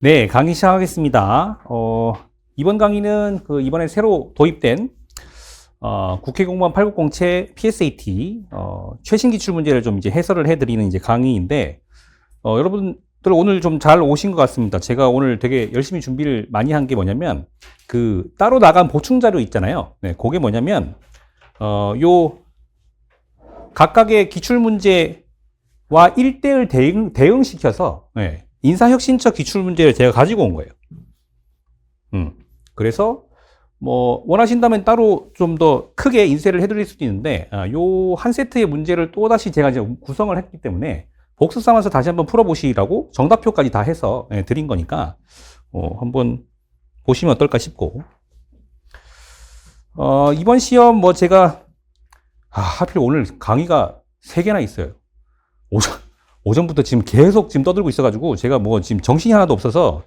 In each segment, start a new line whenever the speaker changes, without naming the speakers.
네, 강의 시작하겠습니다. 이번 강의는 이번에 새로 도입된 국회 공무원 8907 PSAT 최신 기출 문제를 좀 이제 해설을 해드리는 이제 강의인데 여러분들 오늘 좀 잘 오신 것 같습니다. 제가 오늘 되게 열심히 준비를 많이 한 게 뭐냐면 따로 나간 보충 자료 있잖아요. 네, 그게 뭐냐면 요 각각의 기출 문제와 1대1 대응시켜서 네, 인사혁신처 기출문제를 제가 가지고 온 거예요. 그래서 뭐 원하신다면 따로 좀 더 크게 인쇄를 해드릴 수도 있는데 요 한 세트의 문제를 또다시 제가 이제 구성을 했기 때문에 복습 삼아서 다시 한번 풀어보시라고 정답표까지 다 해서 드린 거니까 한번 보시면 어떨까 싶고 이번 시험 뭐 제가 하필 오늘 강의가 3개나 있어요. 오전부터 지금 계속 지금 떠들고 있어가지고 제가 뭐 지금 정신이 하나도 없어서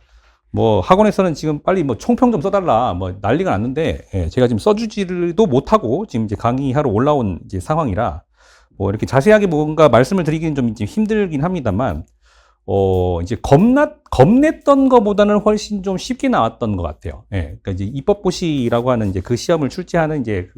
뭐 학원에서는 지금 빨리 뭐 총평 좀 써달라 뭐 난리가 났는데 제가 지금 써주지도 못하고 지금 이제 강의하러 올라온 이제 상황이라 뭐 이렇게 자세하게 뭔가 말씀을 드리기는 좀 이제 힘들긴 합니다만 이제 겁냈던 것보다는 훨씬 좀 쉽게 나왔던 것 같아요. 그러니까 이제 입법고시라고 하는 이제 그 시험을 출제하는 이제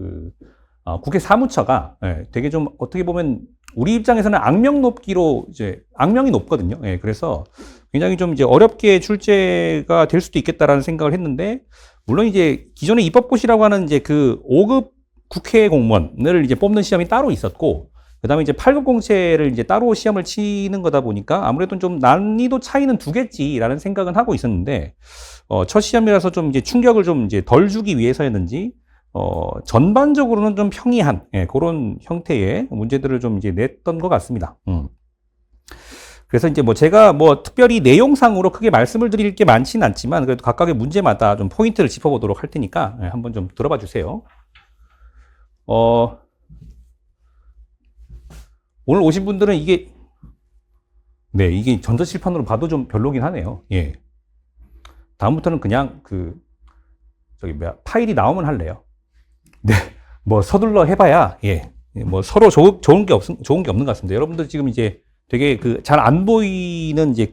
국회 사무처가 되게 좀 어떻게 보면 우리 입장에서는 악명 높기로 이제 악명이 높거든요. 그래서 굉장히 좀 이제 어렵게 출제가 될 수도 있겠다라는 생각을 했는데 물론 이제 기존에 입법고시라고 하는 이제 5급 국회 공무원을 이제 뽑는 시험이 따로 있었고 그다음에 이제 8급 공채를 이제 따로 시험을 치는 거다 보니까 아무래도 좀 난이도 차이는 두겠지라는 생각은 하고 있었는데 첫 시험이라서 좀 이제 충격을 좀 이제 덜 주기 위해서였는지 전반적으로는 좀 평이한 그런 형태의 문제들을 좀 이제 냈던 것 같습니다. 그래서 이제 뭐 제가 뭐 특별히 내용상으로 크게 말씀을 드릴 게 많지는 않지만 그래도 각각의 문제마다 좀 포인트를 짚어보도록 할 테니까 한번 좀 들어봐 주세요. 오늘 오신 분들은 이게 전자칠판으로 봐도 좀 별로긴 하네요. 예. 다음부터는 그냥 파일이 나오면 할래요. 네, 뭐 서둘러 해봐야 뭐 서로 좋은 게 없는 것 같습니다. 여러분들 지금 이제 되게 잘 안 보이는 이제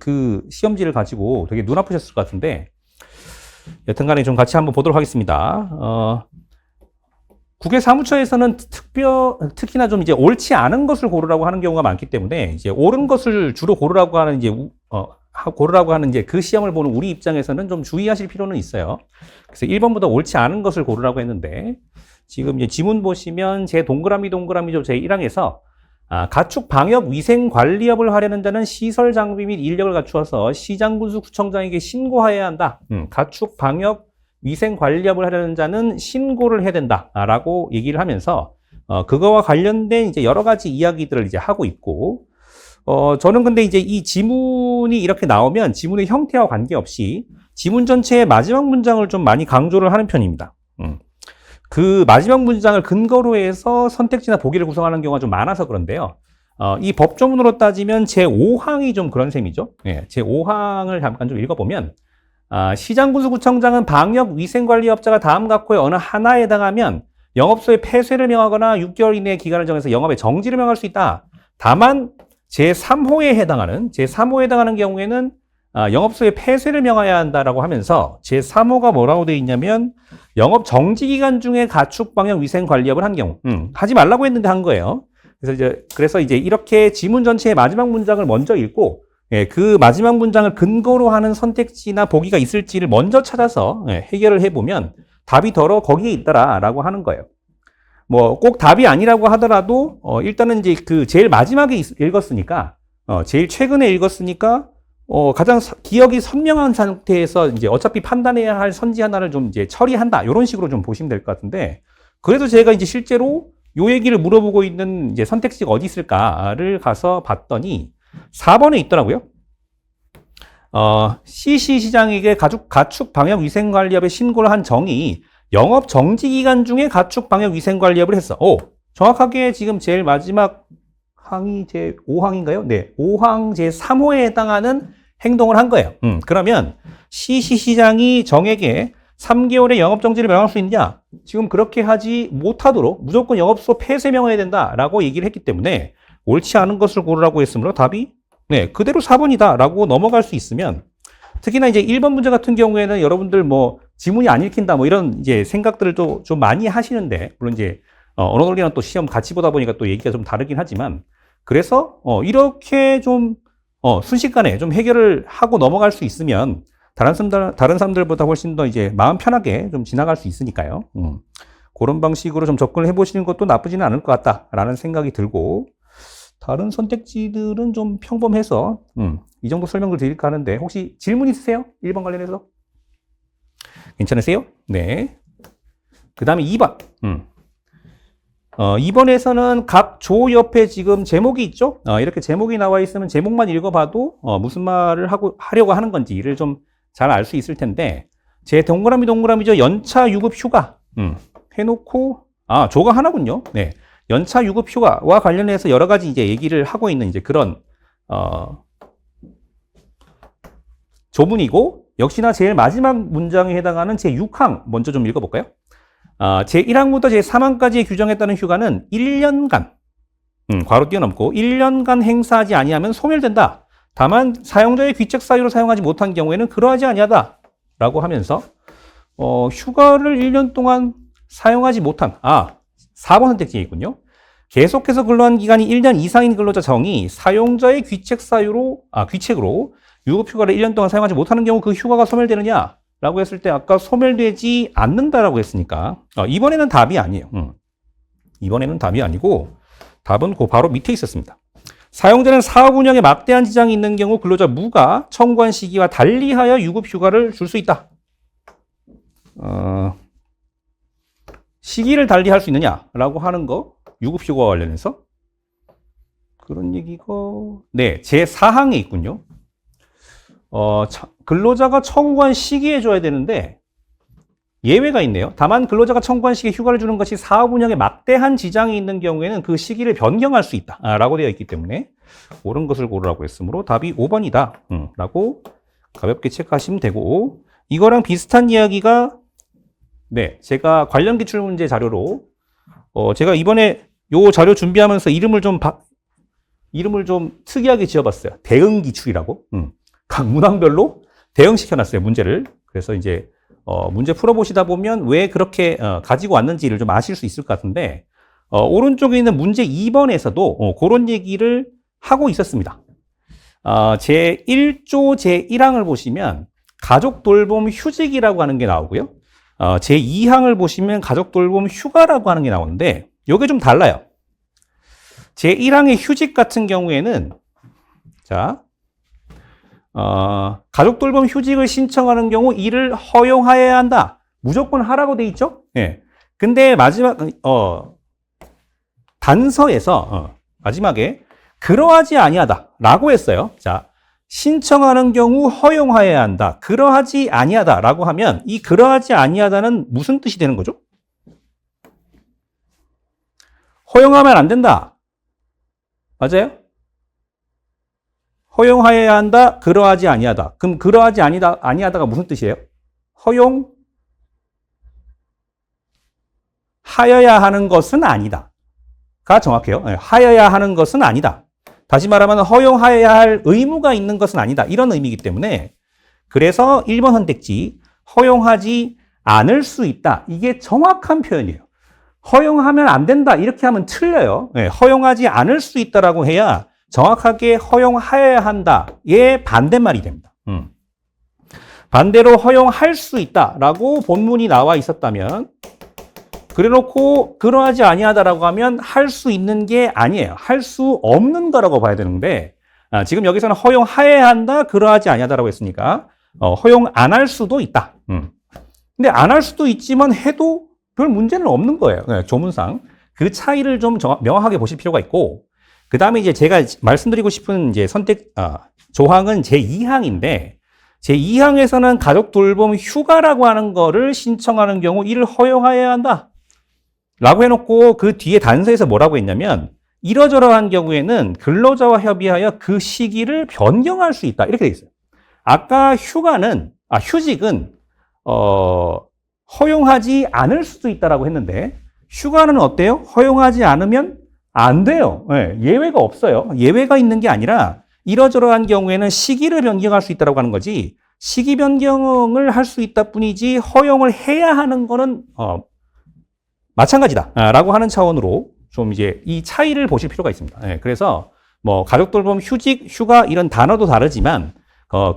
시험지를 가지고 되게 눈 아프셨을 것 같은데 여튼간에 좀 같이 한번 보도록 하겠습니다. 국회 사무처에서는 특히나 좀 이제 옳지 않은 것을 고르라고 하는 경우가 많기 때문에 이제 옳은 것을 주로 고르라고 하는 이제 그 시험을 보는 우리 입장에서는 좀 주의하실 필요는 있어요. 그래서 1번보다 옳지 않은 것을 고르라고 했는데 지금 이제 지문 보시면 제 동그라미죠. 제 1항에서 가축 방역 위생 관리업을 하려는 자는 시설 장비 및 인력을 갖추어서 시장군수 구청장에게 신고하여야 한다. 가축 방역 위생 관리업을 하려는 자는 신고를 해야 된다라고 얘기를 하면서 그거와 관련된 이제 여러 가지 이야기들을 이제 하고 있고 저는 근데 이제 이 지문이 이렇게 나오면 지문의 형태와 관계없이 지문 전체의 마지막 문장을 좀 많이 강조를 하는 편입니다. 그 마지막 문장을 근거로 해서 선택지나 보기를 구성하는 경우가 좀 많아서 그런데요. 이 법조문으로 따지면 제5항이 좀 그런 셈이죠. 제5항을 잠깐 좀 읽어보면 시장군수구청장은 방역위생관리업자가 다음 각호의 어느 하나에 해당하면 영업소의 폐쇄를 명하거나 6개월 이내의 기간을 정해서 영업의 정지를 명할 수 있다. 다만 제3호에 해당하는 경우에는 영업소의 폐쇄를 명하여야 한다라고 하면서 제3호가 뭐라고 되어 있냐면 영업 정지 기간 중에 가축 방역 위생 관리업을 한 경우 하지 말라고 했는데 한 거예요. 그래서 이제 이렇게 지문 전체의 마지막 문장을 먼저 읽고 그 마지막 문장을 근거로 하는 선택지나 보기가 있을지를 먼저 찾아서 해결을 해보면 답이 거기에 있더라라고 하는 거예요. 뭐 꼭 답이 아니라고 하더라도 일단은 이제 제일 마지막에 읽었으니까 제일 최근에 읽었으니까 가장 기억이 선명한 상태에서 이제 어차피 판단해야 할 선지 하나를 좀 이제 처리한다 이런 식으로 좀 보시면 될 것 같은데 그래도 제가 이제 실제로 요 얘기를 물어보고 있는 이제 선택지가 어디 있을까를 가서 봤더니 4번에 있더라고요. CC 시장에게 가축 방역 위생 관리업에 신고를 한 정이 영업 정지 기간 중에 가축 방역 위생 관리업을 했어. 정확하게 지금 제일 마지막 항이 제 5항인가요? 네, 5항 제 3호에 해당하는 행동을 한 거예요. 그러면 CC 시장이 정에게 3개월의 영업 정지를 명할 수 있느냐? 지금 그렇게 하지 못하도록 무조건 영업소 폐쇄 명해야 된다라고 얘기를 했기 때문에 옳지 않은 것을 고르라고 했으므로 답이 그대로 4번이다 라고 넘어갈 수 있으면 특히나 이제 1번 문제 같은 경우에는 여러분들 뭐 지문이 안 읽힌다 뭐 이런 이제 생각들도 좀 많이 하시는데, 물론 이제 언어 논리랑 또 시험 같이 보다 보니까 또 얘기가 좀 다르긴 하지만, 그래서 이렇게 좀 순식간에 좀 해결을 하고 넘어갈 수 있으면 다른 사람들보다 훨씬 더 이제 마음 편하게 좀 지나갈 수 있으니까요. 그런 방식으로 좀 접근을 해보시는 것도 나쁘지는 않을 것 같다라는 생각이 들고, 다른 선택지들은 좀 평범해서 이 정도 설명을 드릴까 하는데, 혹시 질문 있으세요? 1번 관련해서? 괜찮으세요? 네. 그 다음에 2번. 2번에서는 각 조 옆에 지금 제목이 있죠? 이렇게 제목이 나와 있으면 제목만 읽어봐도 무슨 말을 하려고 하는 건지를 좀 잘 알 수 있을 텐데, 제 동그라미죠. 연차 유급 휴가 해놓고, 조가 하나군요. 네. 연차 유급 휴가와 관련해서 여러 가지 이제 얘기를 하고 있는 이제 그런 조문이고, 역시나 제일 마지막 문장에 해당하는 제 6항 먼저 좀 읽어볼까요? 제 1항부터 제 3항까지의 규정에 따른 휴가는 1년간, 괄호 뛰어넘고 1년간 행사하지 아니하면 소멸된다. 다만 사용자의 귀책 사유로 사용하지 못한 경우에는 그러하지 아니하다 라고 하면서 휴가를 1년 동안 사용하지 못한 4번 선택지에 있군요. 계속해서 근로한 기간이 1년 이상인 근로자 정이 사용자의 귀책으로 유급휴가를 1년 동안 사용하지 못하는 경우 그 휴가가 소멸되느냐 라고 했을 때, 아까 소멸되지 않는다라고 했으니까 이번에는 답이 아니에요. 이번에는 답이 아니고 답은 그 바로 밑에 있었습니다. 사용자는 사업 운영에 막대한 지장이 있는 경우 근로자 무가 청구한 시기와 달리하여 유급휴가를 줄 수 있다. 시기를 달리할 수 있느냐라고 하는 거, 유급휴가와 관련해서 그런 얘기가 네, 제 4항에 있군요. 근로자가 청구한 시기에 줘야 되는데 예외가 있네요. 다만 근로자가 청구한 시기에 휴가를 주는 것이 사업 운영에 막대한 지장이 있는 경우에는 그 시기를 변경할 수 있다 라고 되어 있기 때문에 옳은 것을 고르라고 했으므로 답이 5번이다 라고 가볍게 체크하시면 되고, 이거랑 비슷한 이야기가 네, 제가 관련 기출문제 자료로 제가 이번에 요 자료 준비하면서 이름을 좀 특이하게 지어봤어요. 대응 기출이라고. 각 문항별로 대응시켜놨어요, 문제를. 그래서 이제 문제 풀어보시다 보면 왜 그렇게 가지고 왔는지를 좀 아실 수 있을 것 같은데, 오른쪽에 있는 문제 2번에서도 그런 얘기를 하고 있었습니다. 제 1조 제 1항을 보시면 가족 돌봄 휴직이라고 하는 게 나오고요. 제 2항을 보시면 가족 돌봄 휴가라고 하는 게 나오는데, 이게 좀 달라요. 제 1항의 휴직 같은 경우에는 가족 돌봄 휴직을 신청하는 경우 이를 허용하여야 한다. 무조건 하라고 돼 있죠? 예. 근데 마지막 단서에서 마지막에 그러하지 아니하다라고 했어요. 자, 신청하는 경우 허용하여야 한다. 그러하지 아니하다라고 하면 이 그러하지 아니하다는 무슨 뜻이 되는 거죠? 허용하면 안 된다. 맞아요? 허용하여야 한다, 그러하지 아니하다. 그럼 그러하지 아니하다가 무슨 뜻이에요? 하여야 하는 것은 아니다가 정확해요. 하여야 하는 것은 아니다. 다시 말하면 허용하여야 할 의무가 있는 것은 아니다. 이런 의미이기 때문에, 그래서 1번 선택지 허용하지 않을 수 있다. 이게 정확한 표현이에요. 허용하면 안 된다 이렇게 하면 틀려요. 허용하지 않을 수 있다라고 해야 정확하게 허용하여야 한다의 반대말이 됩니다. 반대로 허용할 수 있다라고 본문이 나와 있었다면, 그래놓고 그러하지 아니하다라고 하면 할 수 있는 게 아니에요. 할 수 없는 거라고 봐야 되는데, 지금 여기서는 허용하여야 한다, 그러하지 아니하다라고 했으니까 허용 안 할 수도 있다. 근데 안 할 수도 있지만 해도 별 문제는 없는 거예요. 조문상 그 차이를 좀 명확하게 보실 필요가 있고, 그 다음에 이제 제가 말씀드리고 싶은 이제 조항은 제 2항인데, 제 2항에서는 가족 돌봄 휴가라고 하는 거를 신청하는 경우 이를 허용하여야 한다 라고 해놓고 그 뒤에 단서에서 뭐라고 했냐면, 이러저러한 경우에는 근로자와 협의하여 그 시기를 변경할 수 있다 이렇게 돼 있어요. 아까 휴직은 허용하지 않을 수도 있다라고 했는데, 휴가는 어때요? 허용하지 않으면 안 돼요. 예외가 없어요. 예외가 있는 게 아니라 이러저러한 경우에는 시기를 변경할 수 있다고 하는 거지, 시기 변경을 할 수 있다 뿐이지 허용을 해야 하는 거는 마찬가지다 라고 하는 차원으로 좀 이제 이 차이를 보실 필요가 있습니다. 예, 그래서 뭐 가족들 보면 휴직, 휴가 이런 단어도 다르지만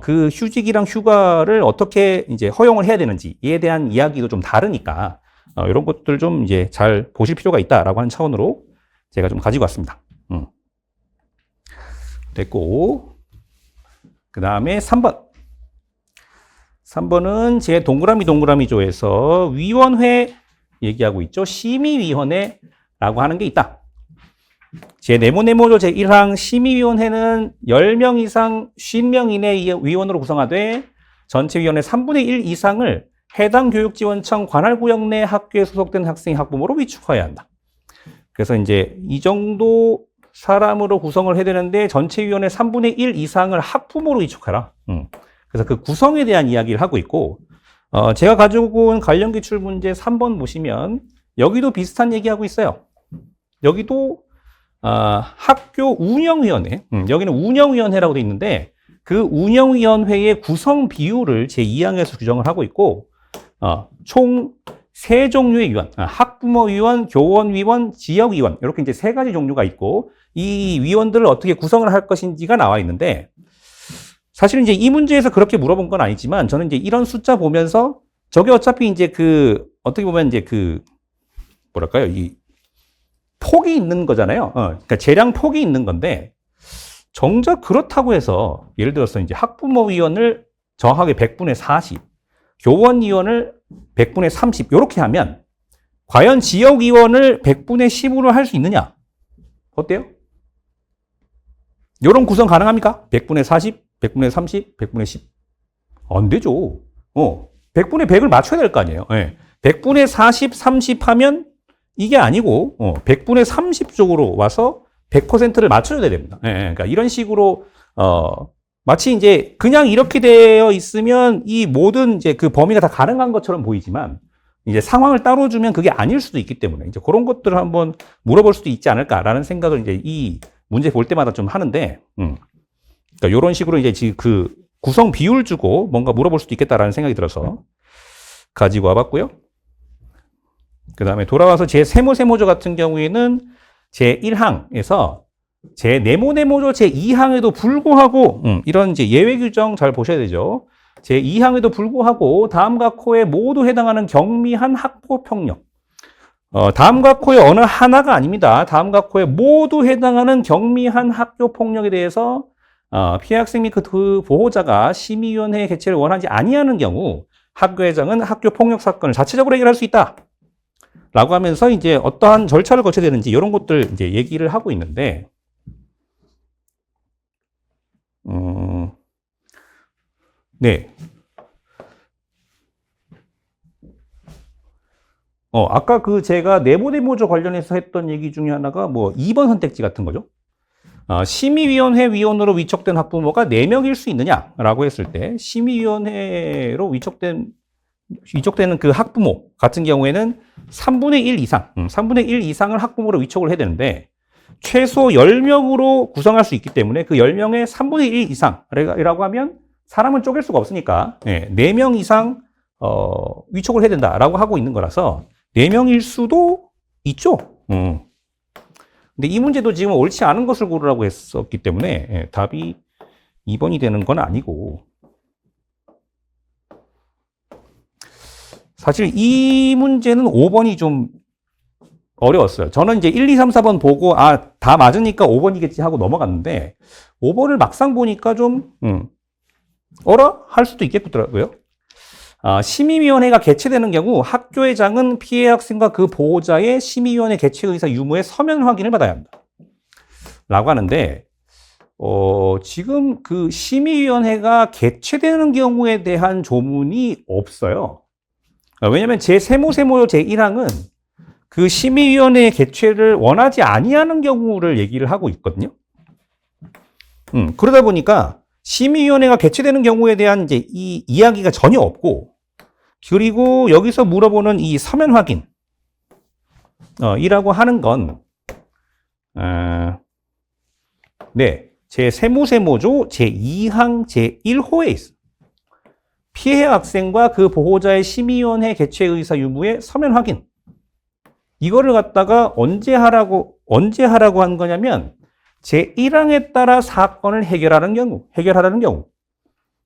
그 휴직이랑 휴가를 어떻게 이제 허용을 해야 되는지에 대한 이야기도 좀 다르니까 이런 것들 좀 이제 잘 보실 필요가 있다라고 하는 차원으로 제가 좀 가지고 왔습니다. 됐고, 그 다음에 3번. 3번은 제 동그라미조에서 위원회 얘기하고 있죠. 심의위원회라고 하는 게 있다. 제 네모조 제1항 심의위원회는 10명 이상 50명 이내의 위원으로 구성하되 전체위원회 3분의 1 이상을 해당 교육지원청 관할구역 내 학교에 소속된 학생의 학부모로 위촉해야 한다. 그래서 이제 이 정도 사람으로 구성을 해야 되는데 전체위원회 3분의 1 이상을 학부모로 위촉해라. 그래서 그 구성에 대한 이야기를 하고 있고, 제가 가지고 온 관련 기출 문제 3번 보시면 여기도 비슷한 얘기하고 있어요. 여기도 학교 운영위원회, 여기는 운영위원회라고 되어 있는데 그 운영위원회의 구성 비율을 제2항에서 규정을 하고 있고, 총 3종류의 위원, 학부모위원, 교원위원, 지역위원 이렇게 이제 3가지 종류가 있고 이 위원들을 어떻게 구성을 할 것인지가 나와 있는데 사실은 이제 이 문제에서 그렇게 물어본 건 아니지만 저는 이제 이런 숫자 보면서 저게 어차피 이제 어떻게 보면 이제 뭐랄까요, 이 폭이 있는 거잖아요. 그러니까 재량 폭이 있는 건데 정작 그렇다고 해서 예를 들어서 이제 학부모위원을 정확하게 100분의 40, 교원위원을 100분의 30 이렇게 하면 과연 지역위원을 100분의 10으로 할 수 있느냐? 어때요? 이런 구성 가능합니까? 100분의 40, 100분의 30, 100분의 10. 안 되죠. 100분의 100을 맞춰야 될 거 아니에요. 네. 100분의 40, 30 하면 이게 아니고 100분의 30 쪽으로 와서 100%를 맞춰줘야 됩니다. 네. 그러니까 이런 식으로 마치 이제 그냥 이렇게 되어 있으면 이 모든 이제 그 범위가 다 가능한 것처럼 보이지만 이제 상황을 따로 주면 그게 아닐 수도 있기 때문에 이제 그런 것들을 한번 물어볼 수도 있지 않을까라는 생각을 이제 이 문제 볼 때마다 좀 하는데, 그러니까 이런 식으로 이제 그 구성 비율 주고 뭔가 물어볼 수도 있겠다라는 생각이 들어서 가지고 와봤고요. 그 다음에 돌아와서 제 세모조 같은 경우에는 제 1항에서 제 네모조 제 2항에도 불구하고 이런 이제 예외 규정 잘 보셔야 되죠. 제 2항에도 불구하고 다음과 코에 모두 해당하는 경미한 학교 폭력. 다음과 코의 어느 하나가 아닙니다. 다음과 코에 모두 해당하는 경미한 학교 폭력에 대해서 피해 학생 및 그 보호자가 심의위원회 개최를 원하지 아니하는 경우 학교회장은 학교 폭력 사건을 자체적으로 해결할 수 있다. 라고 하면서 이제 어떠한 절차를 거쳐야 되는지 이런 것들 이제 얘기를 하고 있는데, 네. 아까 제가 네모조 관련해서 했던 얘기 중에 하나가 뭐 2번 선택지 같은 거죠. 심의위원회 위원으로 위촉된 학부모가 4명일 수 있느냐라고 했을 때 심의위원회로 위촉되는 그 학부모 같은 경우에는 3분의 1 이상, 3분의 1 이상을 학부모로 위촉을 해야 되는데 최소 10명으로 구성할 수 있기 때문에 그 10명의 3분의 1 이상이라고 하면 사람은 쪼갤 수가 없으니까 4명 이상 위촉을 해야 된다라고 하고 있는 거라서 4명일 수도 있죠. 근데 이 문제도 지금 옳지 않은 것을 고르라고 했었기 때문에 답이 2번이 되는 건 아니고, 사실 이 문제는 5번이 좀 어려웠어요. 저는 이제 1, 2, 3, 4번 보고 다 맞으니까 5번이겠지 하고 넘어갔는데 5번을 막상 보니까 좀 어라? 할 수도 있겠더라고요. 심의위원회가 개최되는 경우 학교회장은 피해 학생과 그 보호자의 심의위원회 개최 의사 유무의 서면 확인을 받아야 한다. 라고 하는데 지금 그 심의위원회가 개최되는 경우에 대한 조문이 없어요. 왜냐하면 제 세모조 제1항은 그 심의위원회 개최를 원하지 아니하는 경우를 얘기를 하고 있거든요. 그러다 보니까 심의위원회가 개최되는 경우에 대한 이제 이 이야기가 전혀 없고, 그리고 여기서 물어보는 이 서면 확인 이라고 하는 건 제 세모조 제2항 제1호에 있어요. 피해 학생과 그 보호자의 심의위원회 개최 의사 유무의 서면 확인. 이거를 갖다가 언제 하라고 한 거냐면, 제1항에 따라 사건을 해결하는 경우.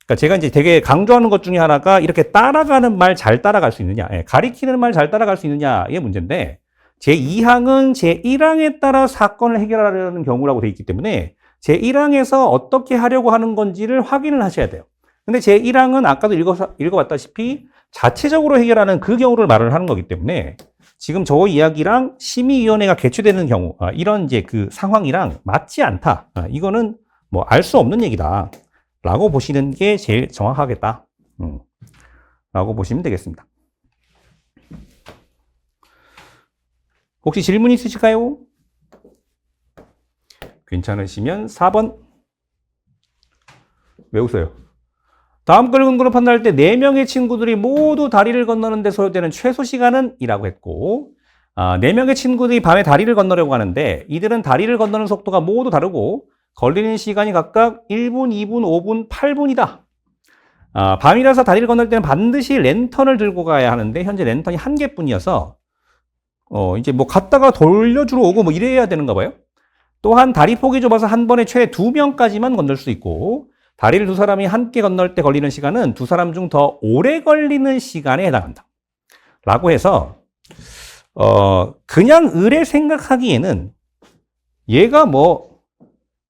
그러니까 제가 이제 되게 강조하는 것 중에 하나가 이렇게 따라가는 말 잘 따라갈 수 있느냐, 가리키는 말 잘 따라갈 수 있느냐의 문제인데, 제2항은 제1항에 따라 사건을 해결하려는 경우라고 되어 있기 때문에 제1항에서 어떻게 하려고 하는 건지를 확인을 하셔야 돼요. 근데 제1항은 아까도 읽어봤다시피 자체적으로 해결하는 그 경우를 말을 하는 거기 때문에 지금 저 이야기랑 심의위원회가 개최되는 경우, 이런 이제 그 상황이랑 맞지 않다. 이거는 뭐 알 수 없는 얘기다. 라고 보시는 게 제일 정확하겠다. 라고 보시면 되겠습니다. 혹시 질문 있으실까요? 괜찮으시면 4번. 왜 웃어요? 다음 걸 근거로 판단할 때 4명의 친구들이 모두 다리를 건너는 데 소요되는 최소 시간은? 이라고 했고, 4명의 친구들이 밤에 다리를 건너려고 하는데 이들은 다리를 건너는 속도가 모두 다르고 걸리는 시간이 각각 1분, 2분, 5분, 8분이다. 밤이라서 다리를 건널 때는 반드시 랜턴을 들고 가야 하는데 현재 랜턴이 1개뿐이어서 이제 뭐 갔다가 돌려주러 오고 뭐 이래야 되는가 봐요. 또한 다리 폭이 좁아서 한 번에 최대 2명까지만 건널 수 있고 다리를 두 사람이 함께 건널 때 걸리는 시간은 두 사람 중 더 오래 걸리는 시간에 해당한다. 라고 해서 그냥 의뢰 생각하기에는 얘가 뭐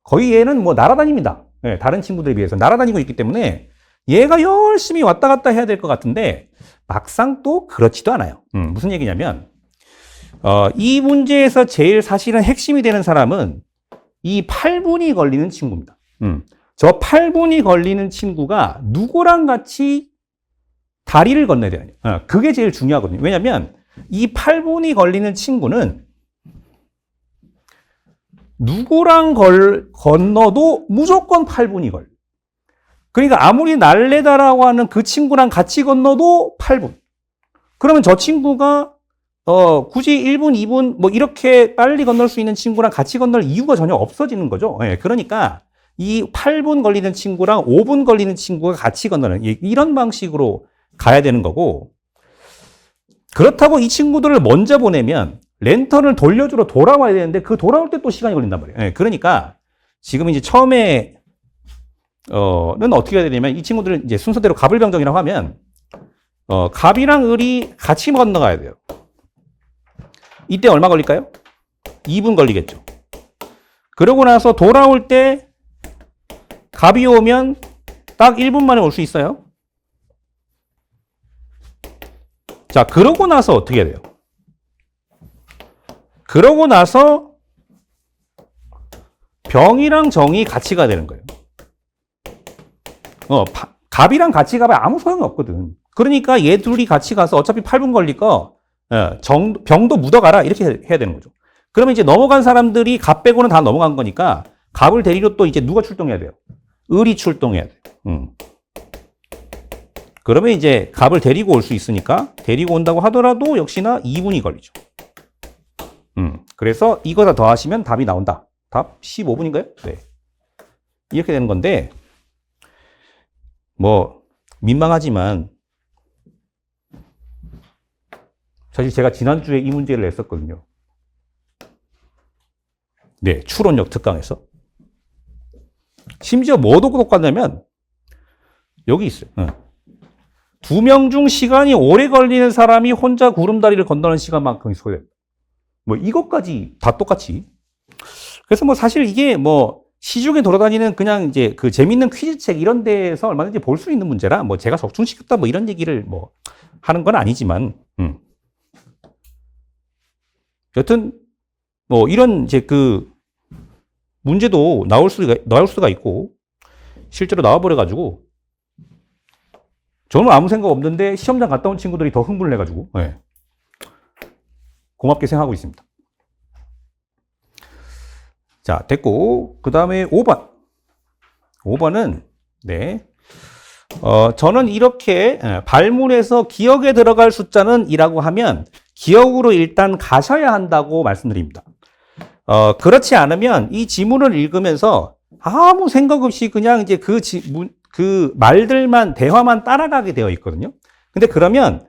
거의 얘는 뭐 날아다닙니다. 네, 다른 친구들에 비해서 날아다니고 있기 때문에 얘가 열심히 왔다 갔다 해야 될 것 같은데 막상 또 그렇지도 않아요. 무슨 얘기냐면 이 문제에서 제일 사실은 핵심이 되는 사람은 이 8분이 걸리는 친구입니다. 저 8분이 걸리는 친구가 누구랑 같이 다리를 건너야 되느냐. 그게 제일 중요하거든요. 왜냐하면 이 8분이 걸리는 친구는 누구랑 건너도 무조건 8분이 걸려. 그러니까 아무리 날래다라고 하는 그 친구랑 같이 건너도 8분. 그러면 저 친구가 굳이 1분, 2분 뭐 이렇게 빨리 건널 수 있는 친구랑 같이 건널 이유가 전혀 없어지는 거죠. 그러니까 이 8분 걸리는 친구랑 5분 걸리는 친구가 같이 건너는 이런 방식으로 가야 되는 거고, 그렇다고 이 친구들을 먼저 보내면 랜턴을 돌려주러 돌아와야 되는데 그 돌아올 때 또 시간이 걸린단 말이에요. 그러니까 지금 이제 처음에는 어떻게 해야 되냐면 이 친구들은 이제 순서대로 갑을병정이라고 하면 갑이랑 을이 같이 건너가야 돼요. 이때 얼마 걸릴까요? 2분 걸리겠죠. 그러고 나서 돌아올 때 갑이 오면 딱 1분 만에 올 수 있어요. 자, 그러고 나서 어떻게 해야 돼요? 그러고 나서 병이랑 정이 같이 가야 되는 거예요. 갑이랑 같이 가면 아무 소용이 없거든. 그러니까 얘 둘이 같이 가서 어차피 8분 걸리니까 병도 묻어가라 이렇게 해야 되는 거죠. 그러면 이제 넘어간 사람들이 갑 빼고는 다 넘어간 거니까 갑을 데리러 또 이제 누가 출동해야 돼요? 을이 출동해야 돼요. 그러면 이제 갑을 데리고 올 수 있으니까 데리고 온다고 하더라도 역시나 2분이 걸리죠. 그래서 이거 다 더하시면 답이 나온다. 답 15분인가요? 네. 이렇게 되는 건데, 뭐, 민망하지만, 사실 제가 지난주에 이 문제를 냈었거든요. 네, 추론력 특강에서. 심지어 뭐도 똑같냐면, 여기 있어요. 2명 중 시간이 오래 걸리는 사람이 혼자 구름다리를 건너는 시간만큼이 소요됩니다. 뭐 이것까지 다 똑같이. 그래서 뭐 사실 이게 뭐 시중에 돌아다니는 그냥 이제 그 재밌는 퀴즈책 이런 데서 얼마든지 볼 수 있는 문제라 뭐 제가 적중시켰다 뭐 이런 얘기를 뭐 하는 건 아니지만, 여튼 뭐 이런 이제 그 문제도 나올 수가 있고 실제로 나와버려가지고 저는 아무 생각 없는데 시험장 갔다 온 친구들이 더 흥분을 해가지고 고맙게 생각하고 있습니다. 자, 됐고 그 다음에 5번. 5번은 네, 저는 이렇게 발문에서 기억에 들어갈 숫자는 이라고 하면 기억으로 일단 가셔야 한다고 말씀드립니다. 그렇지 않으면 이 지문을 읽으면서 아무 생각 없이 그냥 이제 그 말들만, 대화만 따라가게 되어 있거든요. 근데 그러면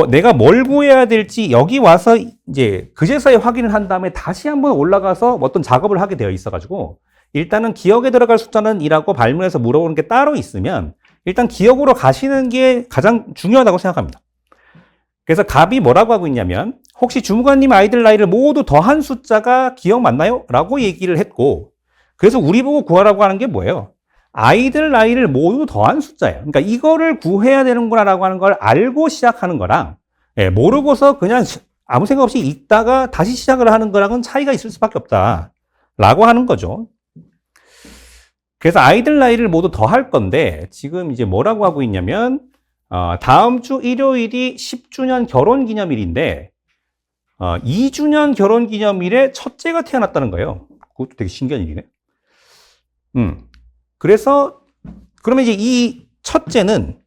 내가 뭘 구해야 될지 여기 와서 이제 그제서야 확인을 한 다음에 다시 한번 올라가서 어떤 작업을 하게 되어 있어가지고 일단은 기억에 들어갈 숫자는 이라고 발문에서 물어보는 게 따로 있으면 일단 기억으로 가시는 게 가장 중요하다고 생각합니다. 그래서 갑이 뭐라고 하고 있냐면 혹시 주무관님 아이들 나이를 모두 더한 숫자가 기억 맞나요? 라고 얘기를 했고 그래서 우리 보고 구하라고 하는 게 뭐예요? 아이들 나이를 모두 더한 숫자예요. 그러니까 이거를 구해야 되는구나라고 하는 걸 알고 시작하는 거랑 모르고서 그냥 아무 생각 없이 읽다가 다시 시작을 하는 거랑은 차이가 있을 수밖에 없다라고 하는 거죠. 그래서 아이들 나이를 모두 더할 건데 지금 이제 뭐라고 하고 있냐면 다음 주 일요일이 10주년 결혼기념일인데 2주년 결혼기념일에 첫째가 태어났다는 거예요. 그것도 되게 신기한 일이네. 그래서 그러면 이제 이 첫째는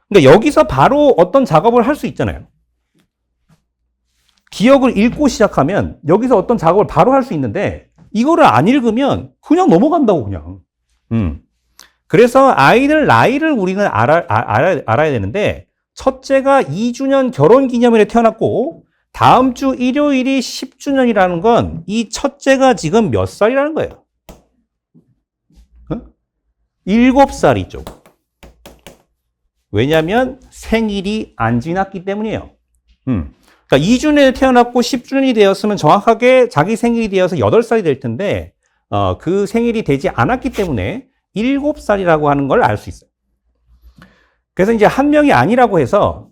그러니까 여기서 바로 어떤 작업을 할 수 있잖아요. 기억을 읽고 시작하면 여기서 어떤 작업을 바로 할 수 있는데 이거를 안 읽으면 그냥 넘어간다고 그냥. 그래서 아이들 나이를 우리는 알아야 되는데 첫째가 2주년 결혼기념일에 태어났고 다음 주 일요일이 10주년이라는 건 이 첫째가 지금 몇 살이라는 거예요? 7살이죠. 왜냐하면 생일이 안 지났기 때문이에요. 그러니까 2주년에 태어났고 10주년이 되었으면 정확하게 자기 생일이 되어서 8살이 될 텐데 그 생일이 되지 않았기 때문에 7살이라고 하는 걸 알 수 있어요. 그래서 이제 한 명이 아니라고 해서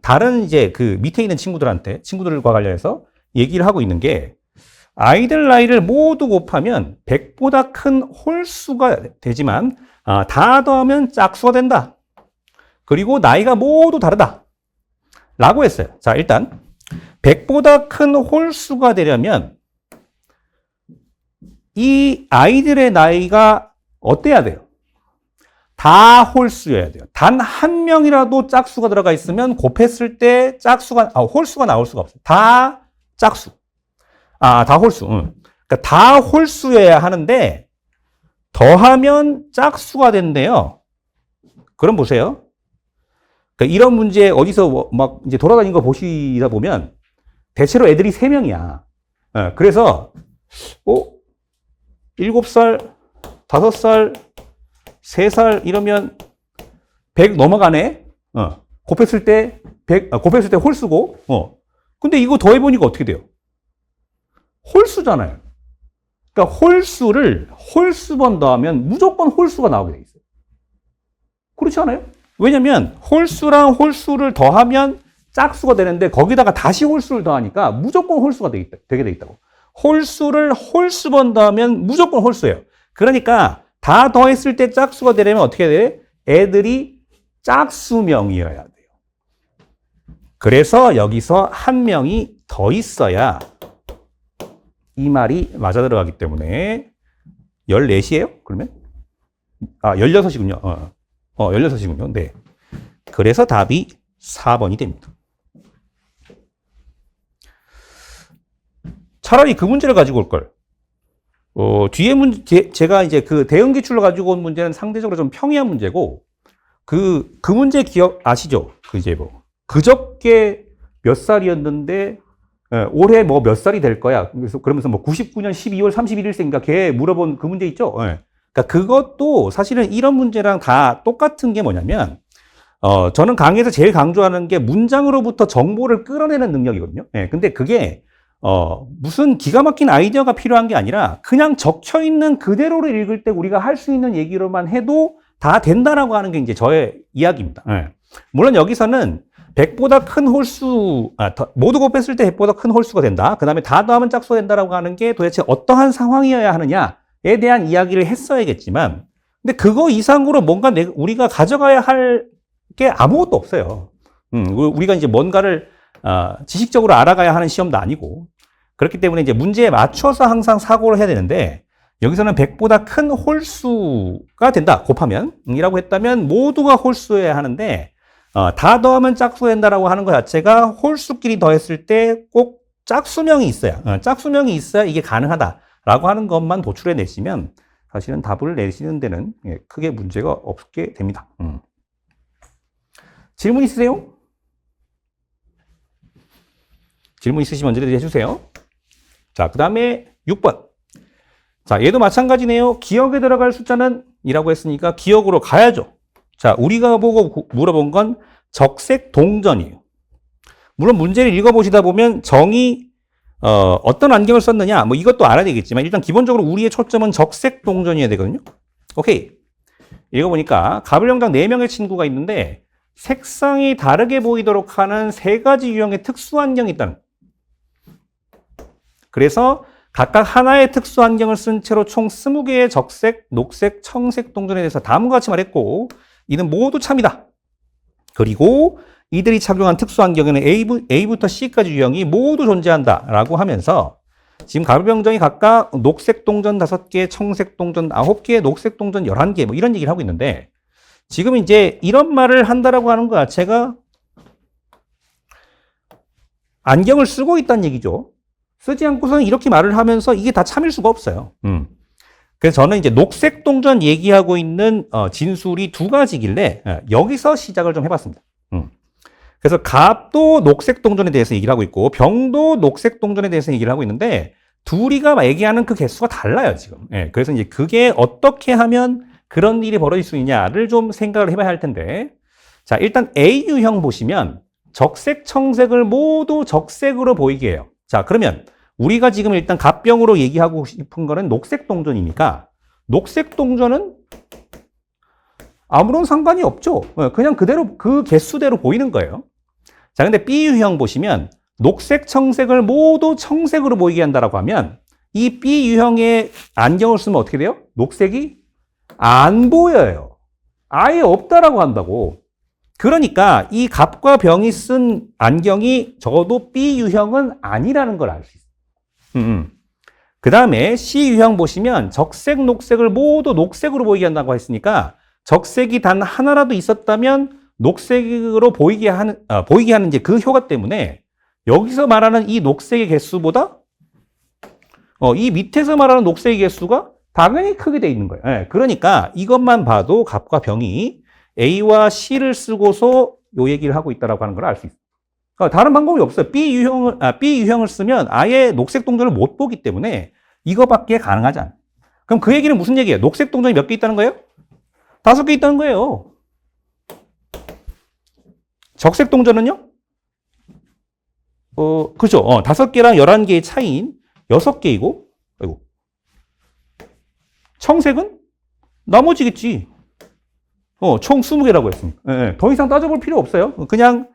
다른 이제 그 밑에 있는 친구들과 관련해서 얘기를 하고 있는 게 아이들 나이를 모두 곱하면 100보다 큰 홀수가 되지만 다 더하면 짝수가 된다. 그리고 나이가 모두 다르다. 라고 했어요. 자, 일단 100보다 큰 홀수가 되려면 이 아이들의 나이가 어때야 돼요? 다 홀수여야 돼요. 단 한 명이라도 짝수가 들어가 있으면 곱했을 때 홀수가 나올 수가 없어요. 다 짝수. 다 홀수. 그러니까 다 홀수여야 하는데 더하면 짝수가 된대요. 그럼 보세요. 그러니까 이런 문제 어디서 막 이제 돌아다니는 거 보시다 보면 대체로 애들이 3명이야. 그래서 7살, 5살, 3살 이러면 100 넘어가네. 곱했을 때 홀수고. 근데 이거 더해보니까 어떻게 돼요? 홀수잖아요. 그러니까 홀수를 홀수번 더하면 무조건 홀수가 나오게 돼 있어요. 그렇지 않아요? 왜냐면 홀수랑 홀수를 더하면 짝수가 되는데 거기다가 다시 홀수를 더하니까 무조건 홀수가 되게 돼 있다고. 홀수를 홀수번 더하면 무조건 홀수예요. 그러니까 다 더했을 때 짝수가 되려면 어떻게 돼요? 애들이 짝수명이어야 돼요. 그래서 여기서 한 명이 더 있어야 이 말이 맞아 들어가기 때문에 14시예요? 그러면? 16이군요. 16이군요. 네. 그래서 답이 4번이 됩니다. 차라리 그 문제를 가지고 올 걸. 뒤에 문제, 제가 이제 그 대응 기출로 가지고 온 문제는 상대적으로 좀 평이한 문제고, 그 문제 기억 아시죠? 그저께 몇 살이었는데, 올해 뭐 몇 살이 될 거야. 그래서 그러면서 뭐 99년 12월 31일생인가 걔 물어본 그 문제 있죠? 그러니까 그것도 사실은 이런 문제랑 다 똑같은 게 뭐냐면, 저는 강의에서 제일 강조하는 게 문장으로부터 정보를 끌어내는 능력이거든요. 근데 그게, 무슨 기가 막힌 아이디어가 필요한 게 아니라 그냥 적혀 있는 그대로를 읽을 때 우리가 할 수 있는 얘기로만 해도 다 된다라고 하는 게 이제 저의 이야기입니다. 물론 여기서는 100보다 큰 홀수, 모두 곱했을 때 100보다 큰 홀수가 된다. 그 다음에 다 더하면 짝수가 된다라고 하는 게 도대체 어떠한 상황이어야 하느냐에 대한 이야기를 했어야겠지만, 근데 그거 이상으로 뭔가 우리가 가져가야 할 게 아무것도 없어요. 우리가 이제 뭔가를 지식적으로 알아가야 하는 시험도 아니고, 그렇기 때문에 이제 문제에 맞춰서 항상 사고를 해야 되는데, 여기서는 100보다 큰 홀수가 된다. 곱하면. 이라고 했다면 모두가 홀수여야 하는데, 다 더하면 짝수가 된다라고 하는 것 자체가 홀수끼리 더했을 때 꼭 짝수명이 있어야 이게 가능하다라고 하는 것만 도출해 내시면 사실은 답을 내시는 데는 크게 문제가 없게 됩니다. 질문 있으세요? 질문 있으시면 언제든지 해주세요. 자, 그 다음에 6번. 자, 얘도 마찬가지네요. 기억에 들어갈 숫자는 이라고 했으니까 기억으로 가야죠. 자, 우리가 보고 물어본 건 적색 동전이에요. 물론 문제를 읽어보시다 보면 정의 어떤 안경을 썼느냐 뭐 이것도 알아야 되겠지만 일단 기본적으로 우리의 초점은 적색 동전이어야 되거든요. 오케이. 읽어보니까 가불영장 4명의 친구가 있는데 색상이 다르게 보이도록 하는 3가지 유형의 특수 안경이 있다는. 그래서 각각 하나의 특수 안경을 쓴 채로 총 20개의 적색, 녹색, 청색 동전에 대해서 다음과 같이 말했고 이는 모두 참이다. 그리고 이들이 착용한 특수 안경에는 A부터 C까지 유형이 모두 존재한다라고 하면서 지금 가불병정이 각각 녹색 동전 5개, 청색 동전 9개, 녹색 동전 11개 뭐 이런 얘기를 하고 있는데 지금 이제 이런 말을 한다라고 하는 것 자체가 안경을 쓰고 있다는 얘기죠. 쓰지 않고서는 이렇게 말을 하면서 이게 다 참일 수가 없어요. 그래서 저는 이제 녹색 동전 얘기하고 있는 진술이 2가지길래 여기서 시작을 좀 해봤습니다. 그래서 갑도 녹색 동전에 대해서 얘기를 하고 있고 병도 녹색 동전에 대해서 얘기를 하고 있는데 둘이가 얘기하는 그 개수가 달라요, 지금. 그래서 이제 그게 어떻게 하면 그런 일이 벌어질 수 있냐를 좀 생각을 해봐야 할 텐데 자, 일단 A 유형 보시면 적색, 청색을 모두 적색으로 보이게 해요. 자, 그러면 우리가 지금 일단 갑병으로 얘기하고 싶은 거는 녹색 동전이니까 녹색 동전은 아무런 상관이 없죠. 그냥 그대로 그 개수대로 보이는 거예요. 자, 근데 B 유형 보시면 녹색, 청색을 모두 청색으로 보이게 한다라고 하면 이 B 유형의 안경을 쓰면 어떻게 돼요? 녹색이 안 보여요. 아예 없다라고 한다고. 그러니까 이 갑과 병이 쓴 안경이 적어도 B 유형은 아니라는 걸 알 수 있어요. 그 다음에 C 유형 보시면 적색, 녹색을 모두 녹색으로 보이게 한다고 했으니까 적색이 단 하나라도 있었다면 녹색으로 보이게 하는 이제 그 효과 때문에 여기서 말하는 이 녹색의 개수보다 이 밑에서 말하는 녹색의 개수가 당연히 크게 돼 있는 거예요. 그러니까 이것만 봐도 갑과 병이 A와 C를 쓰고서 요 얘기를 하고 있다라고 하는 걸 알 수 있어요. 그러니까 다른 방법이 없어요. B 유형을 쓰면 아예 녹색 동전을 못 보기 때문에 이거밖에 가능하지 않아요. 그럼 그 얘기는 무슨 얘기예요? 녹색 동전이 몇 개 있다는 거예요? 5개 있다는 거예요. 적색 동전은요? 그죠. 5개랑 11개의 차이인 6개이고, 아이고. 청색은? 나머지겠지. 총 20개라고 했습니다. 더 이상 따져볼 필요 없어요. 그냥,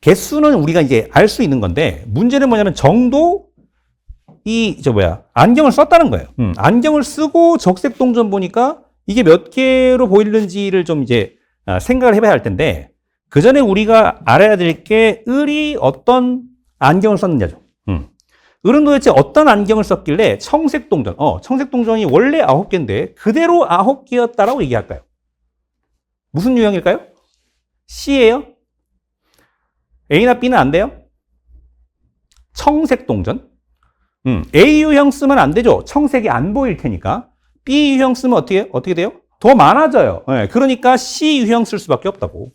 개수는 우리가 이제 알 수 있는 건데, 문제는 뭐냐면 정도, 안경을 썼다는 거예요. 안경을 쓰고 적색 동전 보니까 이게 몇 개로 보이는지를 좀 이제 생각을 해봐야 할 텐데, 그 전에 우리가 알아야 될 게 을이 어떤 안경을 썼느냐죠. 을은 도대체 어떤 안경을 썼길래 청색 동전, 청색 동전이 원래 9개인데 그대로 9개였다라고 얘기할까요? 무슨 유형일까요? C예요? A나 B는 안 돼요? 청색 동전. A 유형 쓰면 안 되죠. 청색이 안 보일 테니까. B 유형 쓰면 어떻게 돼요? 더 많아져요. 그러니까 C 유형 쓸 수밖에 없다고.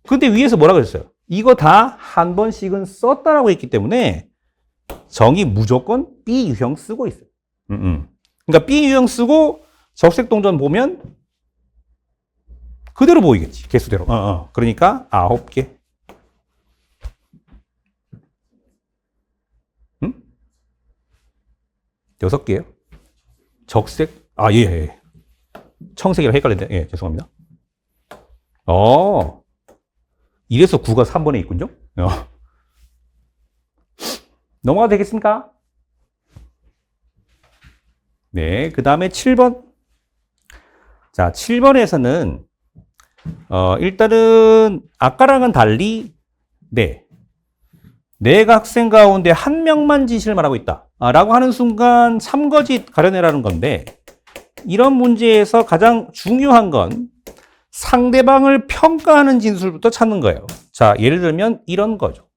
근데 위에서 뭐라 그랬어요? 이거 다 한 번씩은 썼다라고 했기 때문에 정이 무조건 B 유형 쓰고 있어요. 그러니까 B 유형 쓰고 적색 동전 보면 그대로 보이겠지. 개수대로. 그러니까 9개. 6개요? 적색? 예. 청색이랑 헷갈렸는데, 예, 죄송합니다. 이래서 9가 3번에 있군요. 넘어가도 되겠습니까? 네, 그 다음에 7번. 자, 7번에서는, 일단은, 아까랑은 달리, 내가 학생 가운데 한 명만 지시를 말하고 있다. 라고 하는 순간 참거짓 가려내라는 건데, 이런 문제에서 가장 중요한 건 상대방을 평가하는 진술부터 찾는 거예요. 자, 예를 들면 이런 거죠.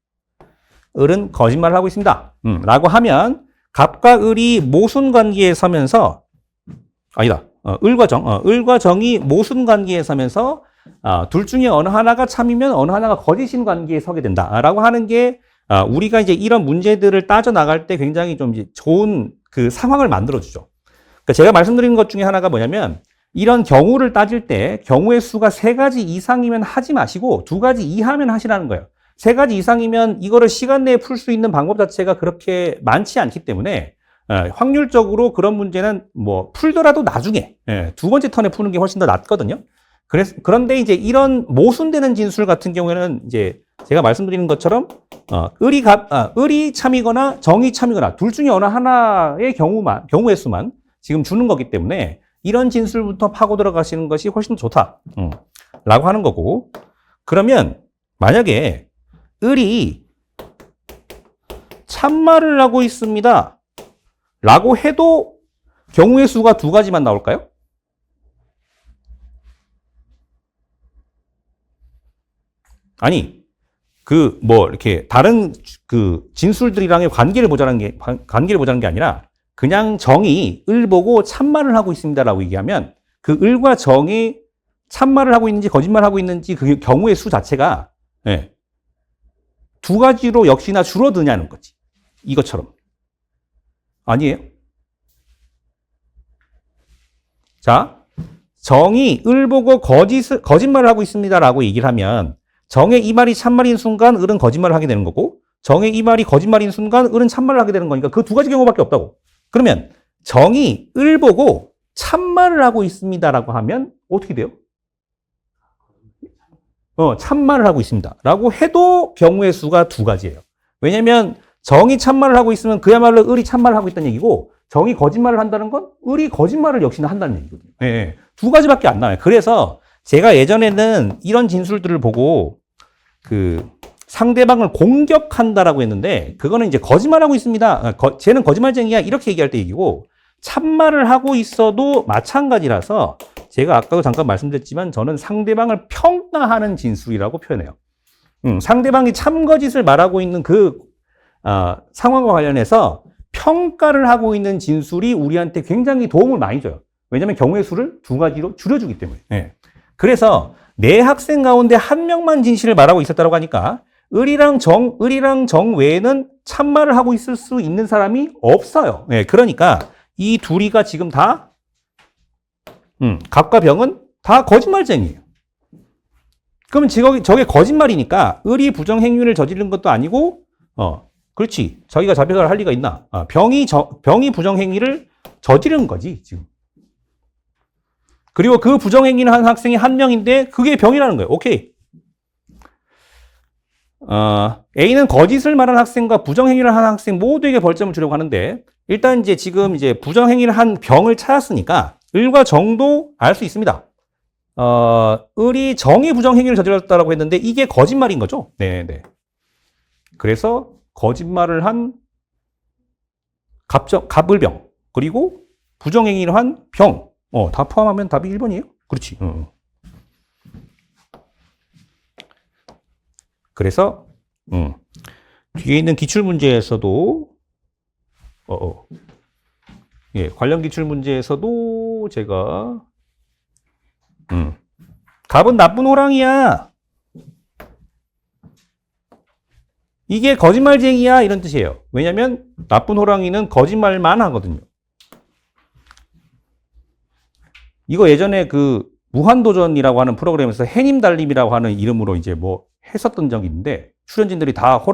을은 거짓말을 하고 있습니다. 라고 하면 갑과 을이 모순 관계에 서면서, 아니다. 을과 정이 모순 관계에 서면서 둘 중에 어느 하나가 참이면 어느 하나가 거짓인 관계에 서게 된다라고 하는 게 우리가 이제 이런 문제들을 따져 나갈 때 굉장히 좀 이제 좋은 그 상황을 만들어주죠. 그러니까 제가 말씀드린 것 중에 하나가 뭐냐면 이런 경우를 따질 때 경우의 수가 3가지 이상이면 하지 마시고 2가지 이하면 하시라는 거예요. 3가지 이상이면 이거를 시간 내에 풀 수 있는 방법 자체가 그렇게 많지 않기 때문에 확률적으로 그런 문제는 뭐 풀더라도 나중에 2번째 턴에 푸는 게 훨씬 더 낫거든요. 그런데 이제 이런 모순되는 진술 같은 경우에는 이제 제가 말씀드리는 것처럼 을이 참이거나 정이 참이거나 둘 중에 어느 하나의 경우의 수만 지금 주는 거기 때문에 이런 진술부터 파고 들어가시는 것이 훨씬 좋다. 라고 하는 거고. 그러면 만약에 을이 참말을 하고 있습니다. 라고 해도 경우의 수가 2가지만 나올까요? 아니, 이렇게 다른 진술들이랑의 관계를 보자는 게 아니라 그냥 정이 을 보고 참말을 하고 있습니다라고 얘기하면 그 을과 정이 참말을 하고 있는지 거짓말을 하고 있는지 그 경우의 수 자체가 2가지로 역시나 줄어드냐는 거지. 이것처럼. 아니에요? 자, 정이 을 보고 거짓말을 하고 있습니다라고 얘기를 하면 정의 이 말이 참말인 순간 을은 거짓말을 하게 되는 거고 정의 이 말이 거짓말인 순간 을은 참말을 하게 되는 거니까 그 2가지 경우밖에 없다고. 그러면 정이 을 보고 참말을 하고 있습니다라고 하면 어떻게 돼요? 참말을 하고 있습니다. 라고 해도 경우의 수가 2가지예요. 왜냐면 정이 참말을 하고 있으면 그야말로 을이 참말을 하고 있다는 얘기고 정이 거짓말을 한다는 건 을이 거짓말을 역시나 한다는 얘기거든요. 2가지밖에 안 나와요. 그래서 제가 예전에는 이런 진술들을 보고 상대방을 공격한다라고 했는데 그거는 이제 거짓말하고 있습니다. 쟤는 거짓말쟁이야 이렇게 얘기할 때 얘기고 참말을 하고 있어도 마찬가지라서 제가 아까도 잠깐 말씀드렸지만 저는 상대방을 평가하는 진술이라고 표현해요. 상대방이 참거짓을 말하고 있는 상황과 관련해서 평가를 하고 있는 진술이 우리한테 굉장히 도움을 많이 줘요. 왜냐하면 경우의 수를 2가지로 줄여주기 때문에. 그래서 내 학생 가운데 한 명만 진실을 말하고 있었다고 하니까 을이랑 정 외에는 참말을 하고 있을 수 있는 사람이 없어요. 그러니까 이 둘이가 지금 다 갑과 병은 다 거짓말쟁이에요. 그러면 저게 거짓말이니까 을이 부정행위를 저지른 것도 아니고 그렇지. 자기가 자백을 할 리가 있나? 병이 부정행위를 저지른 거지, 지금. 그리고 그 부정행위를 한 학생이 한 명인데 그게 병이라는 거예요. 오케이. A는 거짓을 말한 학생과 부정행위를 한 학생 모두에게 벌점을 주려고 하는데 일단 지금 부정행위를 한 병을 찾았으니까 을과 정도 알 수 있습니다. 을이 정이 부정행위를 저질렀다고 했는데 이게 거짓말인 거죠. 네네. 그래서 거짓말을 한 갑을병 그리고 부정행위를 한 병. 다 포함하면 답이 1번이에요? 그렇지. 그래서 뒤에 있는 기출문제에서도 관련 기출문제에서도 제가 갑은 나쁜 호랑이야. 이게 거짓말쟁이야 이런 뜻이에요. 왜냐하면 나쁜 호랑이는 거짓말만 하거든요. 이거 예전에 무한도전이라고 하는 프로그램에서 해님달님이라고 하는 이름으로 했었던 적이 있는데 출연진들이 다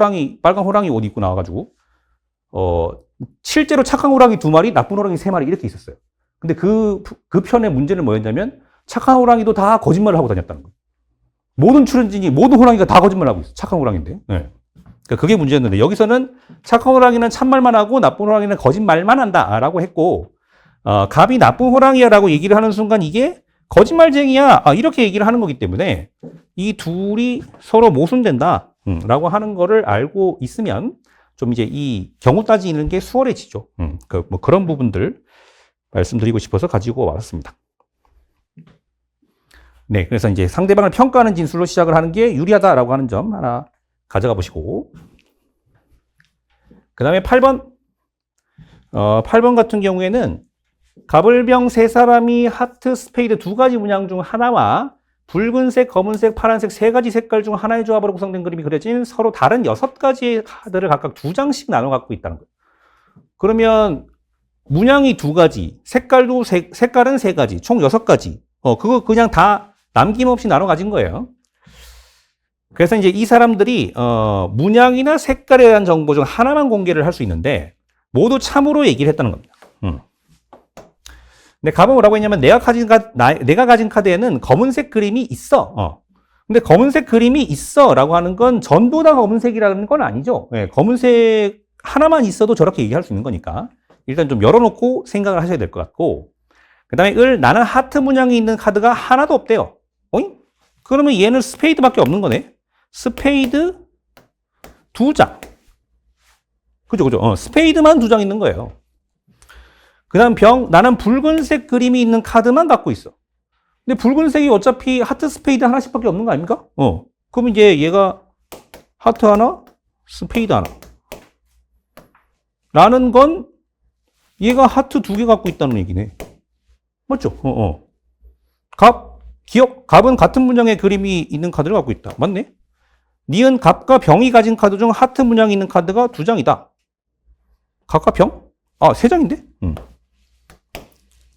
빨간 호랑이 옷 입고 나와가지고 실제로 착한 호랑이 2마리, 나쁜 호랑이 3마리 이렇게 있었어요. 근데 그 편의 문제는 뭐였냐면 착한 호랑이도 다 거짓말을 하고 다녔다는 거예요. 모든 호랑이가 다 거짓말을 하고 있어요. 착한 호랑이인데. 네. 그러니까 그게 문제였는데 여기서는 착한 호랑이는 참말만 하고 나쁜 호랑이는 거짓말만 한다라고 했고 갑이 나쁜 호랑이야라고 얘기를 하는 순간 이게 거짓말쟁이야 이렇게 얘기를 하는 거기 때문에 이 둘이 서로 모순된다 라고 하는 거를 알고 있으면 좀 이 경우 따지는 게 수월해지죠. 그런 부분들 말씀드리고 싶어서 가지고 왔습니다. 네, 그래서 상대방을 평가하는 진술로 시작을 하는 게 유리하다라고 하는 점 하나 가져가 보시고 그 다음에 8번 8번 같은 경우에는 가불병 세 사람이 하트, 스페이드 두 가지 문양 중 하나와 붉은색, 검은색, 파란색 세 가지 색깔 중 하나의 조합으로 구성된 그림이 그려진 서로 다른 6가지의 카드를 각각 2장씩 나눠 갖고 있다는 거예요. 그러면 문양이 두 가지, 색깔은 세 가지, 총 6가지. 그거 그냥 다 남김없이 나눠 가진 거예요. 그래서 이제 이 사람들이 문양이나 색깔에 대한 정보 중 하나만 공개를 할 수 있는데 모두 참으로 얘기를 했다는 겁니다. 근데 갑은 뭐라고 했냐면 내가 가진 카드에는 검은색 그림이 있어. 근데 검은색 그림이 있어 라고 하는 건 전부 다 검은색이라는 건 아니죠. 네, 검은색 하나만 있어도 저렇게 얘기할 수 있는 거니까 일단 좀 열어놓고 생각을 하셔야 될 것 같고, 그 다음에 나는 하트 문양이 있는 카드가 하나도 없대요. 어잉? 그러면 얘는 스페이드밖에 없는 거네. 스페이드 2장. 그죠. 스페이드만 2장 있는 거예요. 그 다음 나는 붉은색 그림이 있는 카드만 갖고 있어. 근데 붉은색이 어차피 하트, 스페이드 하나씩밖에 없는 거 아닙니까? 그럼 이제 얘가 하트 하나, 스페이드 하나. 라는 건 얘가 하트 2개 갖고 있다는 얘기네. 맞죠? 갑은 같은 문양의 그림이 있는 카드를 갖고 있다. 맞네? 니은 갑과 병이 가진 카드 중 하트 문양이 있는 카드가 2장이다. 갑과 병? 3장인데?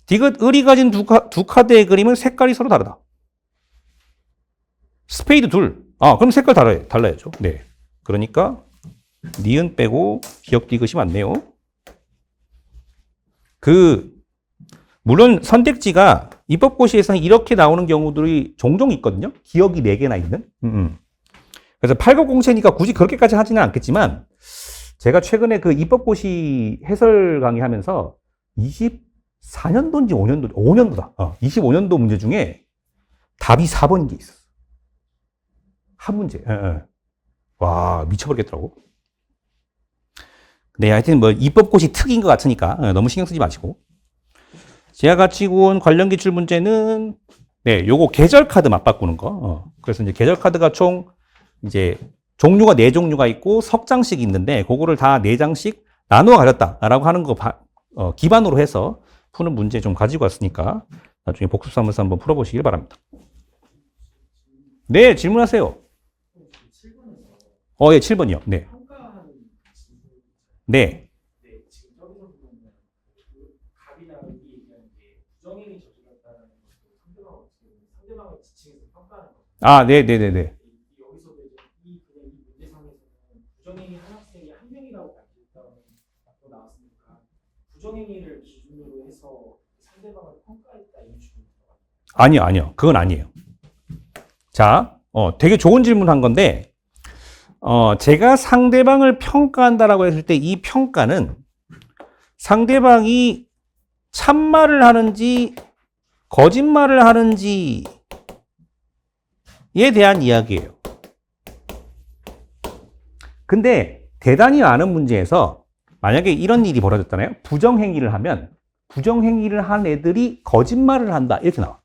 디귿, 을이 가진 두 카드의 그림은 색깔이 서로 다르다. 스페이드 2. 그럼 색깔 달라야죠. 네. 그러니까 니은 빼고 기역 디귿이 맞네요. 물론 선택지가 입법고시에서는 이렇게 나오는 경우들이 종종 있거든요. 기역이 4개나 있는. 그래서 8급 공채니까 굳이 그렇게까지 하지는 않겠지만, 제가 최근에 그 입법고시 해설 강의하면서 24년도인지 5년도다. 25년도 문제 중에 답이 4번인 게 있었어. 한 문제. 와, 미쳐버리겠더라고. 네, 하여튼 뭐 입법고시 특인 것 같으니까 너무 신경 쓰지 마시고. 제가 가지고 온 관련 기출 문제는, 네, 요거 계절 카드 맞바꾸는 거. 그래서 이제 계절 카드가 총 이제 종류가 4종류가 있고 석장씩 있는데 그거를 다 4장씩 나누어 가졌다라고 하는 거 기반으로 해서 푸는 문제 좀 가지고 왔으니까 나중에 복습하면서 한번 풀어보시길 바랍니다. 네, 질문하세요. 예, 7번이요. 네. 네. 네네네네.
여기서도 이제 이 문제상에서는 부정행위 한 학생이 한 명이라고 밝혔다고 나왔으니까 부정행위를 기준으로 해서 상대방을 평가했다 이런 식으로.
아니요. 그건 아니에요. 자, 되게 좋은 질문 한 건데, 제가 상대방을 평가한다라고 했을 때 이 평가는 상대방이 참말을 하는지 거짓말을 하는지에 대한 이야기예요. 근데 대단히 많은 문제에서 만약에 이런 일이 벌어졌잖아요. 부정행위를 하면 부정행위를 한 애들이 거짓말을 한다 이렇게 나와.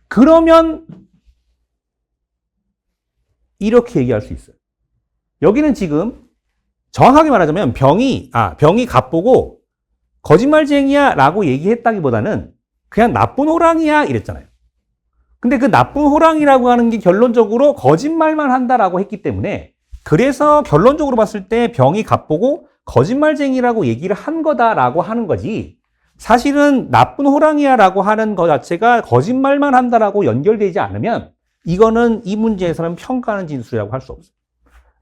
그러면 이렇게 얘기할 수 있어요. 여기는 지금 정확하게 말하자면 병이 갑보고 거짓말쟁이야 라고 얘기했다기보다는 그냥 나쁜 호랑이야 이랬잖아요. 근데 그 나쁜 호랑이라고 하는 게 결론적으로 거짓말만 한다라고 했기 때문에, 그래서 결론적으로 봤을 때 병이 갑보고 거짓말쟁이라고 얘기를 한 거다라고 하는 거지, 사실은 나쁜 호랑이야 라고 하는 것 자체가 거짓말만 한다라고 연결되지 않으면 이거는 이 문제에서는 평가하는 진술이라고 할 수 없어요.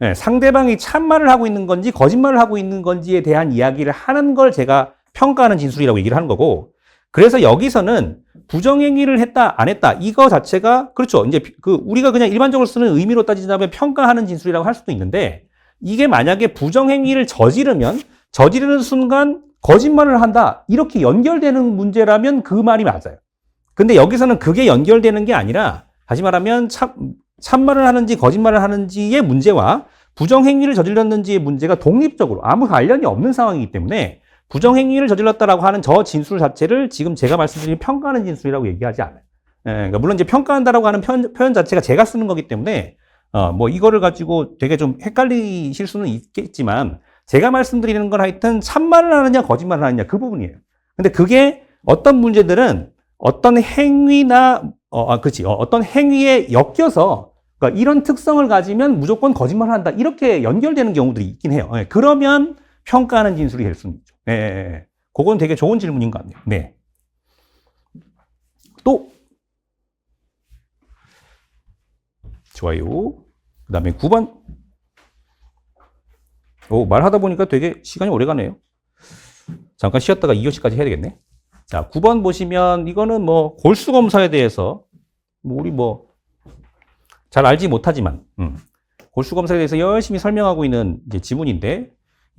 네, 상대방이 참말을 하고 있는 건지 거짓말을 하고 있는 건지에 대한 이야기를 하는 걸 제가 평가하는 진술이라고 얘기를 하는 거고, 그래서 여기서는 부정행위를 했다 안 했다 이거 자체가 그렇죠. 이제 우리가 그냥 일반적으로 쓰는 의미로 따지자면 평가하는 진술이라고 할 수도 있는데, 이게 만약에 부정행위를 저지르는 순간 거짓말을 한다 이렇게 연결되는 문제라면 그 말이 맞아요. 근데 여기서는 그게 연결되는 게 아니라, 다시 말하면 참말을 하는지 거짓말을 하는지의 문제와 부정행위를 저질렀는지의 문제가 독립적으로 아무 관련이 없는 상황이기 때문에 부정행위를 저질렀다라고 하는 저 진술 자체를 지금 제가 말씀드린 평가하는 진술이라고 얘기하지 않아요. 그러니까 물론 이제 평가한다라고 하는 표현 자체가 제가 쓰는 거기 때문에 뭐 이거를 가지고 되게 좀 헷갈리실 수는 있겠지만, 제가 말씀드리는 건 하여튼 참말을 하느냐 거짓말을 하느냐 그 부분이에요. 근데 그게 어떤 문제들은 어떤 행위나 어떤 행위에 엮여서 그러니까 이런 특성을 가지면 무조건 거짓말을 한다 이렇게 연결되는 경우들이 있긴 해요. 예, 그러면 평가하는 진술이 될 수는 있죠. 예, 예, 예. 그건 되게 좋은 질문인 것 같네요. 네. 또 좋아요. 그 다음에 9번. 말하다 보니까 되게 시간이 오래 가네요. 잠깐 쉬었다가 2교시까지 해야 되겠네. 자, 9번 보시면 이거는 뭐 골수 검사에 대해서 우리 잘 알지 못하지만 골수 검사에 대해서 열심히 설명하고 있는 이제 지문인데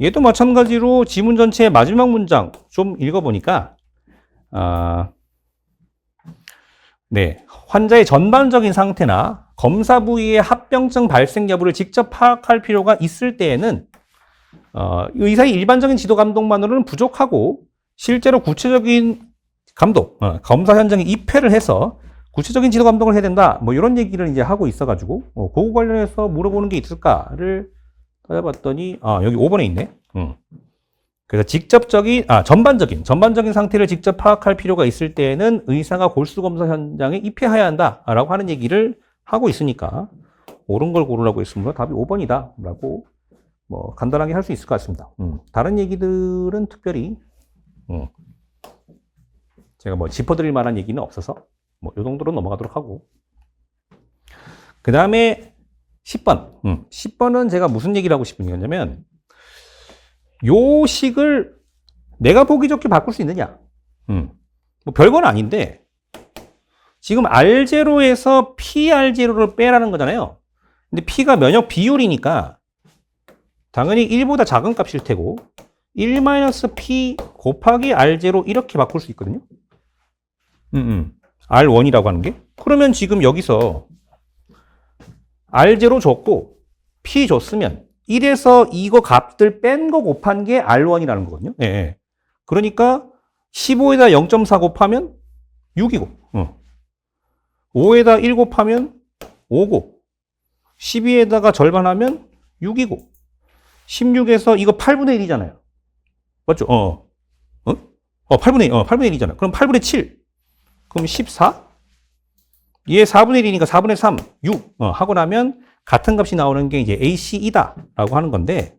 얘도 마찬가지로 지문 전체의 마지막 문장 좀 읽어보니까 네, 환자의 전반적인 상태나 검사 부위의 합병증 발생 여부를 직접 파악할 필요가 있을 때에는 의사의 일반적인 지도 감독만으로는 부족하고 실제로 구체적인 감독, 검사 현장에 입회를 해서 구체적인 지도 감독을 해야 된다. 뭐 이런 얘기를 이제 하고 있어가지고 그거 관련해서 물어보는 게 있을까를 찾아봤더니 여기 5번에 있네. 그래서 전반적인 상태를 직접 파악할 필요가 있을 때에는 의사가 골수 검사 현장에 입회해야 한다라고 하는 얘기를 하고 있으니까 옳은 걸 고르라고 했으므로 답이 5번이다라고 뭐 간단하게 할 수 있을 것 같습니다. 다른 얘기들은 특별히 제가 뭐 짚어드릴 만한 얘기는 없어서 뭐 이 정도로 넘어가도록 하고 그 다음에 10번. 10번은 제가 무슨 얘기를 하고 싶은 거냐면 요 식을 내가 보기 좋게 바꿀 수 있느냐? 뭐 별건 아닌데 지금 R0에서 PR0를 빼라는 거잖아요. 근데 P가 면역 비율이니까 당연히 1보다 작은 값일 테고 1-P 곱하기 R0 이렇게 바꿀 수 있거든요. R1이라고 하는 게. 그러면 지금 여기서 R0 줬고 P 줬으면 1에서 이거 값들 뺀 거 곱한 게 R1이라는 거거든요. 예, 예. 그러니까 15에다 0.4 곱하면 6이고 5에다 1 곱하면 5고 12에다가 절반하면 6이고 16에서 이거 8분의 1이잖아요. 맞죠? 8분의 1, 8분의 1이잖아. 그럼 8분의 7. 그럼 14? 얘 4분의 1이니까 4분의 3, 6. 하고 나면 같은 값이 나오는 게 이제 AC이다. 라고 하는 건데,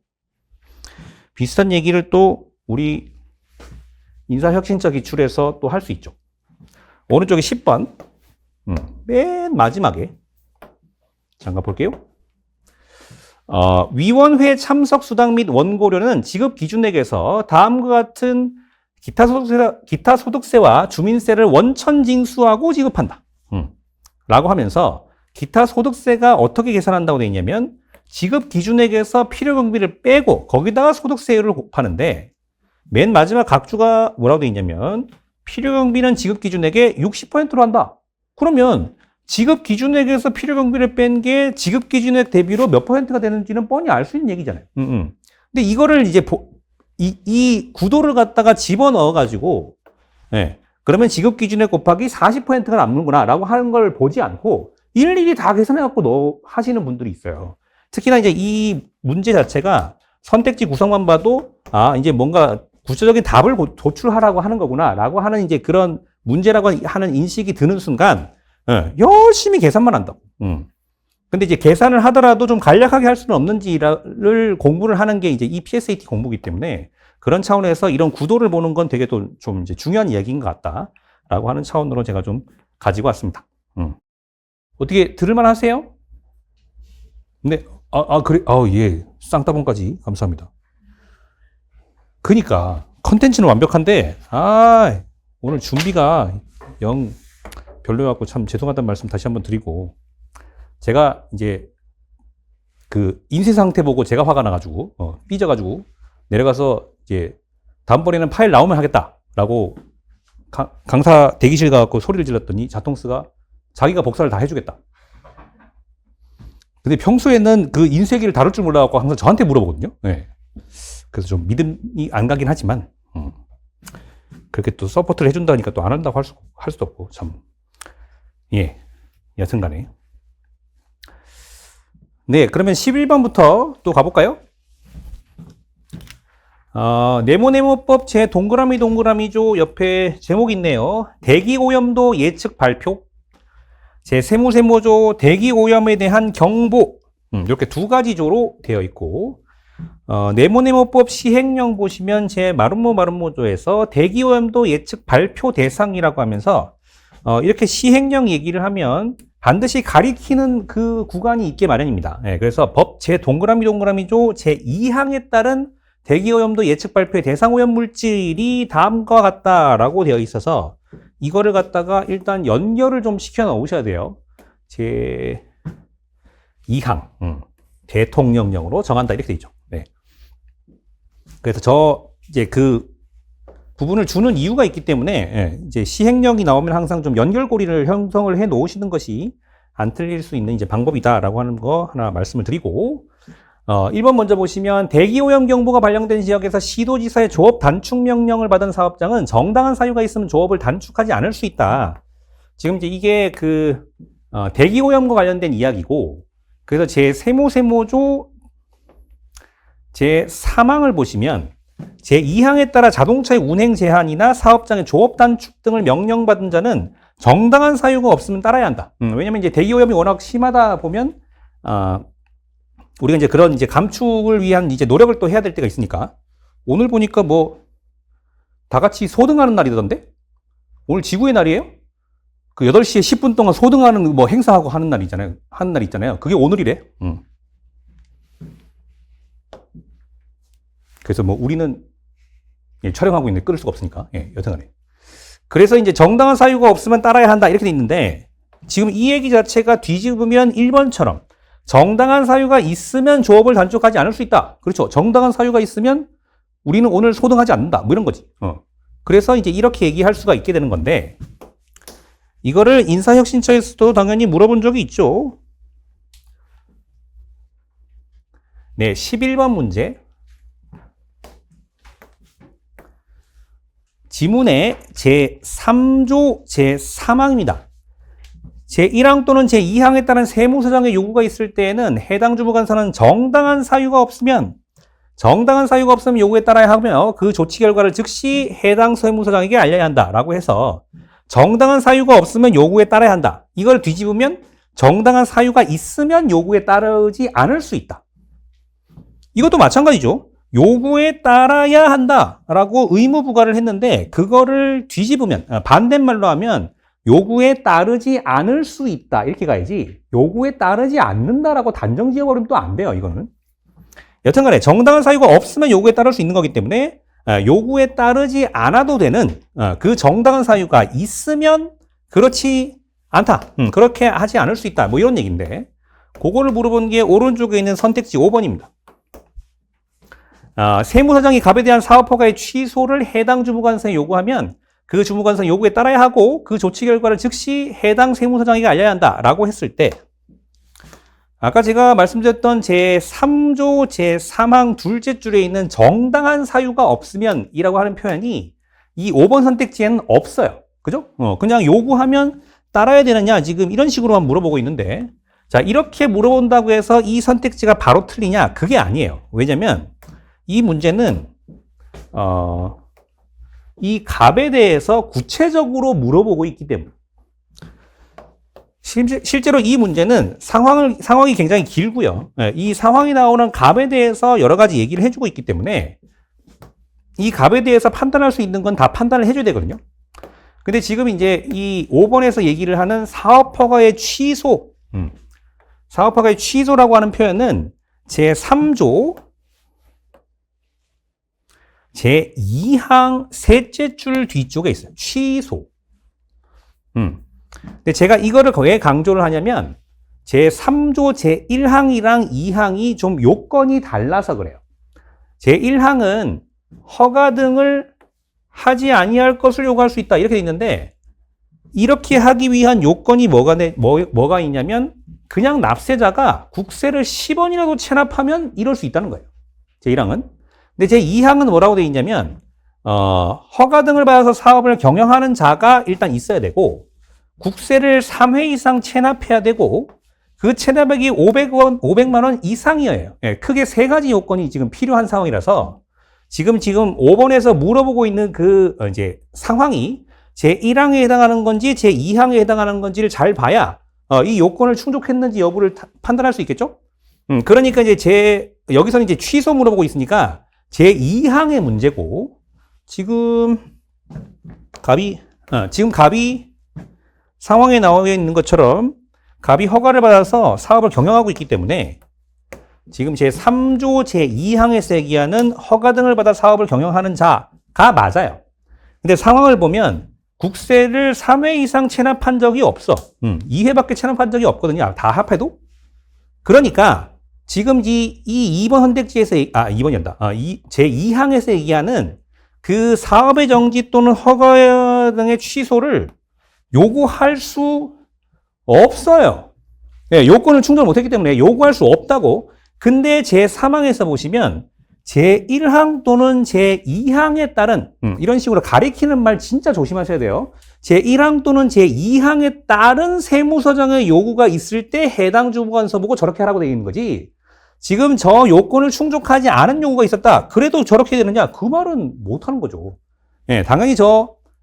비슷한 얘기를 또 우리 인사혁신처 기출에서 또 할 수 있죠. 오른쪽에 10번. 맨 마지막에. 잠깐 볼게요. 위원회 참석 수당 및 원고료는 지급 기준액에서 다음과 같은 기타 소득세와 주민세를 원천 징수하고 지급한다. 라고 하면서 기타 소득세가 어떻게 계산한다고 되어 있냐면 지급 기준액에서 필요경비를 빼고 거기다가 소득세율을 곱하는데 맨 마지막 각주가 뭐라고 되어 있냐면 필요경비는 지급 기준액의 60%로 한다. 그러면 지급 기준액에서 필요경비를 뺀 게 지급 기준액 대비로 몇 %가 되는지는 뻔히 알 수 있는 얘기잖아요. 근데 이거를 이제 이 구도를 갖다가 집어넣어 가지고 그러면 지급 기준액 곱하기 40%가 남는구나 라고 하는 걸 보지 않고 일일이 다 계산해 갖고 하시는 분들이 있어요. 특히나 이제 이 문제 자체가 선택지 구성만 봐도 이제 뭔가 구체적인 답을 도출하라고 하는 거구나 라고 하는 이제 그런 문제라고 하는 인식이 드는 순간 열심히 계산만 한다고. 근데 이제 계산을 하더라도 좀 간략하게 할 수는 없는지를 공부를 하는 게 이제 이 PSAT 공부이기 때문에 그런 차원에서 이런 구도를 보는 건 되게 또 좀 이제 중요한 이야기인 것 같다라고 하는 차원으로 제가 좀 가지고 왔습니다. 어떻게 들을만 하세요? 네, 그래, 예, 쌍따봉까지 감사합니다. 그니까 컨텐츠는 완벽한데 오늘 준비가 영 별로여갖고 참 죄송하다는 말씀 다시 한번 드리고 제가 이제 그 인쇄 상태 보고 제가 화가 나가지고 삐져가지고 내려가서 이제 다음번에는 파일 나오면 하겠다라고 강사 대기실 가갖고 소리를 질렀더니 자통스가 자기가 복사를 다 해주겠다. 근데 평소에는 그 인쇄기를 다룰 줄 몰라갖고 항상 저한테 물어보거든요. 네. 그래서 좀 믿음이 안 가긴 하지만 그렇게 또 서포트를 해준다니까 또 안 한다고 할 수도 없고 참 여튼간에 네, 그러면 11번부터 또 가볼까요? 네모네모법 제 동그라미조 옆에 제목이 있네요. 대기오염도 예측 발표. 제 세무세모조 대기오염에 대한 경보. 이렇게 두 가지 조로 되어 있고, 네모네모법 시행령 보시면 제 마름모조에서 대기오염도 예측 발표 대상이라고 하면서, 이렇게 시행령 얘기를 하면 반드시 가리키는 그 구간이 있게 마련입니다. 예, 그래서 법 제 동그라미조 제 2항에 따른 대기오염도 예측 발표의 대상 오염 물질이 다음과 같다라고 되어 있어서 이거를 갖다가 일단 연결을 좀 시켜 놓으셔야 돼요. 제 2항 대통령령으로 정한다 이렇게 돼 있죠. 네. 그래서 이제 그 부분을 주는 이유가 있기 때문에 예, 이제 시행령이 나오면 항상 좀 연결고리를 형성을 해 놓으시는 것이 안 틀릴 수 있는 이제 방법이다라고 하는 거 하나 말씀을 드리고, 1번 먼저 보시면 대기오염 경보가 발령된 지역에서 시도지사의 조업 단축 명령을 받은 사업장은 정당한 사유가 있으면 조업을 단축하지 않을 수 있다. 지금 이제 이게 그 대기오염과 관련된 이야기고, 그래서 제 세모조 제 3항을 보시면 제 2항에 따라 자동차의 운행 제한이나 사업장의 조업 단축 등을 명령받은 자는 정당한 사유가 없으면 따라야 한다. 왜냐면 이제 대기오염이 워낙 심하다 보면 우리가 이제 그런 이제 감축을 위한 이제 노력을 또 해야 될 때가 있으니까. 오늘 보니까 뭐 다 같이 소등하는 날이던데? 오늘 지구의 날이에요? 그 8시에 10분 동안 소등하는 뭐 행사하고 하는 날 있잖아요. 그게 오늘이래. 그래서 뭐 우리는 촬영하고 있는데 끊을 수가 없으니까. 예, 여튼간에. 그래서 이제 정당한 사유가 없으면 따라야 한다 이렇게 돼 있는데, 지금 이 얘기 자체가 뒤집으면 1번처럼 정당한 사유가 있으면 조업을 단축하지 않을 수 있다. 그렇죠. 정당한 사유가 있으면 우리는 오늘 소등하지 않는다. 뭐 이런 거지. 그래서 이제 이렇게 얘기할 수가 있게 되는 건데, 이거를 인사혁신처에서도 당연히 물어본 적이 있죠. 네, 11번 문제. 지문의 제3조 제3항입니다. 제1항 또는 제2항에 따른 세무사정의 요구가 있을 때에는 해당 주무관사는 정당한 사유가 없으면 요구에 따라야 하며 그 조치 결과를 즉시 해당 세무사장에게 알려야 한다라고 해서 정당한 사유가 없으면 요구에 따라야 한다. 이걸 뒤집으면 정당한 사유가 있으면 요구에 따르지 않을 수 있다. 이것도 마찬가지죠. 요구에 따라야 한다라고 의무 부과를 했는데, 그거를 뒤집으면 반대말로 하면 요구에 따르지 않을 수 있다 이렇게 가야지, 요구에 따르지 않는다라고 단정 지어버리면 또 안 돼요. 이거는 여튼간에 정당한 사유가 없으면 요구에 따를 수 있는 거기 때문에 요구에 따르지 않아도 되는 그 정당한 사유가 있으면 그렇지 않다, 그렇게 하지 않을 수 있다, 뭐 이런 얘기인데, 그거를 물어본 게 오른쪽에 있는 선택지 5번입니다. 세무사장이 갑에 대한 사업허가의 취소를 해당 주무관사에 요구하면 그 주무관사 요구에 따라야 하고 그 조치 결과를 즉시 해당 세무사장에게 알려야 한다라고 했을 때, 아까 제가 말씀드렸던 제3조 제3항 둘째 줄에 있는 정당한 사유가 없으면 이라고 하는 표현이 이 5번 선택지에는 없어요. 그죠? 그냥 요구하면 따라야 되느냐 지금 이런 식으로만 물어보고 있는데, 자, 이렇게 물어본다고 해서 이 선택지가 바로 틀리냐? 그게 아니에요. 왜냐면 이 문제는 이 갑에 대해서 구체적으로 물어보고 있기 때문에. 실제로 이 문제는 상황이 굉장히 길고요. 이 상황이 나오는 갑에 대해서 여러 가지 얘기를 해주고 있기 때문에 이 갑에 대해서 판단할 수 있는 건 다 판단을 해줘야 되거든요. 근데 지금 이제 이 5번에서 얘기를 하는 사업허가의 취소, 사업허가의 취소라고 하는 표현은 제3조 제2항 셋째 줄 뒤쪽에 있어요. 취소. 근데 제가 이거를 왜 강조를 하냐면 제3조 제1항이랑 2항이 좀 요건이 달라서 그래요. 제1항은 허가 등을 하지 아니할 것을 요구할 수 있다 이렇게 돼 있는데, 이렇게 하기 위한 요건이 뭐가 있냐면 그냥 납세자가 국세를 10원이라도 체납하면 이럴 수 있다는 거예요. 제1항은. 근데 제2항은 뭐라고 돼 있냐면 허가 등을 받아서 사업을 경영하는 자가 일단 있어야 되고, 국세를 3회 이상 체납해야 되고, 그 체납액이 500만 원 이상이에요. 예, 크게 세 가지 요건이 지금 필요한 상황이라서 지금 5번에서 물어보고 있는 그 이제 상황이 제1항에 해당하는 건지 제2항에 해당하는 건지를 잘 봐야 이 요건을 충족했는지 여부를 판단할 수 있겠죠? 그러니까 이제 여기서는 이제 취소 물어보고 있으니까 제2항의 문제고, 지금 갑이 상황에 나와 있는 것처럼 갑이 허가를 받아서 사업을 경영하고 있기 때문에 지금 제3조 제2항에서 얘기하는 허가 등을 받아 사업을 경영하는 자가 맞아요. 근데 상황을 보면 국세를 3회 이상 체납한 적이 없어. 2회밖에 체납한 적이 없거든요. 다 합해도. 그러니까 지금 이 2번 선택지에서, 2번이었다. 제2항에서 얘기하는 그 사업의 정지 또는 허가 등의 취소를 요구할 수 없어요. 네, 요건을 충족 못했기 때문에 요구할 수 없다고. 근데 제3항에서 보시면 제1항 또는 제2항에 따른 이런 식으로 가리키는 말 진짜 조심하셔야 돼요. 제1항 또는 제2항에 따른 세무서장의 요구가 있을 때 해당 주무관서 보고 저렇게 하라고 되어 있는 거지. 지금 저 요건을 충족하지 않은 요구가 있었다. 그래도 저렇게 되느냐? 그 말은 못하는 거죠. 예, 당연히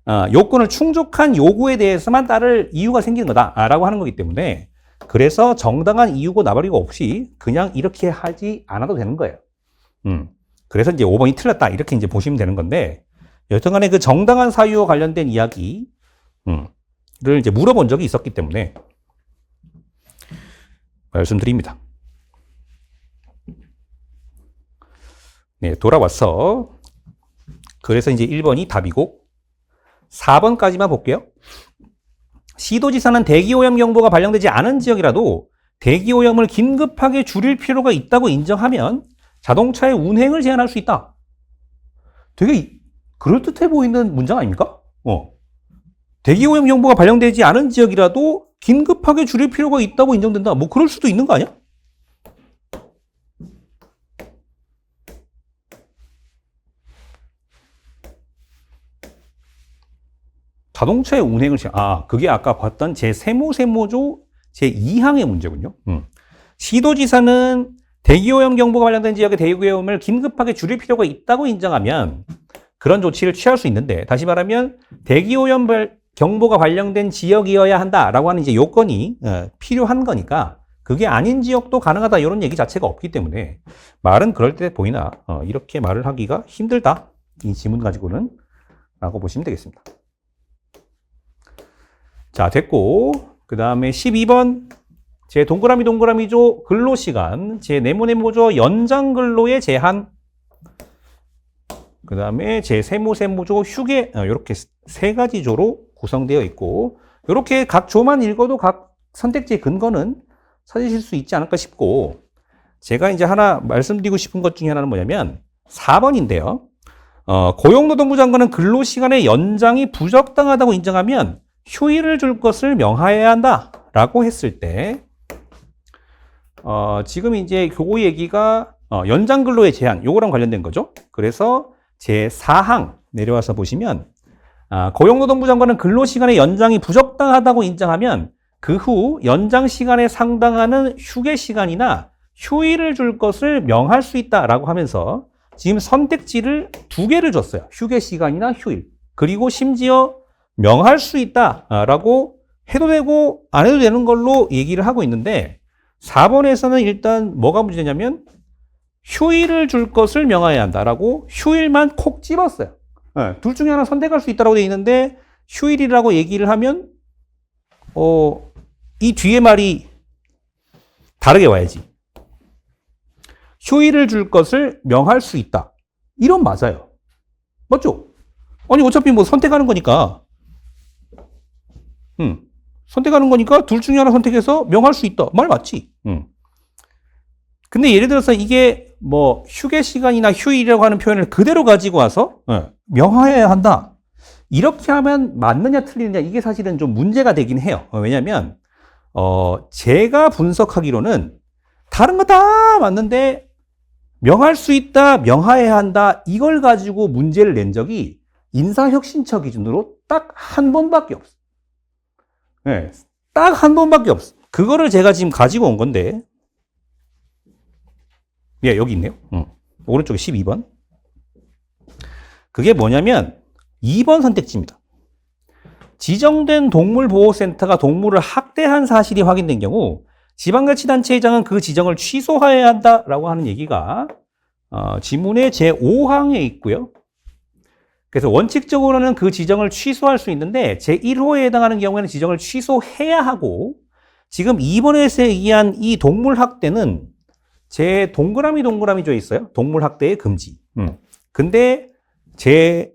요건을 충족한 요구에 대해서만 따를 이유가 생기는 거다라고 하는 거기 때문에, 그래서 정당한 이유고 나발이고 없이 그냥 이렇게 하지 않아도 되는 거예요. 그래서 이제 5번이 틀렸다 이렇게 이제 보시면 되는 건데, 여튼간에 그 정당한 사유와 관련된 이야기를 이제 물어본 적이 있었기 때문에 말씀드립니다. 네, 돌아와서 그래서 이제 1번이 답이고 4번까지만 볼게요. 시도지사는 대기오염 경보가 발령되지 않은 지역이라도 대기오염을 긴급하게 줄일 필요가 있다고 인정하면 자동차의 운행을 제한할 수 있다. 되게 그럴듯해 보이는 문장 아닙니까? 대기오염 경보가 발령되지 않은 지역이라도 긴급하게 줄일 필요가 있다고 인정된다. 뭐 그럴 수도 있는 거 아니야? 자동차의 운행을 그게 아까 봤던 제3세무조 제2항의 문제군요. 시도지사는 대기오염 경보가 발령된 지역의 대기오염을 긴급하게 줄일 필요가 있다고 인정하면 그런 조치를 취할 수 있는데, 다시 말하면 대기오염 경보가 발령된 지역이어야 한다라고 하는 이제 요건이 필요한 거니까 그게 아닌 지역도 가능하다 이런 얘기 자체가 없기 때문에 말은 그럴 때 보이나 이렇게 말을 하기가 힘들다. 이 지문 가지고는 라고 보시면 되겠습니다. 자, 됐고, 그 다음에 12번 제 동그라미조 근로시간, 제 네모네모조 연장 근로의 제한, 그 다음에 제 세모조 휴게, 이렇게 세 가지 조로 구성되어 있고, 이렇게 각 조만 읽어도 각 선택지의 근거는 찾으실 수 있지 않을까 싶고, 제가 이제 하나 말씀드리고 싶은 것 중에 하나는 뭐냐면 4번인데요. 고용노동부 장관은 근로시간의 연장이 부적당하다고 인정하면 휴일을 줄 것을 명하여야 한다라고 했을 때, 지금 이제 그 얘기가 연장 근로의 제한, 요거랑 관련된 거죠. 그래서 제4항 내려와서 보시면 고용노동부 장관은 근로시간의 연장이 부적당하다고 인정하면 그 후 연장 시간에 상당하는 휴게 시간이나 휴일을 줄 것을 명할 수 있다라고 하면서 지금 선택지를 2개를 줬어요. 휴게 시간이나 휴일. 그리고 심지어 명할 수 있다라고 해도 되고 안 해도 되는 걸로 얘기를 하고 있는데, 4번에서는 일단 뭐가 문제냐면 휴일을 줄 것을 명하여야 한다라고 휴일만 콕 집었어요. 둘 중에 하나 선택할 수 있다고 되어 있는데 휴일이라고 얘기를 하면 이 뒤에 말이 다르게 와야지. 휴일을 줄 것을 명할 수 있다. 이런 맞아요. 맞죠? 아니 어차피 뭐 선택하는 거니까. 선택하는 거니까 둘 중에 하나 선택해서 명할 수 있다. 말 맞지? 근데 예를 들어서 이게 뭐 휴게 시간이나 휴일이라고 하는 표현을 그대로 가지고 와서 명하여야 한다. 이렇게 하면 맞느냐 틀리느냐 이게 사실은 좀 문제가 되긴 해요. 왜냐하면 제가 분석하기로는 다른 거 다 맞는데 명할 수 있다, 명하여야 한다 이걸 가지고 문제를 낸 적이 인사혁신처 기준으로 딱 한 번밖에 없어. 네, 딱 한 번밖에 없어. 그거를 제가 지금 가지고 온 건데, 예, 여기 있네요. 오른쪽에 12번. 그게 뭐냐면 2번 선택지입니다. 지정된 동물보호센터가 동물을 학대한 사실이 확인된 경우 지방자치단체장은 그 지정을 취소해야 한다라고 하는 얘기가 지문의 제5항에 있고요. 그래서 원칙적으로는 그 지정을 취소할 수 있는데 제1호에 해당하는 경우에는 지정을 취소해야 하고 지금 2번에서 의한 이 동물학대는 제 동그라미 줘 있어요. 동물학대의 금지. 근데 제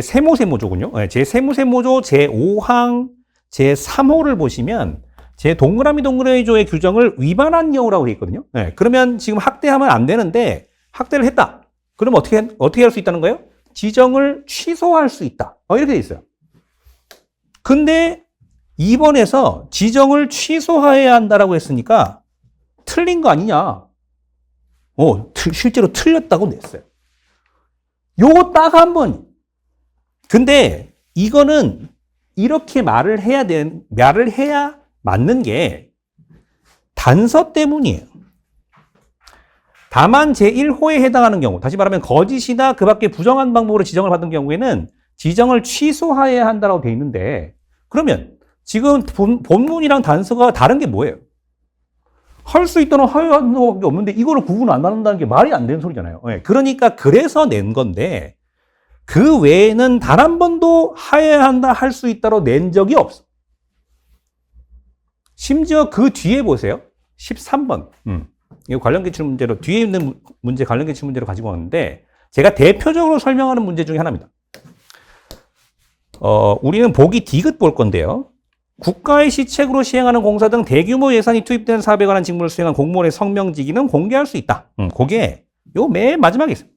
세모세모조군요. 네, 제 세모세모조 제5항 제3호를 보시면 제 동그라미조의 규정을 위반한 경우라고 되어 있거든요. 네, 그러면 지금 학대하면 안 되는데 학대를 했다. 그럼 어떻게 할 수 있다는 거예요? 지정을 취소할 수 있다. 이렇게 돼 있어요. 근데 2번에서 지정을 취소해야 한다라고 했으니까 틀린 거 아니냐? 실제로 틀렸다고 냈어요. 요거 딱 한 번. 근데 이거는 이렇게 말을 해야 맞는 게 단서 때문이에요. 다만 제1호에 해당하는 경우, 다시 말하면 거짓이나 그 밖에 부정한 방법으로 지정을 받은 경우에는 지정을 취소해야 한다고 돼 있는데 그러면 지금 본문이랑 단서가 다른 게 뭐예요? 할 수 있다는 해야 하는 것밖에 없는데 이거를 구분 안 한다는 게 말이 안 되는 소리잖아요. 그러니까 그래서 낸 건데 그 외에는 단 한 번도 해야 한다, 할 수 있다로 낸 적이 없어. 심지어 그 뒤에 보세요. 13번. 이거 관련 기출 문제로, 뒤에 있는 문제 관련 기출 문제로 가지고 왔는데 제가 대표적으로 설명하는 문제 중에 하나입니다. 우리는 보기 디귿 볼 건데요. 국가의 시책으로 시행하는 공사 등 대규모 예산이 투입된 사업에 관한 직무를 수행한 공무원의 성명지기는 공개할 수 있다. 그게 요 맨 마지막에 있어요.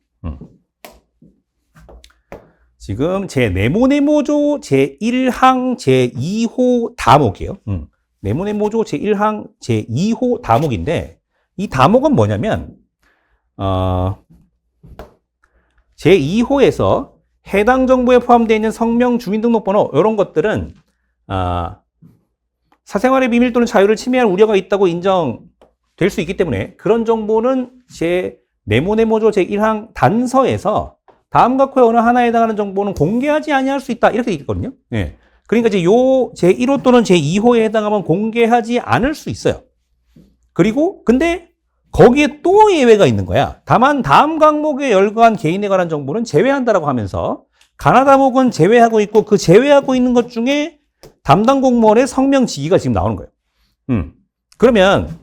지금 제 네모네모조 제1항 제2호 다목이에요. 네모네모조 제1항 제2호 다목인데 이 다목은 뭐냐면 제2호에서 해당 정보에 포함되어 있는 성명, 주민등록번호 이런 것들은 사생활의 비밀 또는 자유를 침해할 우려가 있다고 인정될 수 있기 때문에 그런 정보는 제 네모네모조 제1항 단서에서 다음 각호의 어느 하나에 해당하는 정보는 공개하지 아니할 수 있다 이렇게 되어 있거든요. 예. 그러니까 이제 요 제1호 또는 제2호에 해당하면 공개하지 않을 수 있어요. 그리고 근데 거기에 또 예외가 있는 거야. 다만 다음 항목에 열거한 개인에 관한 정보는 제외한다라고 하면서 가나다목은 제외하고 있고 그 제외하고 있는 것 중에 담당 공무원의 성명 지기가 지금 나오는 거예요. 그러면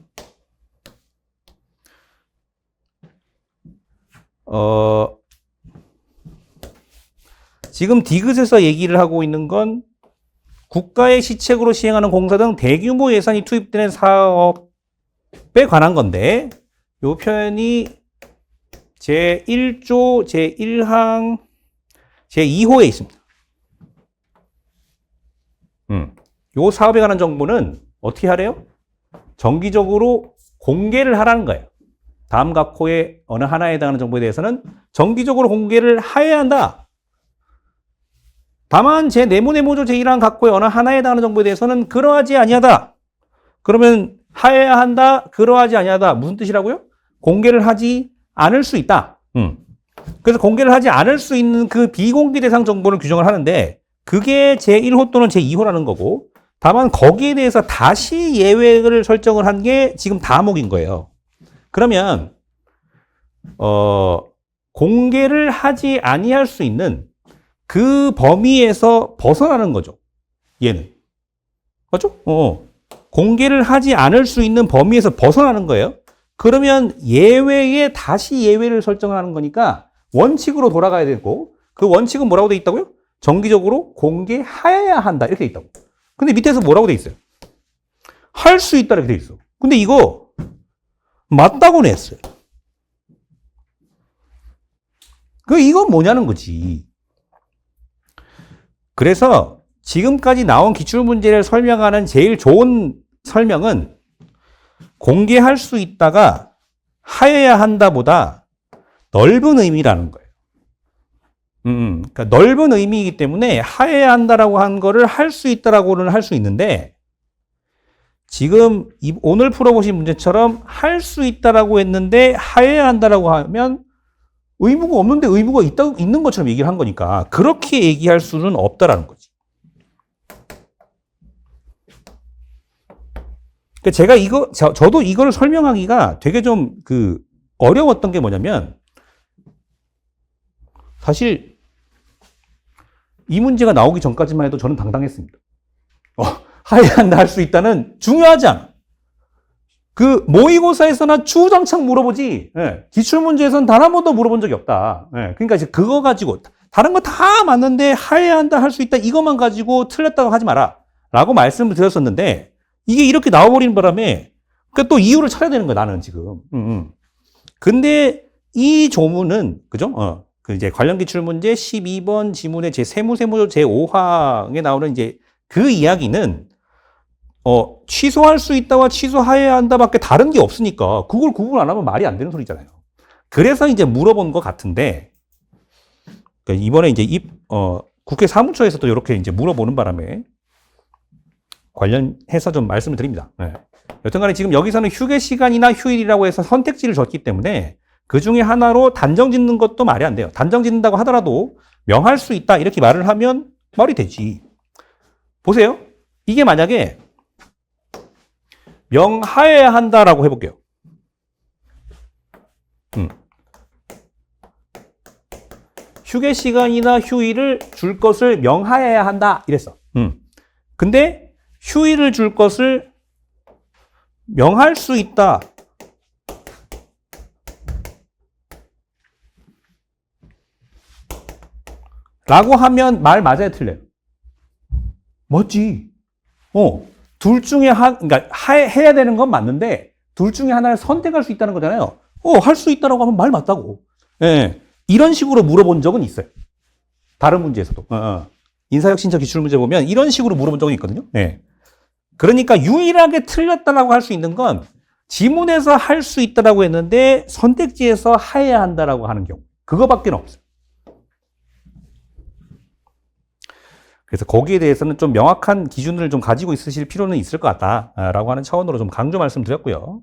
지금 디귿에서 얘기를 하고 있는 건 국가의 시책으로 시행하는 공사 등 대규모 예산이 투입되는 사업에 관한 건데 이 표현이 제1조 제1항 제2호에 있습니다. 이 사업에 관한 정보는 어떻게 하래요? 정기적으로 공개를 하라는 거예요. 다음 각호의 어느 하나에 해당하는 정보에 대해서는 정기적으로 공개를 해야 한다. 다만 제 네모네모조 제1항 각호의 어느 하나에 해당하는 정보에 대해서는 그러하지 아니하다. 그러면 해야 한다, 그러하지 아니하다. 무슨 뜻이라고요? 공개를 하지 않을 수 있다. 그래서 공개를 하지 않을 수 있는 그 비공개 대상 정보를 규정을 하는데 그게 제1호 또는 제2호라는 거고 다만 거기에 대해서 다시 예외를 설정을 한 게 지금 다목인 거예요. 그러면 공개를 하지 아니할 수 있는 그 범위에서 벗어나는 거죠. 얘는. 맞죠? 공개를 하지 않을 수 있는 범위에서 벗어나는 거예요. 그러면 예외에 다시 예외를 설정하는 거니까 원칙으로 돌아가야 되고 그 원칙은 뭐라고 돼 있다고요? 정기적으로 공개해야 한다 이렇게 돼 있다고. 근데 밑에서 뭐라고 돼 있어요? 할 수 있다 이렇게 돼 있어. 근데 이거 맞다고 냈어요. 이건 뭐냐는 거지. 그래서 지금까지 나온 기출문제를 설명하는 제일 좋은 설명은 공개할 수 있다가 하여야 한다보다 넓은 의미라는 거예요. 그러니까 넓은 의미이기 때문에 하여야 한다라고 한 거를 할 수 있다라고는 할 수 있는데 지금 오늘 풀어보신 문제처럼 할 수 있다라고 했는데 하여야 한다라고 하면 의무가 없는데 의무가 있는 것처럼 얘기를 한 거니까 그렇게 얘기할 수는 없다라는 거지. 그러니까 제가 저도 이걸 설명하기가 되게 좀 어려웠던 게 뭐냐면 사실 이 문제가 나오기 전까지만 해도 저는 당당했습니다. 하야한다 할 수 있다는 중요하지 않아. 모의고사에서나 주장창 물어보지, 예, 기출문제에서는 단 한 번도 물어본 적이 없다. 예, 그러니까 이제 그거 가지고, 다른 거 다 맞는데 하야한다 할 수 있다, 이것만 가지고 틀렸다고 하지 마라. 라고 말씀을 드렸었는데, 이게 이렇게 나와버리는 바람에, 그러니까 또 이유를 찾아야 되는 거야, 나는 지금. 근데 이 조문은, 그죠? 이제 관련 기출문제 12번 지문의 세무조 제5항에 나오는 이제 그 이야기는, 취소할 수 있다와 취소해야 한다밖에 다른 게 없으니까 그걸 구분 안 하면 말이 안 되는 소리잖아요. 그래서 이제 물어본 것 같은데, 그러니까 이번에 이제 국회 사무처에서도 이렇게 이제 물어보는 바람에 관련해서 좀 말씀을 드립니다. 네. 여튼간에 지금 여기서는 휴게 시간이나 휴일이라고 해서 선택지를 줬기 때문에 그 중에 하나로 단정 짓는 것도 말이 안 돼요. 단정 짓는다고 하더라도 명할 수 있다 이렇게 말을 하면 말이 되지. 보세요. 이게 만약에 명하여야 한다라고 해볼게요. 휴게 시간이나 휴일을 줄 것을 명하여야 한다 이랬어. 근데 휴일을 줄 것을 명할 수 있다. 라고 하면 말 맞아야 틀려요. 맞지? 둘 중에 그러니까 해야 되는 건 맞는데 둘 중에 하나를 선택할 수 있다는 거잖아요. 할 수 있다라고 하면 말 맞다고. 예. 이런 식으로 물어본 적은 있어요. 다른 문제에서도. 인사혁신처 기출문제 보면 이런 식으로 물어본 적은 있거든요. 예. 그러니까 유일하게 틀렸다라고 할 수 있는 건 지문에서 할 수 있다라고 했는데 선택지에서 해야 한다라고 하는 경우. 그거밖에 없어요. 그래서 거기에 대해서는 좀 명확한 기준을 좀 가지고 있으실 필요는 있을 것 같다라고 하는 차원으로 좀 강조 말씀드렸고요.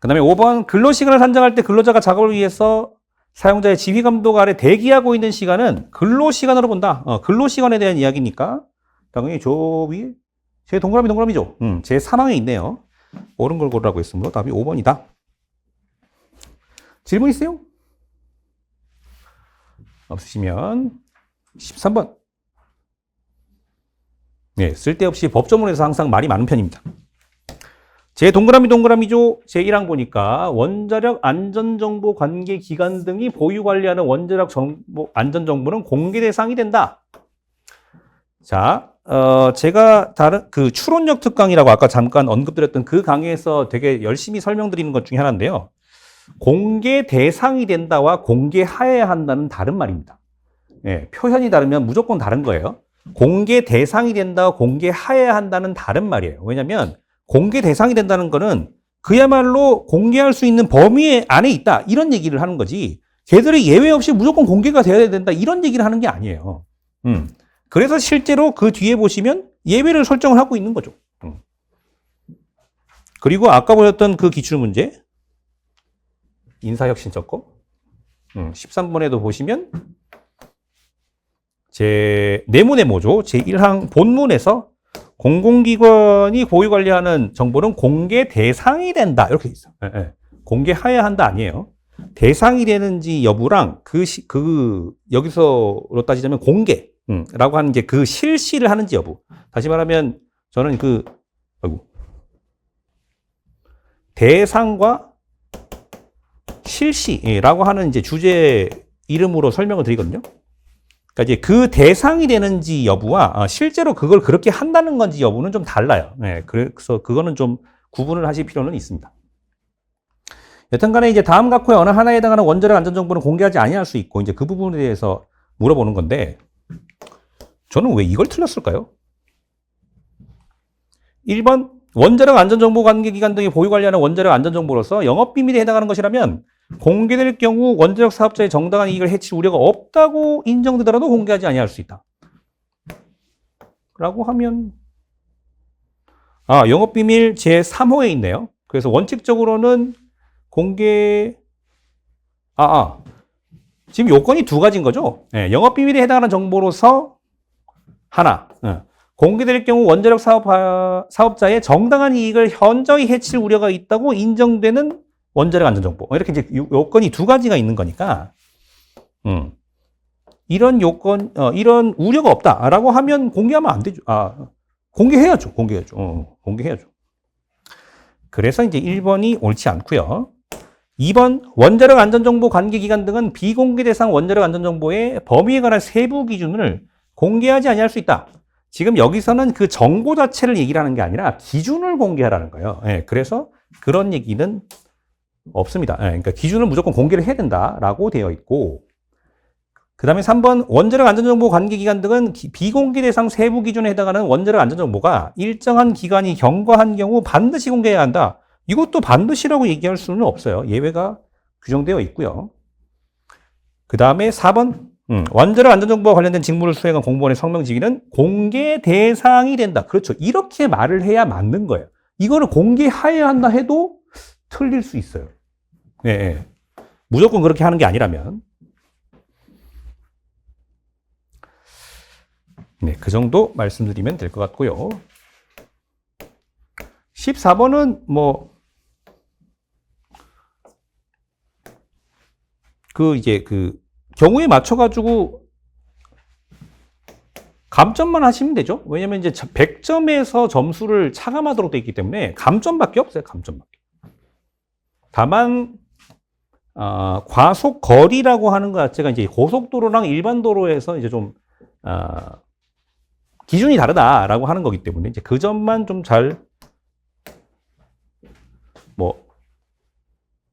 그 다음에 5번 근로시간을 산정할 때 근로자가 작업을 위해서 사용자의 지휘 감독 아래 대기하고 있는 시간은 근로시간으로 본다. 근로시간에 대한 이야기니까 당연히 저 위에 제 동그라미죠. 제 3항에 있네요. 옳은 걸 고르라고 했으므로 답이 5번이다. 질문 있어요? 없으시면 13번. 네, 쓸데없이 법조문에서 항상 말이 많은 편입니다. 제 동그라미죠. 제 1항 보니까 원자력 안전정보 관계기관 등이 보유 관리하는 원자력 안전정보는 공개 대상이 된다. 자, 제가 다른 추론력 특강이라고 아까 잠깐 언급드렸던 그 강의에서 되게 열심히 설명드리는 것 중에 하나인데요. 공개 대상이 된다와 공개하여야 한다는 다른 말입니다. 네, 표현이 다르면 무조건 다른 거예요. 공개 대상이 된다와 공개하여야 한다는 다른 말이에요. 왜냐하면 공개 대상이 된다는 거는 그야말로 공개할 수 있는 범위 안에 있다 이런 얘기를 하는 거지 걔들이 예외 없이 무조건 공개가 되어야 된다 이런 얘기를 하는 게 아니에요. 그래서 실제로 그 뒤에 보시면 예외를 설정을 하고 있는 거죠. 그리고 아까 보셨던 그 기출문제 인사혁신처 거 13번에도 보시면 제 네모죠. 제 1항 본문에서 공공기관이 보유 관리하는 정보는 공개 대상이 된다. 이렇게 있어. 공개해야 한다 아니에요. 대상이 되는지 여부랑 여기서로 따지자면 공개라고 하는 게 그 실시를 하는지 여부. 다시 말하면 저는 대상과 실시라고 하는 이제 주제 이름으로 설명을 드리거든요. 그러니까 이제 그 대상이 되는지 여부와 실제로 그걸 그렇게 한다는 건지 여부는 좀 달라요. 네, 그래서 그거는 좀 구분을 하실 필요는 있습니다. 여튼간에 이제 다음 각호의 어느 하나에 해당하는 원자력 안전 정보는 공개하지 아니할 수 있고 이제 그 부분에 대해서 물어보는 건데 저는 왜 이걸 틀렸을까요? 1번 원자력 안전정보 관계기관 등이 보유 관리하는 원자력 안전정보로서 영업비밀에 해당하는 것이라면 공개될 경우 원자력 사업자의 정당한 이익을 해칠 우려가 없다고 인정되더라도 공개하지 아니할 수 있다. 라고 하면 영업비밀 제3호에 있네요. 그래서 원칙적으로는 공개 지금 요건이 두 가지인 거죠. 예, 영업비밀에 해당하는 정보로서 하나, 공개될 경우 원자력 사업자의 정당한 이익을 현저히 해칠 우려가 있다고 인정되는 원자력 안전정보. 이렇게 이제 요건이 두 가지가 있는 거니까, 이런 요건, 이런 우려가 없다라고 하면 공개하면 안 되죠. 공개해야죠. 공개해야죠. 그래서 이제 1번이 옳지 않고요. 2번, 원자력 안전정보 관계기관 등은 비공개 대상 원자력 안전정보의 범위에 관한 세부 기준을 공개하지 아니할 수 있다. 지금 여기서는 그 정보 자체를 얘기를 하는 게 아니라 기준을 공개하라는 거예요. 예, 그래서 그런 얘기는 없습니다. 예, 그러니까 기준을 무조건 공개를 해야 된다라고 되어 있고, 그 다음에 3번, 원자력 안전정보 관계기관 등은 비공개 대상 세부 기준에 해당하는 원자력 안전정보가 일정한 기관이 경과한 경우 반드시 공개해야 한다. 이것도 반드시라고 얘기할 수는 없어요. 예외가 규정되어 있고요. 그 다음에 4번, 원자력 안전정보와 관련된 직무를 수행한 공무원의 성명지기는 공개 대상이 된다. 그렇죠. 이렇게 말을 해야 맞는 거예요. 이거를 공개해야 한다 해도 틀릴 수 있어요. 네, 무조건 그렇게 하는 게 아니라면. 네, 그 정도 말씀드리면 될 것 같고요. 14번은 경우에 맞춰가지고 감점만 하시면 되죠. 왜냐면 이제 100점에서 점수를 차감하도록 되어 있기 때문에 감점밖에 없어요. 감점밖에. 다만, 과속 거리라고 하는 것 자체가 이제 고속도로랑 일반 도로에서 이제 좀, 기준이 다르다라고 하는 거기 때문에 이제 그 점만 좀 잘,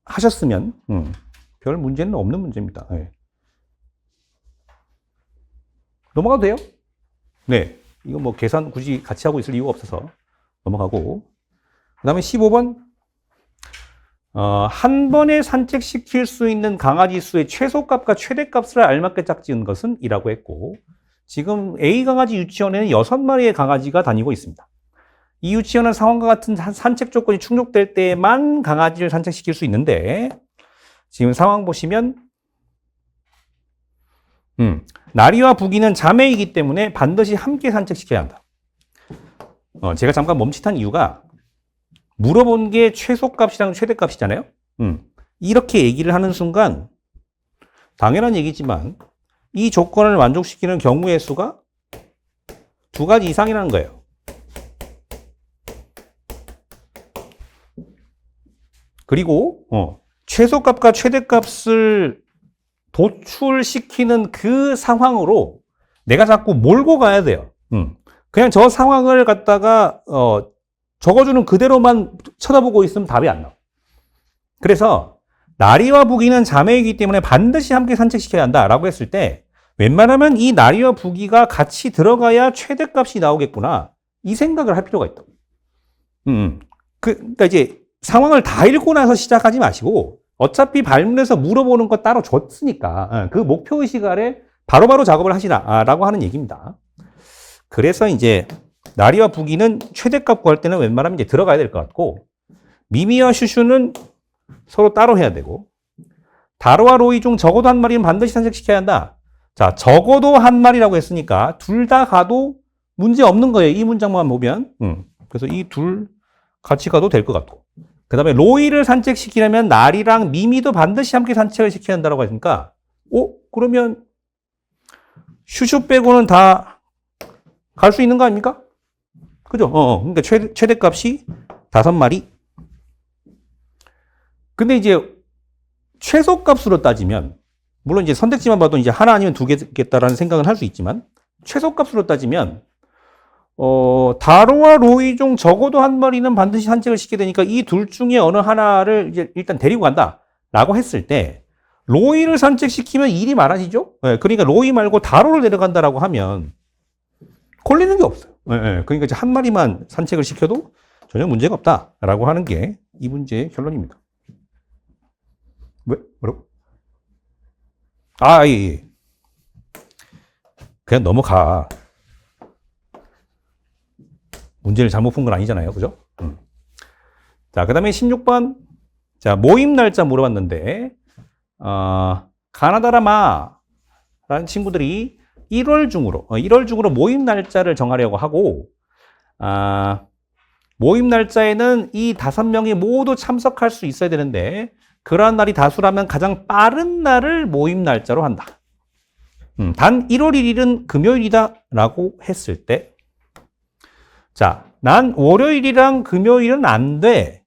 하셨으면, 별 문제는 없는 문제입니다. 네. 넘어가도 돼요? 네. 이거 계산 굳이 같이 하고 있을 이유가 없어서 넘어가고. 그 다음에 15번. 한 번에 산책시킬 수 있는 강아지 수의 최소값과 최대값을 알맞게 짝지은 것은? 이라고 했고, 지금 A 강아지 유치원에는 6마리의 강아지가 다니고 있습니다. 이 유치원은 상황과 같은 산책 조건이 충족될 때만 강아지를 산책시킬 수 있는데, 지금 상황 보시면, 나리와 부기는 자매이기 때문에 반드시 함께 산책시켜야 한다. 제가 잠깐 멈칫한 이유가, 물어본 게 최소값이랑 최대값이잖아요. 이렇게 얘기를 하는 순간, 당연한 얘기지만, 이 조건을 만족시키는 경우의 수가 2가지 이상이라는 거예요. 그리고 최소값과 최대값을 도출시키는 그 상황으로 내가 자꾸 몰고 가야 돼요. 그냥 저 상황을 갖다가 적어주는 그대로만 쳐다보고 있으면 답이 안 나와. 그래서 나리와 부기는 자매이기 때문에 반드시 함께 산책시켜야 한다라고 했을 때 웬만하면 이 나리와 부기가 같이 들어가야 최대값이 나오겠구나, 이 생각을 할 필요가 있다. 그러니까 이제 상황을 다 읽고 나서 시작하지 마시고 어차피 발문에서 물어보는 거 따로 줬으니까 그 목표의식 아래 바로바로 작업을 하시라라고 하는 얘기입니다. 그래서 이제 나리와 부기는 최대값 구할 때는 웬만하면 이제 들어가야 될 것 같고, 미미와 슈슈는 서로 따로 해야 되고, 다로와 로이 중 적어도 한 마리는 반드시 산책시켜야 한다. 자, 적어도 한 마리라고 했으니까 둘 다 가도 문제 없는 거예요. 이 문장만 보면. 그래서 이 둘 같이 가도 될 것 같고. 그 다음에 로이를 산책시키려면 나리랑 미미도 반드시 함께 산책을 시켜야 한다고 했으니까, 그러면 슈슈 빼고는 다 갈 수 있는 거 아닙니까? 그죠? 그러니까 최대값이 5마리. 근데 이제 최소값으로 따지면, 물론 이제 선택지만 봐도 이제 하나 아니면 2개겠다라는 생각은 할 수 있지만, 최소값으로 따지면, 다로와 로이 중 적어도 한 마리는 반드시 산책을 시켜야 되니까 이 둘 중에 어느 하나를 이제 일단 데리고 간다라고 했을 때, 로이를 산책시키면 일이 많아지죠? 네, 그러니까 로이 말고 다로를 데려간다라고 하면 걸리는 게 없어요. 네, 그러니까 이제 한 마리만 산책을 시켜도 전혀 문제가 없다라고 하는 게 이 문제의 결론입니다. 왜? 뭐라고? 예. 그냥 넘어가. 문제를 잘못 푼 건 아니잖아요. 그죠? 자, 그 다음에 16번. 자, 모임 날짜 물어봤는데, 가나다라마라는 친구들이 1월 중으로 모임 날짜를 정하려고 하고, 모임 날짜에는 이 5명이 모두 참석할 수 있어야 되는데, 그러한 날이 다수라면 가장 빠른 날을 모임 날짜로 한다. 단 1월 1일은 금요일이다 라고 했을 때, 자, 난 월요일이랑 금요일은 안 돼.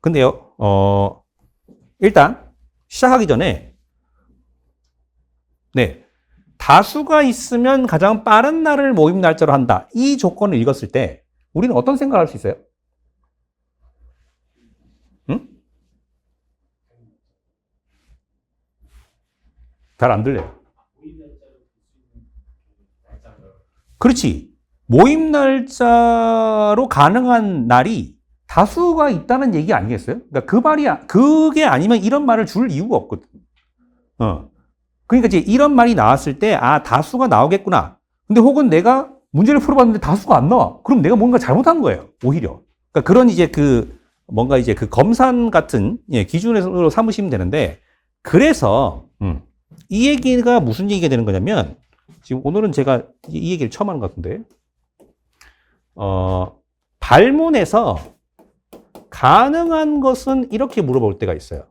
근데요, 일단 시작하기 전에, 네, 다수가 있으면 가장 빠른 날을 모임 날짜로 한다. 이 조건을 읽었을 때 우리는 어떤 생각을 할 수 있어요? 응? 잘 안 들려요. 그렇지. 모임 날짜로 가능한 날이 다수가 있다는 얘기 아니겠어요? 그러니까 그게 아니면 이런 말을 줄 이유가 없거든. 그러니까 이제 이런 말이 나왔을 때, 다수가 나오겠구나. 근데 혹은 내가 문제를 풀어봤는데 다수가 안 나와. 그럼 내가 뭔가 잘못한 거예요. 오히려. 그러니까 그런 이제 뭔가 이제 검산 같은 기준으로 삼으시면 되는데, 그래서, 이 얘기가 무슨 얘기가 되는 거냐면, 지금 오늘은 제가 이 얘기를 처음 하는 것 같은데, 발문에서 가능한 것은 이렇게 물어볼 때가 있어요.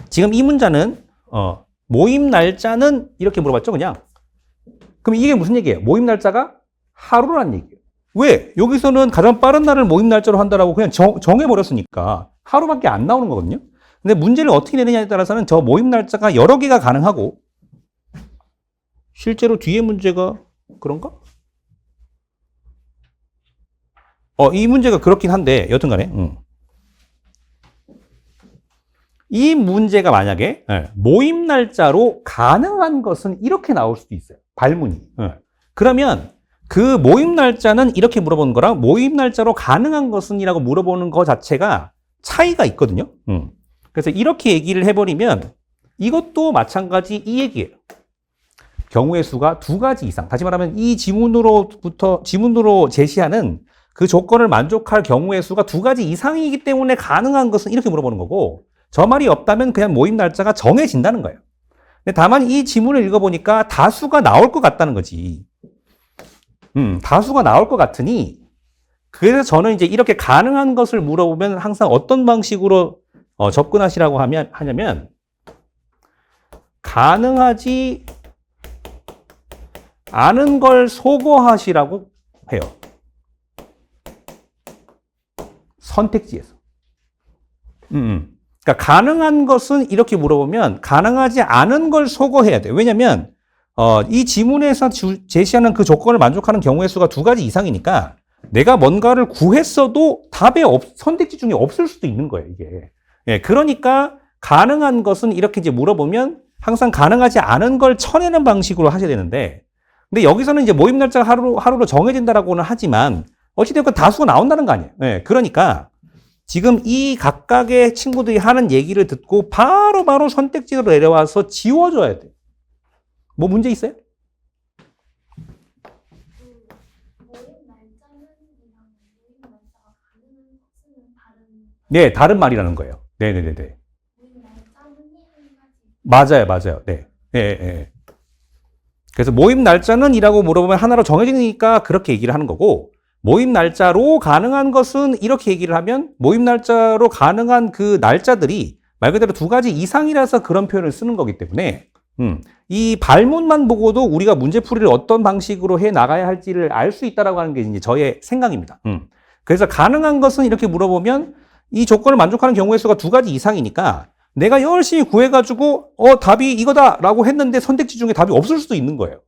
지금 이 문자는 모임 날짜는 이렇게 물어봤죠, 그냥. 그럼 이게 무슨 얘기예요? 모임 날짜가 하루란 얘기예요. 왜? 여기서는 가장 빠른 날을 모임 날짜로 한다라고 그냥 정해버렸으니까 하루밖에 안 나오는 거거든요. 근데 문제를 어떻게 내느냐에 따라서는 저 모임 날짜가 여러 개가 가능하고, 실제로 뒤에 문제가 그런가? 이 문제가 그렇긴 한데, 여튼간에, 이 문제가 만약에 모임 날짜로 가능한 것은 이렇게 나올 수도 있어요. 발문이. 그러면 그 모임 날짜는 이렇게 물어보는 거랑 모임 날짜로 가능한 것은이라고 물어보는 거 자체가 차이가 있거든요. 그래서 이렇게 얘기를 해버리면 이것도 마찬가지 이 얘기예요. 경우의 수가 2가지 이상. 다시 말하면 이 지문으로 제시하는 그 조건을 만족할 경우의 수가 2가지 이상이기 때문에 가능한 것은 이렇게 물어보는 거고, 저 말이 없다면 그냥 모임 날짜가 정해진다는 거예요. 근데 다만 이 지문을 읽어보니까 다수가 나올 것 같다는 거지. 다수가 나올 것 같으니, 그래서 저는 이제 이렇게 가능한 것을 물어보면 항상 어떤 방식으로 접근하시라고 하냐면, 가능하지 않은 걸 소거하시라고 해요. 선택지에서. 그러니까 가능한 것은 이렇게 물어보면 가능하지 않은 걸 소거해야 돼요. 왜냐하면 이 지문에서 제시하는 그 조건을 만족하는 경우의 수가 2가지 이상이니까 내가 뭔가를 구했어도 답에 선택지 중에 없을 수도 있는 거예요, 이게. 예, 그러니까 가능한 것은 이렇게 이제 물어보면 항상 가능하지 않은 걸 쳐내는 방식으로 하셔야 되는데, 근데 여기서는 이제 모임 날짜가 하루로 정해진다라고는 하지만 어찌됐건 다수가 나온다는 거 아니에요. 예, 그러니까 지금 이 각각의 친구들이 하는 얘기를 듣고 바로 선택지로 내려와서 지워줘야 돼요. 뭐 문제 있어요? 네, 다른 말이라는 거예요. 네네네. 맞아요. 네. 네. 그래서 모임 날짜는 이라고 물어보면 하나로 정해지니까 그렇게 얘기를 하는 거고, 모임 날짜로 가능한 것은 이렇게 얘기를 하면 모임 날짜로 가능한 그 날짜들이 말 그대로 2가지 이상이라서 그런 표현을 쓰는 거기 때문에 이 발문만 보고도 우리가 문제풀이를 어떤 방식으로 해 나가야 할지를 알 수 있다라고 하는 게 이제 저의 생각입니다. 그래서 가능한 것은 이렇게 물어보면 이 조건을 만족하는 경우의 수가 2가지 이상이니까 내가 열심히 구해가지고 답이 이거다라고 했는데 선택지 중에 답이 없을 수도 있는 거예요.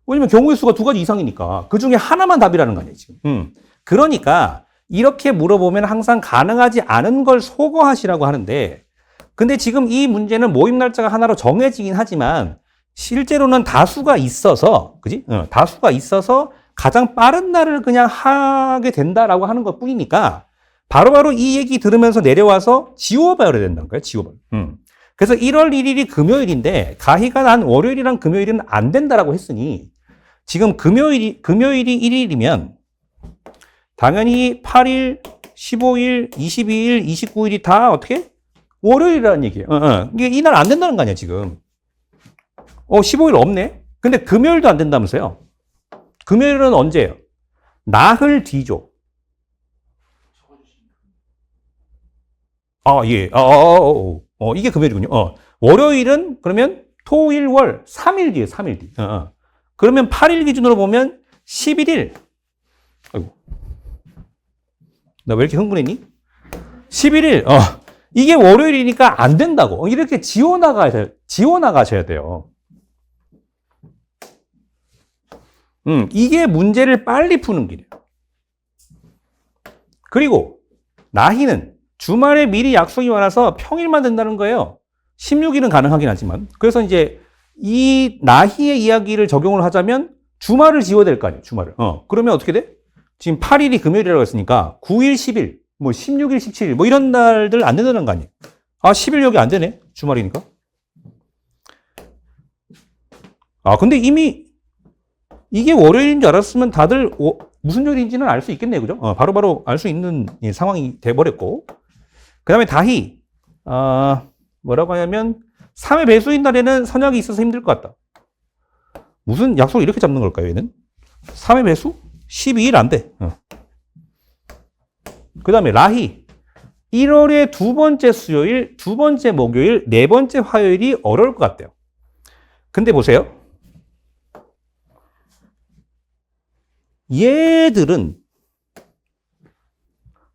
왜냐면 경우의 수가 2가지 이상이니까 그 중에 하나만 답이라는 거 아니에요, 지금. 그러니까 이렇게 물어보면 항상 가능하지 않은 걸 소거하시라고 하는데, 근데 지금 이 문제는 모임 날짜가 하나로 정해지긴 하지만 실제로는 다수가 있어서, 그지? 다수가 있어서 가장 빠른 날을 그냥 하게 된다라고 하는 것 뿐이니까 바로바로 이 얘기 들으면서 내려와서 지워버려야 된다는 거예요, 지워버려. 그래서 1월 1일이 금요일인데 가희가 난 월요일이랑 금요일은 안 된다라고 했으니 지금 금요일이 1일이면 당연히 8일, 15일, 22일, 29일이 다 어떻게? 월요일이라는 얘기예요. 이게 이날 안 된다는 거 아니야, 지금. 15일 없네? 근데 금요일도 안 된다면서요? 금요일은 언제예요? 나흘 뒤죠. 예. 이게 금요일이군요. 월요일은 그러면 토, 일, 월 3일 뒤에 3일 뒤. 그러면 8일 기준으로 보면 11일. 아이고. 나 왜 이렇게 흥분했니? 11일. 이게 월요일이니까 안 된다고. 이렇게 지워나가셔야 돼요. 이게 문제를 빨리 푸는 길이에요. 그리고 나희는 주말에 미리 약속이 많아서 평일만 된다는 거예요. 16일은 가능하긴 하지만. 그래서 이제 이 나희의 이야기를 적용을 하자면 주말을 지워야 될 거 아니에요. 주말을. 그러면 어떻게 돼? 지금 8일이 금요일이라고 했으니까 9일, 10일, 뭐 16일, 17일 뭐 이런 날들 안 된다는 거 아니에요. 10일 여기 안 되네. 주말이니까. 근데 이미 이게 월요일인 줄 알았으면 다들 무슨 요일인지는 알 수 있겠네요. 그죠? 바로바로 알 수 있는 상황이 돼버렸고. 그 다음에 다희. 뭐라고 하냐면 3회 배수인 날에는 선약이 있어서 힘들 것 같다. 무슨 약속을 이렇게 잡는 걸까요, 얘는? 3회 배수? 12일 안 돼. 그 다음에 라희. 1월의 두 번째 수요일, 두 번째 목요일, 네 번째 화요일이 어려울 것 같대요. 근데 보세요. 얘들은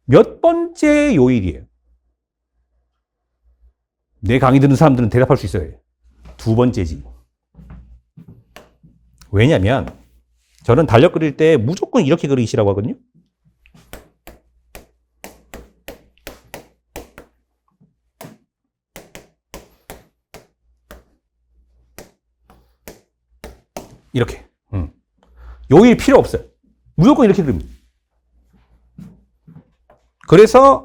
몇 번째 요일이에요? 내 강의 듣는 사람들은 대답할 수 있어요. 두 번째지. 왜냐면 저는 달력 그릴 때 무조건 이렇게 그리시라고 하거든요. 이렇게. 요일 필요 없어요. 무조건 이렇게 그립니다. 그래서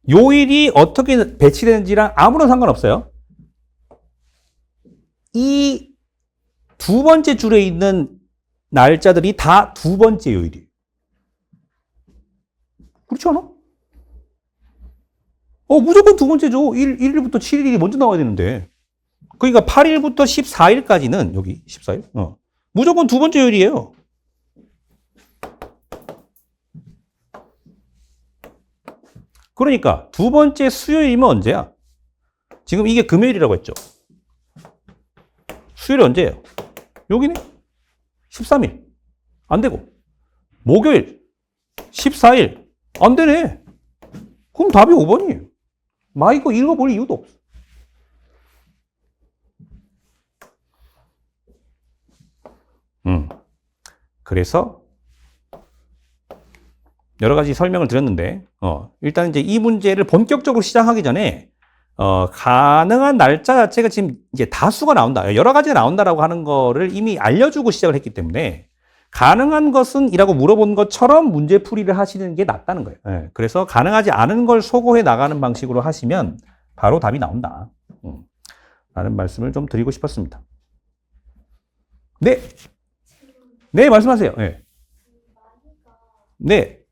요일이 어떻게 배치되는지랑 아무런 상관없어요. 이 두 번째 줄에 있는 날짜들이 다 두 번째 요일이에요. 그렇지 않아? 무조건 두 번째죠. 1일부터 7일이 먼저 나와야 되는데. 그러니까 8일부터 14일까지는 여기 14일. 무조건 두 번째 요일이에요. 그러니까 두 번째 수요일이면 언제야? 지금 이게 금요일이라고 했죠. 수요일이 언제예요? 여기네. 13일. 안 되고. 목요일. 14일. 안 되네. 그럼 답이 5번이에요. 이거 읽어볼 이유도 없어. 그래서 여러 가지 설명을 드렸는데, 일단 이제 이 문제를 본격적으로 시작하기 전에, 가능한 날짜 자체가 지금 이제 다수가 나온다. 여러 가지가 나온다라고 하는 거를 이미 알려주고 시작을 했기 때문에, 가능한 것은 이라고 물어본 것처럼 문제 풀이를 하시는 게 낫다는 거예요. 그래서 가능하지 않은 걸 소거해 나가는 방식으로 하시면 바로 답이 나온다. 라는 말씀을 좀 드리고 싶었습니다. 네. 네, 말씀하세요. 네. 네.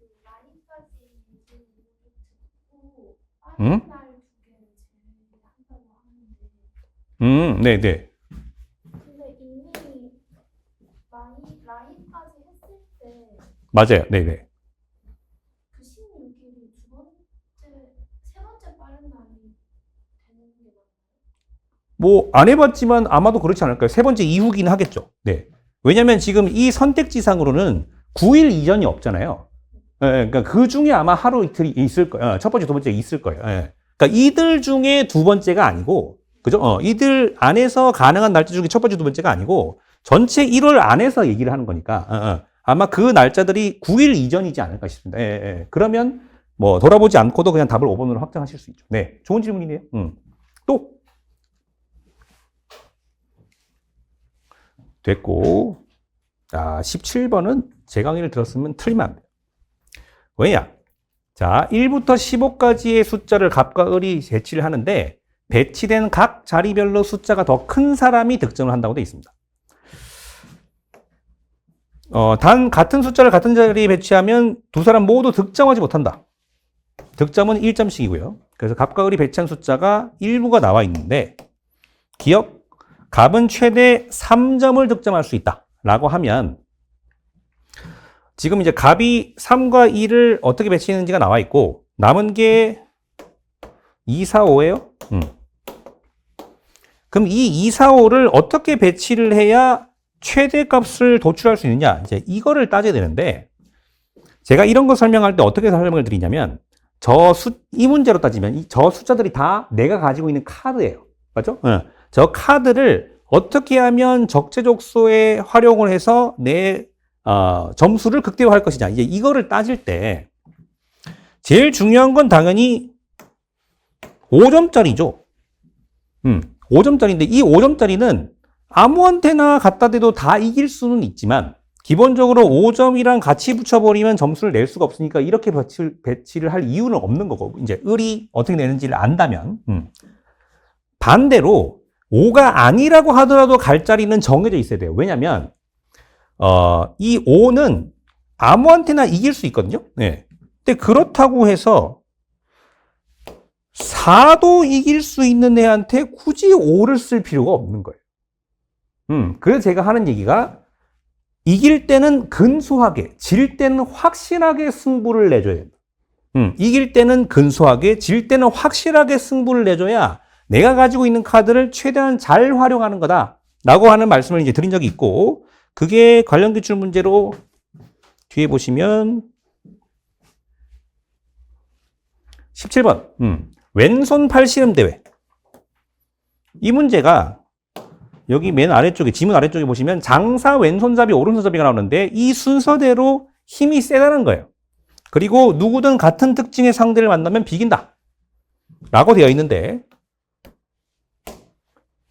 네, 네.
근데 이미 라인까지 했을 때
맞아요. 네, 네.
그 16일이 세 번째 빠른 날이 되는 게 맞나요?
뭐, 안 해봤지만 아마도 그렇지 않을까요? 세 번째 이후긴 하겠죠. 네. 왜냐면 지금 이 선택지상으로는 9일 이전이 없잖아요. 그러니까 그 중에 아마 하루 이틀이 있을 거예요. 첫 번째, 두 번째 있을 거예요. 그러니까 이들 중에 두 번째가 아니고, 그죠? 이들 안에서 가능한 날짜 중에 첫 번째, 두 번째가 아니고, 전체 1월 안에서 얘기를 하는 거니까, 아마 그 날짜들이 9일 이전이지 않을까 싶습니다. 그러면, 뭐, 돌아보지 않고도 그냥 답을 5번으로 확정하실 수 있죠. 네. 좋은 질문이네요. 또. 됐고. 자, 17번은 제 강의를 들었으면 틀리면 안 돼요. 왜냐? 자, 1부터 15까지의 숫자를 갑과 을이 배치를 하는데, 배치된 각 자리별로 숫자가 더 큰 사람이 득점을 한다고 되어 있습니다. 단 같은 숫자를 같은 자리에 배치하면 두 사람 모두 득점하지 못한다. 득점은 1점씩이고요. 그래서 갑과 을이 배치한 숫자가 일부가 나와 있는데 기억, 갑은 최대 3점을 득점할 수 있다 라고 하면 지금 이제 갑이 3과 2를 어떻게 배치했는지가 나와 있고 남은 게 2, 4, 5예요. 그럼 이 2, 4, 5를 어떻게 배치를 해야 최대값을 도출할 수 있느냐, 이제 이거를 따져야 되는데 제가 이런 거 설명할 때 어떻게 설명을 드리냐면 이 문제로 따지면 저 숫자들이 다 내가 가지고 있는 카드예요. 맞죠? 저 카드를 어떻게 하면 적재적소에 활용을 해서 내 점수를 극대화할 것이냐, 이제 이거를 따질 때 제일 중요한 건 당연히 5점짜리죠. 5점짜리인데 이 5점짜리는 아무한테나 갖다 대도 다 이길 수는 있지만 기본적으로 5점이랑 같이 붙여버리면 점수를 낼 수가 없으니까 이렇게 배치를 할 이유는 없는 거고, 이제 을이 어떻게 내는지를 안다면. 반대로 5가 아니라고 하더라도 갈 자리는 정해져 있어야 돼요. 왜냐면 이 5는 아무한테나 이길 수 있거든요. 네. 근데 그렇다고 해서 4도 이길 수 있는 애한테 굳이 5를 쓸 필요가 없는 거예요. 그래서 제가 하는 얘기가 이길 때는 근소하게, 질 때는 확실하게 승부를 내줘야 된다. 이길 때는 근소하게, 질 때는 확실하게 승부를 내줘야 내가 가지고 있는 카드를 최대한 잘 활용하는 거다 라고 하는 말씀을 이제 드린 적이 있고, 그게 관련 기출 문제로 뒤에 보시면 17번 왼손 팔씨름 대회. 이 문제가 여기 맨 아래쪽에, 지문 아래쪽에 보시면 장사 왼손잡이 오른손잡이가 나오는데 이 순서대로 힘이 세다는 거예요. 그리고 누구든 같은 특징의 상대를 만나면 비긴다 라고 되어 있는데,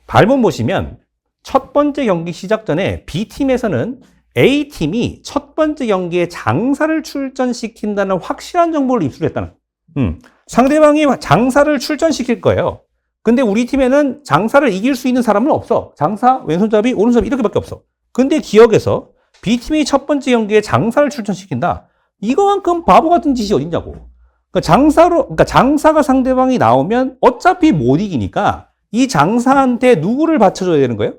발본 보시면 첫 번째 경기 시작 전에 B팀에서는 A팀이 첫 번째 경기에 장사를 출전시킨다는 확실한 정보를 입수했다는 거예요. 상대방이 장사를 출전시킬 거예요. 근데 우리 팀에는 장사를 이길 수 있는 사람은 없어. 장사, 왼손잡이, 오른손잡이 이렇게밖에 없어. 근데 기억에서 B팀이 첫 번째 경기에 장사를 출전시킨다. 이거만큼 바보 같은 짓이 어딨냐고. 그러니까 장사가 상대방이 나오면 어차피 못 이기니까 이 장사한테 누구를 받쳐줘야 되는 거예요?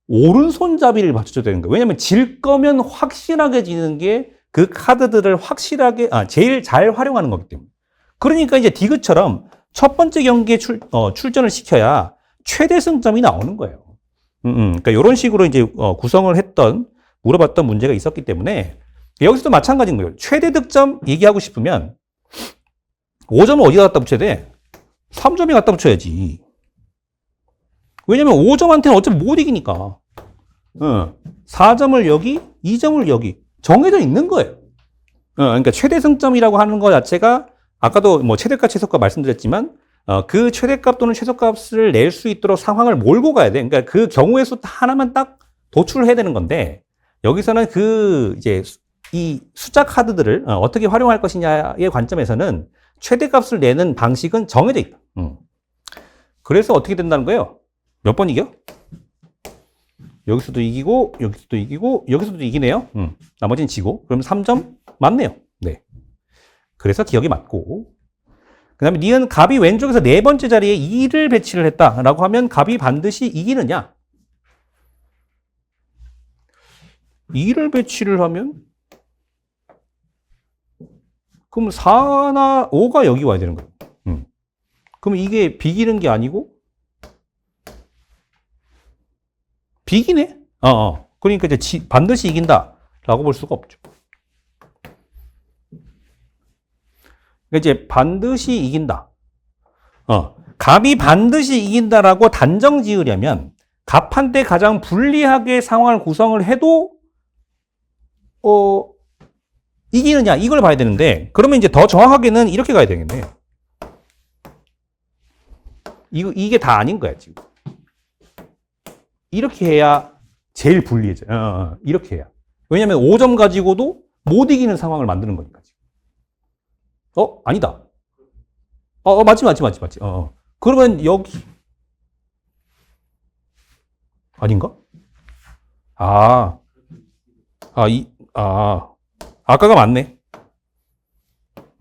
오른손잡이를 받쳐줘야 되는 거예요. 왜냐면 질 거면 확실하게 지는 게 그 카드들을 확실하게, 제일 잘 활용하는 거기 때문에. 그러니까 이제 디귿처럼 첫 번째 경기에 출전을 시켜야 최대 승점이 나오는 거예요. 그러니까 이런 식으로 이제 구성을 했던, 물어봤던 문제가 있었기 때문에 여기서도 마찬가지인 거예요. 최대 득점 얘기하고 싶으면 5점을 어디다 갖다 붙여야 돼? 3점에 갖다 붙여야지. 왜냐면 5점한테는 어차피 못 이기니까. 4점을 여기, 2점을 여기 정해져 있는 거예요. 그러니까 최대 승점이라고 하는 것 자체가 아까도 뭐 최대값, 최소값 말씀드렸지만 그 최대값 또는 최소값을 낼 수 있도록 상황을 몰고 가야 돼. 그러니까 그 경우의 수 하나만 딱 도출을 해야 되는 건데, 여기서는 이제 이 숫자 카드들을 어떻게 활용할 것이냐의 관점에서는 최대값을 내는 방식은 정해져 있다. 그래서 어떻게 된다는 거예요? 몇 번 이겨? 여기서도 이기고, 여기서도 이기고, 여기서도 이기네요. 나머지는 지고. 그럼 3점 맞네요. 네. 그래서 기억이 맞고. 그 다음에 니은 갑이 왼쪽에서 네 번째 자리에 2를 배치를 했다라고 하면 갑이 반드시 이기느냐? 2를 배치를 하면 그럼 4나 5가 여기 와야 되는 거예요. 그럼 이게 비기는 게 아니고 비기네? 그러니까 이제 반드시 이긴다라고 볼 수가 없죠. 그러니까 이제 반드시 이긴다. 갑이 반드시 이긴다라고 단정 지으려면 갑한테 가장 불리하게 상황을 구성을 해도 이기느냐 이걸 봐야 되는데, 그러면 이제 더 정확하게는 이렇게 가야 되겠네. 이게 다 아닌 거야 지금. 이렇게 해야 제일 불리해져. 이렇게 해야. 왜냐면 5점 가지고도 못 이기는 상황을 만드는 거니까 지금. 아니다. 맞지. 그러면 여기 아닌가? 아까가 맞네.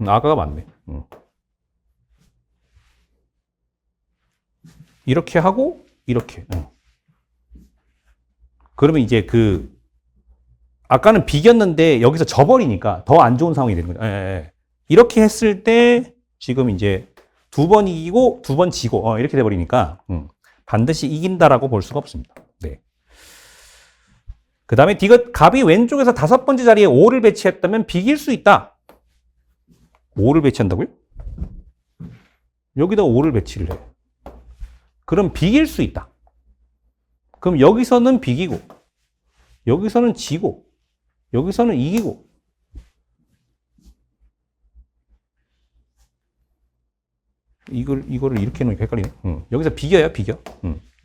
아까가 맞네. 이렇게 하고 이렇게. 그러면 이제 아까는 비겼는데 여기서 져버리니까 더 안 좋은 상황이 되는 거죠. 이렇게 했을 때 지금 이제 2번 이기고 2번 지고 이렇게 돼버리니까 반드시 이긴다라고 볼 수가 없습니다. 네. 그 다음에 디귿 갑이 왼쪽에서 5번째 자리에 5를 배치했다면 비길 수 있다. 5를 배치한다고요? 여기다 5를 배치를 해요. 그럼 비길 수 있다. 그럼 여기서는 비기고 여기서는 지고 여기서는 이기고 이거를 이렇게 해놓으니까 헷갈리네. 여기서 비겨야 비겨.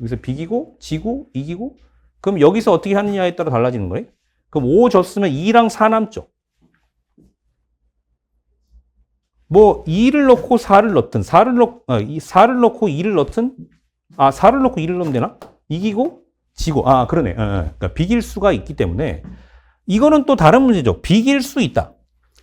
여기서 비기고 지고 이기고 그럼 여기서 어떻게 하느냐에 따라 달라지는 거예요. 그럼 5 줬으면 2랑 4 남죠. 뭐 2를 넣고 4를 넣든 4를 넣고 2를 넣든 4를 넣고 2를 넣으면 되나? 이기고 지고 그러네. 그러니까 비길 수가 있기 때문에 이거는 또 다른 문제죠. 비길 수 있다.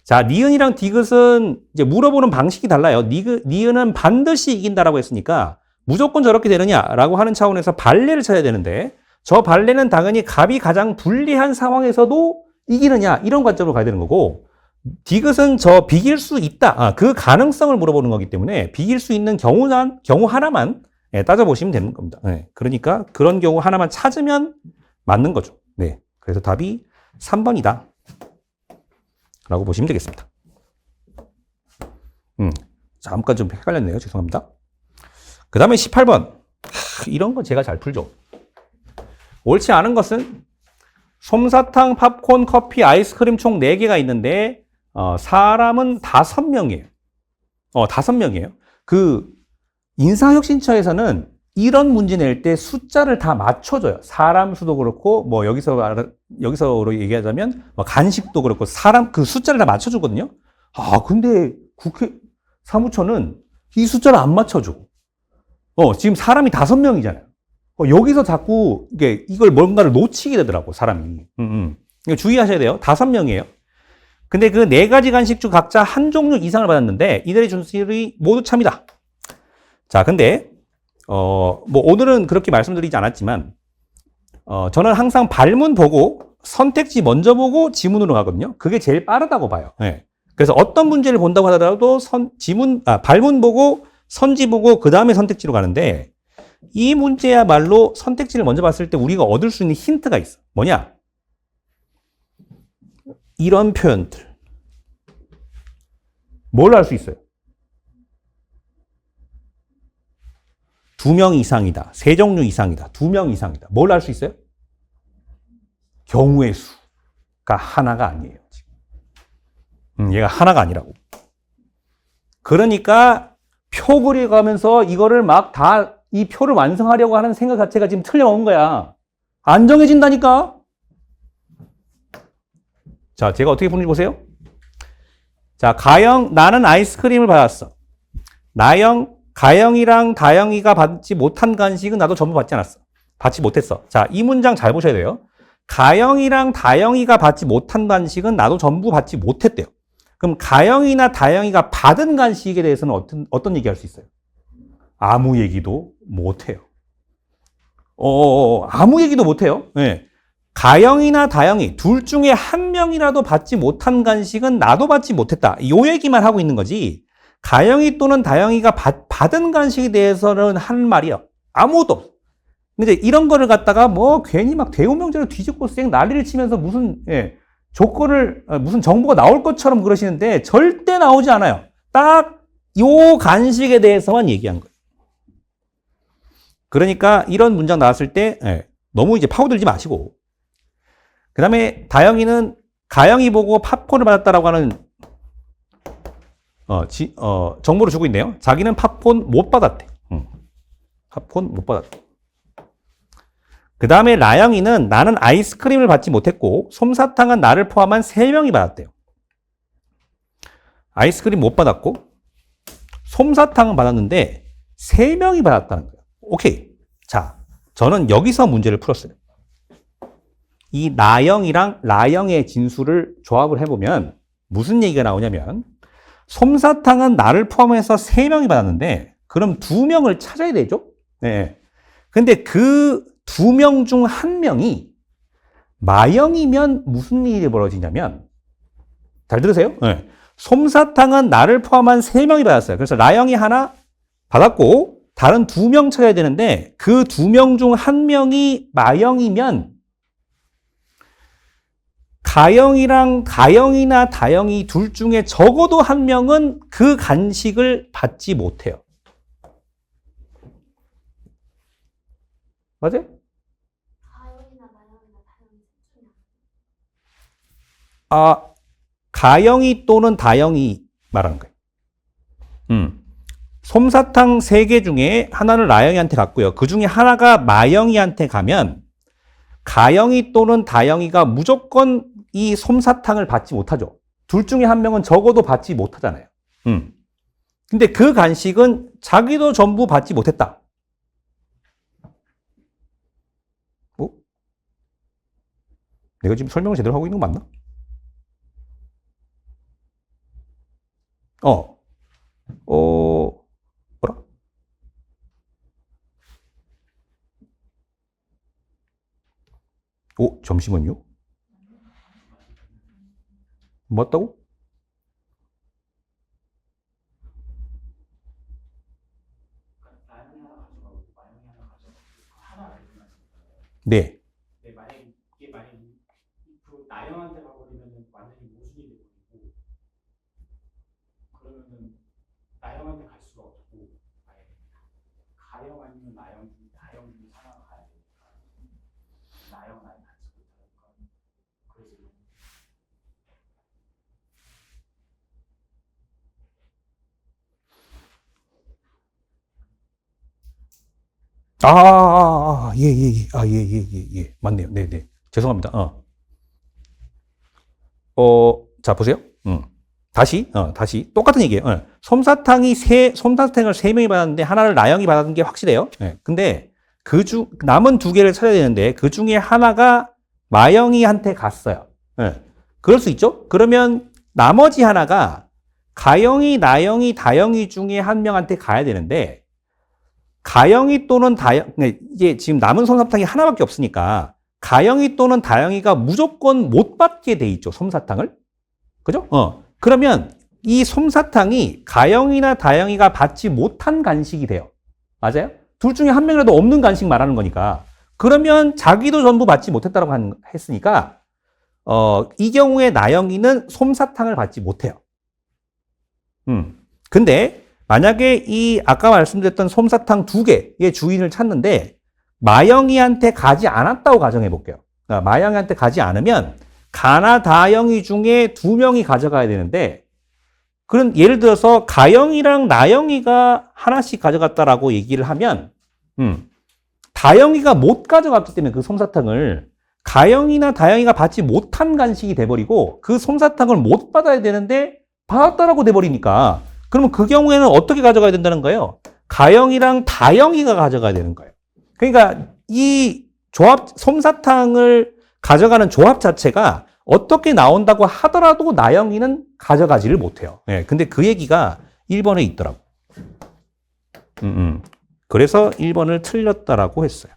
자, 니은이랑 디귿은 이제 물어보는 방식이 달라요. 니은은 반드시 이긴다라고 했으니까 무조건 저렇게 되느냐라고 하는 차원에서 발레를 쳐야 되는데 저 발레는 당연히 갑이 가장 불리한 상황에서도 이기느냐 이런 관점으로 가야 되는 거고 디귿은 저 비길 수 있다. 그 가능성을 물어보는 거기 때문에 비길 수 있는 경우 하나만 따져보시면 되는 겁니다. 그러니까 그런 경우 하나만 찾으면 맞는 거죠. 네. 그래서 답이 3번이다. 라고 보시면 되겠습니다. 잠깐 좀 헷갈렸네요. 죄송합니다. 그 다음에 18번. 이런 거 제가 잘 풀죠. 옳지 않은 것은 솜사탕, 팝콘, 커피, 아이스크림 총 4개가 있는데 사람은 5명이에요. 5명이에요. 인사혁신처에서는 이런 문제 낼 때 숫자를 다 맞춰줘요. 사람 수도 그렇고, 뭐, 여기서로 얘기하자면, 뭐 간식도 그렇고, 그 숫자를 다 맞춰주거든요? 근데 사무처는 이 숫자를 안 맞춰줘. 지금 사람이 5명이잖아요. 여기서 자꾸, 이걸 뭔가를 놓치게 되더라고, 사람이. 이거 주의하셔야 돼요. 5명이에요. 근데 그 4가지 간식 중 각자 한 종류 이상을 받았는데, 이들의 준수율이 모두 참이다. 자, 근데, 뭐, 오늘은 그렇게 말씀드리지 않았지만, 저는 항상 발문 보고, 선택지 먼저 보고 지문으로 가거든요. 그게 제일 빠르다고 봐요. 그래서 어떤 문제를 본다고 하더라도 발문 보고, 선지 보고, 그 다음에 선택지로 가는데, 이 문제야말로 선택지를 먼저 봤을 때 우리가 얻을 수 있는 힌트가 있어. 뭐냐? 이런 표현들. 뭘 알 수 있어요? 2명 이상이다. 3종류 이상이다. 2명 이상이다. 뭘 알 수 있어요? 경우의 수가 하나가 아니에요. 지금. 얘가 하나가 아니라고. 그러니까 표 그려가면서 이거를 막 이 표를 완성하려고 하는 생각 자체가 지금 틀려온 거야. 안 정해진다니까? 자, 제가 어떻게 보는지 보세요. 자, 나는 아이스크림을 받았어. 가영이랑 다영이가 받지 못한 간식은 나도 전부 받지 않았어. 받지 못했어. 자, 이 문장 잘 보셔야 돼요. 가영이랑 다영이가 받지 못한 간식은 나도 전부 받지 못했대요. 그럼 가영이나 다영이가 받은 간식에 대해서는 어떤 얘기 할 수 있어요? 아무 얘기도 못해요. 아무 얘기도 못해요. 네. 가영이나 다영이 둘 중에 한 명이라도 받지 못한 간식은 나도 받지 못했다. 이 얘기만 하고 있는 거지. 가영이 또는 다영이가 받은 간식에 대해서는 한 말이야. 아무것도 없어. 근데 이런 거를 갖다가 뭐 괜히 막 대우명제로 뒤집고 쌩 난리를 치면서 무슨 무슨 정보가 나올 것처럼 그러시는데 절대 나오지 않아요. 딱 요 간식에 대해서만 얘기한 거예요. 그러니까 이런 문장 나왔을 때 너무 이제 파고들지 마시고 그 다음에 다영이는 가영이 보고 팝콘을 받았다라고 하는 정보를 주고 있네요. 자기는 팝콘 못 받았대. 팝콘 못 받았대. 그 다음에 라영이는 나는 아이스크림을 받지 못했고 솜사탕은 나를 포함한 3명이 받았대요. 아이스크림 못 받았고 솜사탕은 받았는데 3명이 받았다는 거예요. 오케이. 자, 저는 여기서 문제를 풀었어요. 이 나영이랑 라영의 진수를 조합을 해보면 무슨 얘기가 나오냐면 솜사탕은 나를 포함해서 3명이 받았는데 그럼 2명을 찾아야 되죠? 네. 근데 그 두 명 중 한 명이 마영이면 무슨 일이 벌어지냐면, 잘 들으세요? 네. 솜사탕은 나를 포함한 3명이 받았어요. 그래서 라영이 하나 받았고, 다른 2명 쳐야 되는데, 그 2명 중 한 명이 마영이면, 가영이나 다영이 둘 중에 적어도 한 명은 그 간식을 받지 못해요. 맞아요?
가영이나 나영이나 다영이 셋 중에
아, 가영이 또는 다영이 말하는 거예요. 솜사탕 3개 중에 하나를 라영이한테 갔고요. 그 중에 하나가 마영이한테 가면 가영이 또는 다영이가 무조건 이 솜사탕을 받지 못하죠. 둘 중에 한 명은 적어도 받지 못하잖아요. 근데 그 간식은 자기도 전부 받지 못했다. 어? 내가 지금 설명을 제대로 하고 있는 거 맞나? 뭐라? 잠시만요. 맞다고?
나영이 하나 가져가고 마영이 하나 가져가고 하나 알면
네.
근데 만약에 이게 만약에 그 나영한테 가버리면 완전히 모순이 돼버리고 그러면은 나영한테 갈 수가 없고 아예 가영 아니면 나영 중에 하나가 가야 되니까 나영은 아예 같이 못하니까 그래서
예. 맞네요. 네네. 죄송합니다. 자, 보세요. 다시. 똑같은 얘기예요. 솜사탕을 3명이 받았는데, 하나를 나영이 받은 게 확실해요. 근데, 남은 2개를 찾아야 되는데, 그 중에 하나가 마영이한테 갔어요. 그럴 수 있죠? 그러면, 나머지 하나가, 가영이, 나영이, 다영이 중에 한 명한테 가야 되는데, 가영이 또는 이제 지금 남은 솜사탕이 하나밖에 없으니까, 가영이 또는 다영이가 무조건 못 받게 돼 있죠, 솜사탕을. 그죠? 그러면 이 솜사탕이 가영이나 다영이가 받지 못한 간식이 돼요. 맞아요? 둘 중에 한 명이라도 없는 간식 말하는 거니까. 그러면 자기도 전부 받지 못했다고 했으니까, 이 경우에 나영이는 솜사탕을 받지 못해요. 근데 만약에 아까 말씀드렸던 솜사탕 2개의 주인을 찾는데, 마영이한테 가지 않았다고 가정해 볼게요. 마영이한테 가지 않으면, 가나 다영이 중에 2명이 가져가야 되는데, 그런 예를 들어서 가영이랑 나영이가 하나씩 가져갔다라고 얘기를 하면, 다영이가 못 가져갔기 때문에 그 솜사탕을 가영이나 다영이가 받지 못한 간식이 돼버리고 그 솜사탕을 못 받아야 되는데 받았다라고 돼버리니까 그러면 그 경우에는 어떻게 가져가야 된다는 거예요? 가영이랑 다영이가 가져가야 되는 거예요. 그러니까 이 솜사탕을 가져가는 조합 자체가 어떻게 나온다고 하더라도 나영이는 가져가지를 못해요. 근데 그 얘기가 1번에 있더라고. 그래서 1번을 틀렸다라고 했어요.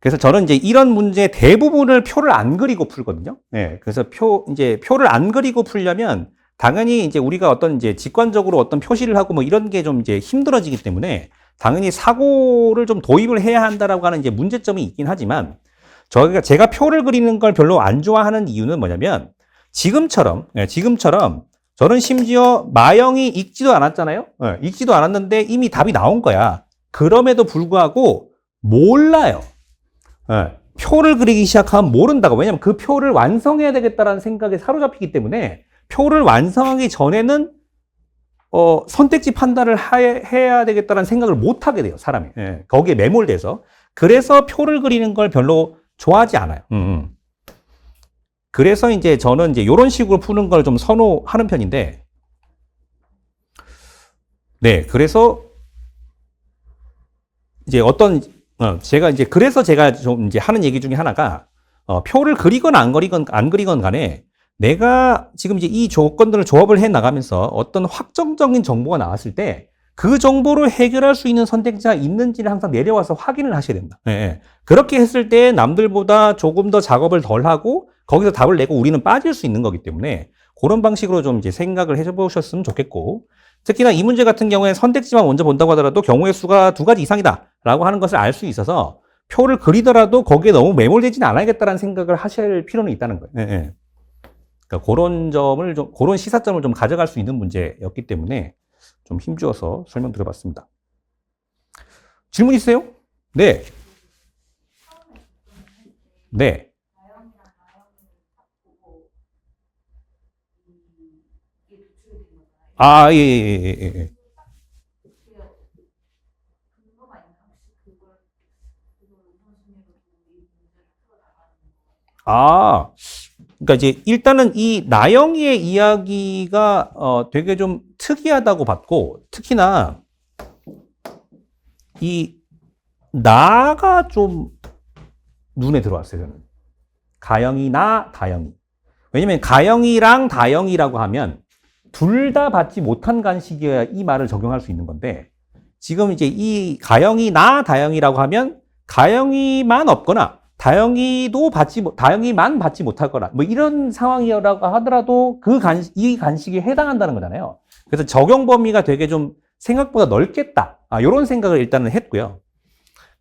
그래서 저는 이제 이런 문제 대부분을 표를 안 그리고 풀거든요. 그래서 표를 안 그리고 풀려면 당연히 이제 우리가 어떤 이제 직관적으로 어떤 표시를 하고 뭐 이런 게 좀 이제 힘들어지기 때문에 당연히 사고를 좀 도입을 해야 한다라고 하는 이제 문제점이 있긴 하지만 제가 표를 그리는 걸 별로 안 좋아하는 이유는 뭐냐면 지금처럼 저는 심지어 마영이 읽지도 않았잖아요. 읽지도 않았는데 이미 답이 나온 거야. 그럼에도 불구하고 몰라요. 표를 그리기 시작하면 모른다고. 왜냐면 그 표를 완성해야 되겠다라는 생각에 사로잡히기 때문에 표를 완성하기 전에는 선택지 판단을 해야 되겠다는 생각을 못 하게 돼요, 사람이. 거기에 매몰돼서. 그래서 표를 그리는 걸 별로 좋아하지 않아요. 그래서 이제 저는 이제 이런 식으로 푸는 걸 좀 선호하는 편인데, 네, 그래서 이제 그래서 제가 좀 이제 하는 얘기 중에 하나가, 표를 그리건 안 그리건 간에 내가 지금 이제 이 조건들을 조합을 해 나가면서 어떤 확정적인 정보가 나왔을 때 그 정보로 해결할 수 있는 선택지가 있는지를 항상 내려와서 확인을 하셔야 된다. 예, 예. 그렇게 했을 때 남들보다 조금 더 작업을 덜 하고 거기서 답을 내고 우리는 빠질 수 있는 거기 때문에 그런 방식으로 좀 이제 생각을 해보셨으면 좋겠고, 특히나 이 문제 같은 경우에 선택지만 먼저 본다고 하더라도 경우의 수가 2가지 이상이다라고 하는 것을 알 수 있어서 표를 그리더라도 거기에 너무 매몰되지는 않아야겠다라는 생각을 하실 필요는 있다는 거예요. 예, 예. 그러니까 그런 점을 좀, 그런 시사점을 좀 가져갈 수 있는 문제였기 때문에 좀 힘주어서 설명드려봤습니다. 질문 있어요? 네. 네. 아, 예, 예, 예, 예, 예. 아, 그러니까 이제 일단은 이 나영이의 이야기가 되게 좀 특이하다고 봤고, 특히나 이 나가 좀 눈에 들어왔어요, 저는. 가영이, 나, 다영이. 왜냐면 가영이랑 다영이라고 하면 둘 다 받지 못한 간식이어야 이 말을 적용할 수 있는 건데, 지금 이제 이 가영이, 나, 다영이라고 하면 가영이만 없거나 다영이만 받지 못하거나 뭐 이런 상황이라고 하더라도 이 간식에 해당한다는 거잖아요. 그래서 적용 범위가 되게 좀 생각보다 넓겠다. 이런 생각을 일단은 했고요.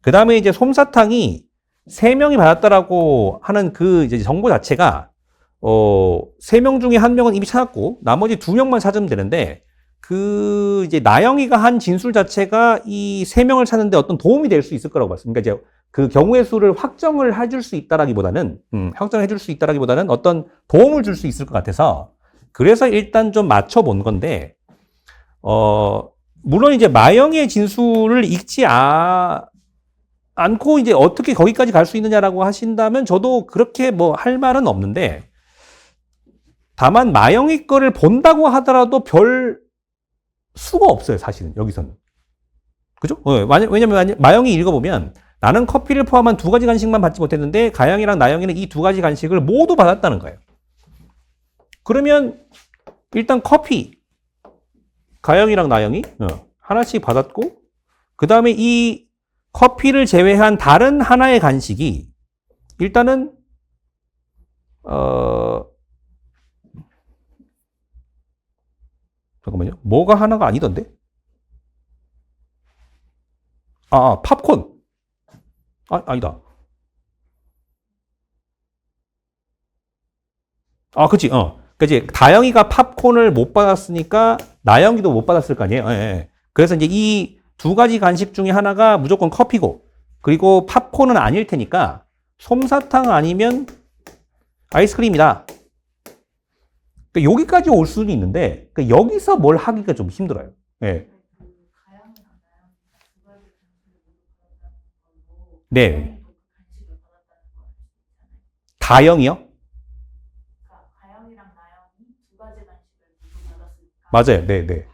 그 다음에 이제 솜사탕이 3명이 받았다라고 하는 그 이제 정보 자체가 3명 중에 1명은 이미 찾았고 나머지 2명만 찾으면 되는데, 그 이제 나영이가 한 진술 자체가 이 3명을 찾는데 어떤 도움이 될 수 있을 거라고 봤습니다. 그러니까 이제 그 경우의 수를 확정을 해줄 수 있다라기보다는 확정해줄 수 있다라기보다는 어떤 도움을 줄 수 있을 것 같아서 그래서 일단 좀 맞춰본 건데, 물론 이제 마영의 진술을 읽지 않고 이제 어떻게 거기까지 갈 수 있느냐라고 하신다면 저도 그렇게 뭐 할 말은 없는데, 다만 마영이 거를 본다고 하더라도 별 수가 없어요, 사실은 여기서는. 그죠? 왜냐면 마영이 읽어보면 나는 커피를 포함한 2가지 간식만 받지 못했는데 가영이랑 나영이는 이 2가지 간식을 모두 받았다는 거예요. 그러면 일단 커피 가영이랑 나영이 하나씩 받았고, 그 다음에 이 커피를 제외한 다른 하나의 간식이 일단은 잠깐만요. 뭐가 하나가 아니던데? 팝콘. 아니다. 그치. 그러니까 이제 다영이가 팝콘을 못 받았으니까 나영이도 못 받았을 거 아니에요. 예, 예. 그래서 이제 이 2가지 간식 중에 하나가 무조건 커피고, 그리고 팝콘은 아닐 테니까 솜사탕 아니면 아이스크림이다. 그러니까 여기까지 올 수는 있는데, 그러니까 여기서 뭘 하기가 좀 힘들어요. 예. 네. 다영이요? 맞아요. 네, 네.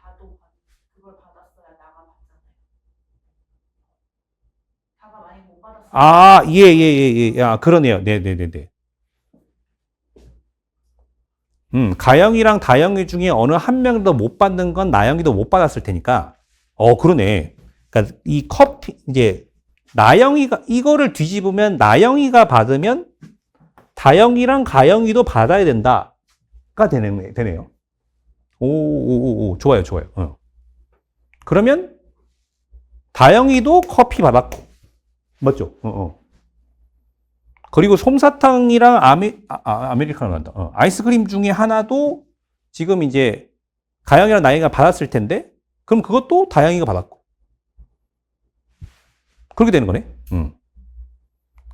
예, 예, 예, 예. 그러네요. 네, 네, 네, 네. 가영이랑 다영이 중에 어느 한 명도 못 받는 건 나영이도 못 받았을 테니까. 그러네. 그러니까 이 커피, 이제, 나영이가, 이거를 뒤집으면 나영이가 받으면 다영이랑 가영이도 받아야 된다가 되네요. 오, 좋아요, 좋아요. 그러면 다영이도 커피 받았고. 맞죠? 그리고 솜사탕이랑 아메리카노 난다. 아이스크림 중에 하나도 지금 이제 가영이랑 나영이가 받았을 텐데, 그럼 그것도 다영이가 받았고. 그렇게 되는 거네.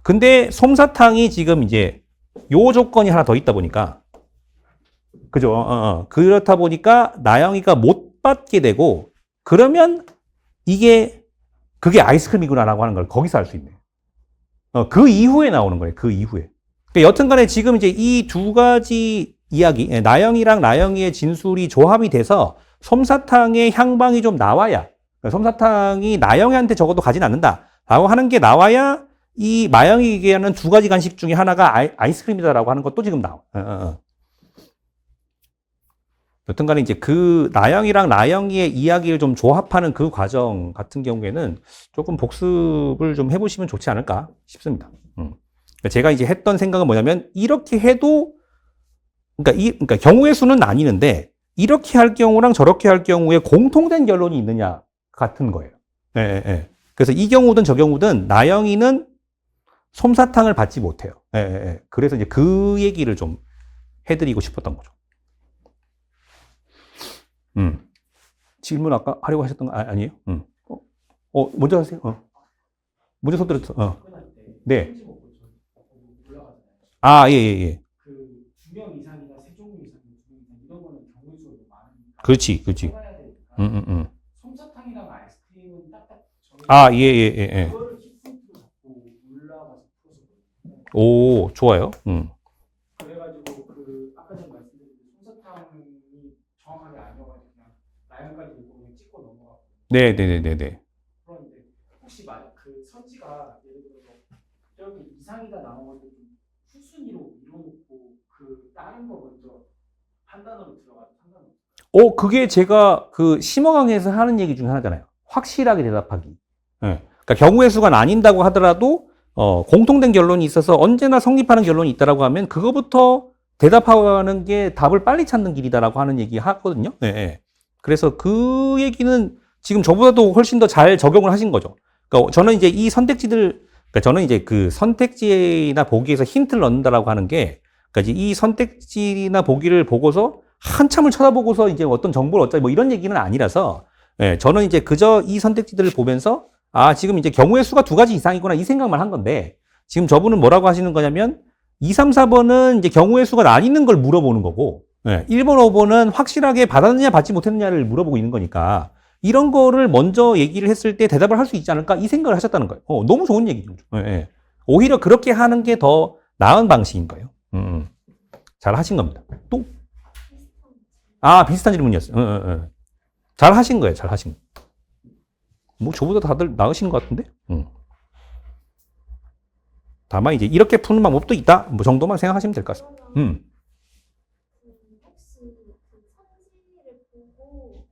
근데 솜사탕이 지금 이제 요 조건이 하나 더 있다 보니까, 그죠? 그렇다 보니까 나영이가 못 받게 되고, 그러면 그게 아이스크림이구나라고 하는 걸 거기서 알 수 있네. 그 이후에 나오는 거예요. 그 이후에. 그러니까 여튼 간에 지금 이제 이 2가지 이야기, 나영이랑 나영이의 진술이 조합이 돼서 솜사탕의 향방이 좀 나와야, 솜사탕이 나영이한테 적어도 가진 않는다라고 하는 게 나와야 이 마영이 얘기하는 2가지 간식 중에 하나가 아이스크림이다라고 하는 것도 지금 나와. 여튼간에 이제 그 나영이랑 나영이의 이야기를 좀 조합하는 그 과정 같은 경우에는 조금 복습을 좀 해보시면 좋지 않을까 싶습니다. 그러니까 제가 이제 했던 생각은 뭐냐면 이렇게 해도 그러니까 경우의 수는 나뉘는데 이렇게 할 경우랑 저렇게 할 경우에 공통된 결론이 있느냐 같은 거예요. 예, 예, 예. 그래서 이 경우든 저 경우든 나영이는 솜사탕을 받지 못해요. 예, 예, 예. 그래서 이제 그 얘기를 좀 해드리고 싶었던 거죠. 질문 아까 하려고 하셨던 거 아니에요? 먼저 하세요. 먼저 손 들었어.
끝날 때
네.
편지 먹고 저 올라가잖아요.
아, 예, 예, 예.
그 2명 이상이나 3종류 이상, 2명 이상 이런 거는 경우의 수가 너무 많으니까
그렇지, 그렇지.
써가야 되니까 솜사탕이랑 아이스크림은 딱딱 정해서
아, 예, 예, 예, 예.
그거를 키포인트로 잡고 올라가서 풀어서 보여요.
오, 좋아요.
그래가지고 그 아까 전에 말씀드린 솜사탕이 정확하게 아니어가지고 그냥 라연까지 읽고 그냥 찍고 넘어가고
네, 네, 네, 네, 네.
그런데 혹시 그 선지가 예를 들어서 저기 이상이다 나온 것을 좀 후순위로 밀어놓고 그 다른 거 먼저 판단으로 들어가도 상관없어요.
그게 제가 그 심어강에서 하는 얘기 중에 하나잖아요. 확실하게 대답하기. 예. 그러니까 경우의 수가 나뉜다고 하더라도 공통된 결론이 있어서 언제나 성립하는 결론이 있다라고 하면 그거부터 대답하는 게 답을 빨리 찾는 길이다라고 하는 얘기 하거든요. 예, 예. 그래서 그 얘기는 지금 저보다도 훨씬 더 잘 적용을 하신 거죠. 그러니까 저는 이제 이 선택지들, 그러니까 저는 이제 그 선택지나 보기에서 힌트를 넣는다라고 하는 게, 그러니까 이제 이 선택지나 보기를 보고서 한참을 쳐다보고서 이제 어떤 정보를 얻자 뭐 이런 얘기는 아니라서, 예, 저는 이제 그저 이 선택지들을 보면서 아, 지금 이제 경우의 수가 2가지 이상이구나 이 생각만 한 건데, 지금 저분은 뭐라고 하시는 거냐면 2, 3, 4번은 이제 경우의 수가 나뉘는 걸 물어보는 거고, 예, 1번, 5번은 확실하게 받았느냐 받지 못했느냐를 물어보고 있는 거니까 이런 거를 먼저 얘기를 했을 때 대답을 할 수 있지 않을까 이 생각을 하셨다는 거예요. 너무 좋은 얘기죠. 예, 예. 오히려 그렇게 하는 게 더 나은 방식인 거예요. 잘 하신 겁니다. 또? 비슷한 질문이었어요. 잘 하신 거예요. 잘 하신 거. 뭐 저보다 다들 나으신 것 같은데? 다만 이제 이렇게 푸는 방법도 있다. 뭐 정도만 생각하시면 될 것 같습니다.
그러면 혹시 그 선지를 보고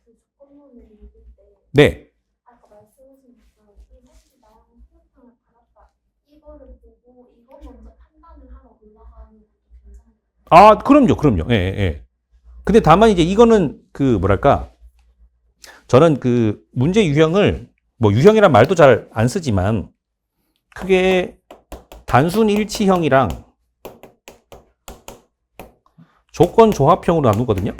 그 조건론을 읽을 때
네.
아까 말씀하신 것처럼 이 선지 나랑 솜사탕을 받았다 이거를 보고 이거 먼저 판단을 하러 올라가는 것도 괜찮아요.
그럼요. 예, 예. 근데 다만 이제 이거는 그 뭐랄까 저는 그 문제 유형을 뭐 유형이란 말도 잘 안 쓰지만 크게 단순 일치형이랑 조건 조합형으로 나누거든요.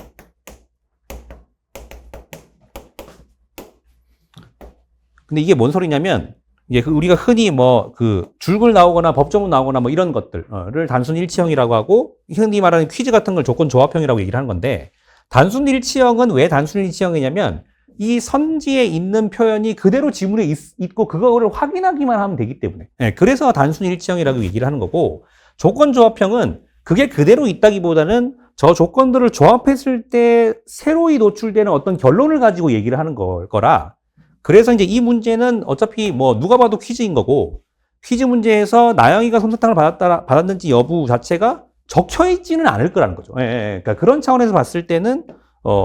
근데 이게 뭔 소리냐면 이제 그 우리가 흔히 뭐 그 줄글 나오거나 법조문 나오거나 뭐 이런 것들을 단순 일치형이라고 하고 흔히 말하는 퀴즈 같은 걸 조건 조합형이라고 얘기를 하는 건데 단순 일치형은 왜 단순 일치형이냐면 이 선지에 있는 표현이 그대로 지문에 있고 그거를 확인하기만 하면 되기 때문에 그래서 단순 일치형이라고 얘기를 하는 거고 조건 조합형은 그게 그대로 있다기보다는 저 조건들을 조합했을 때 새로이 노출되는 어떤 결론을 가지고 얘기를 하는 거라 그래서 이제 이 문제는 어차피 뭐 누가 봐도 퀴즈인 거고 퀴즈 문제에서 나영이가 솜사탕을 받았는지 여부 자체가 적혀 있지는 않을 거라는 거죠. 그러니까 그런 차원에서 봤을 때는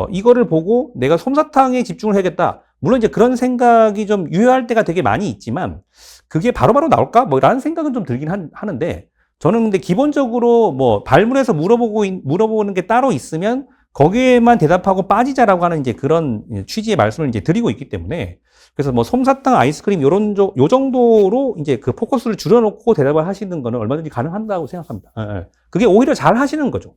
이거를 보고 내가 솜사탕에 집중을 해야겠다. 물론 이제 그런 생각이 좀 유효할 때가 되게 많이 있지만 그게 바로바로 나올까? 뭐 라는 생각은 좀 들긴 하는데 저는 근데 기본적으로 뭐 발문에서 물어보는 게 따로 있으면 거기에만 대답하고 빠지자라고 하는 이제 그런 취지의 말씀을 이제 드리고 있기 때문에 그래서 뭐 솜사탕, 아이스크림 요 정도로 이제 그 포커스를 줄여놓고 대답을 하시는 거는 얼마든지 가능한다고 생각합니다. 그게 오히려 잘 하시는 거죠.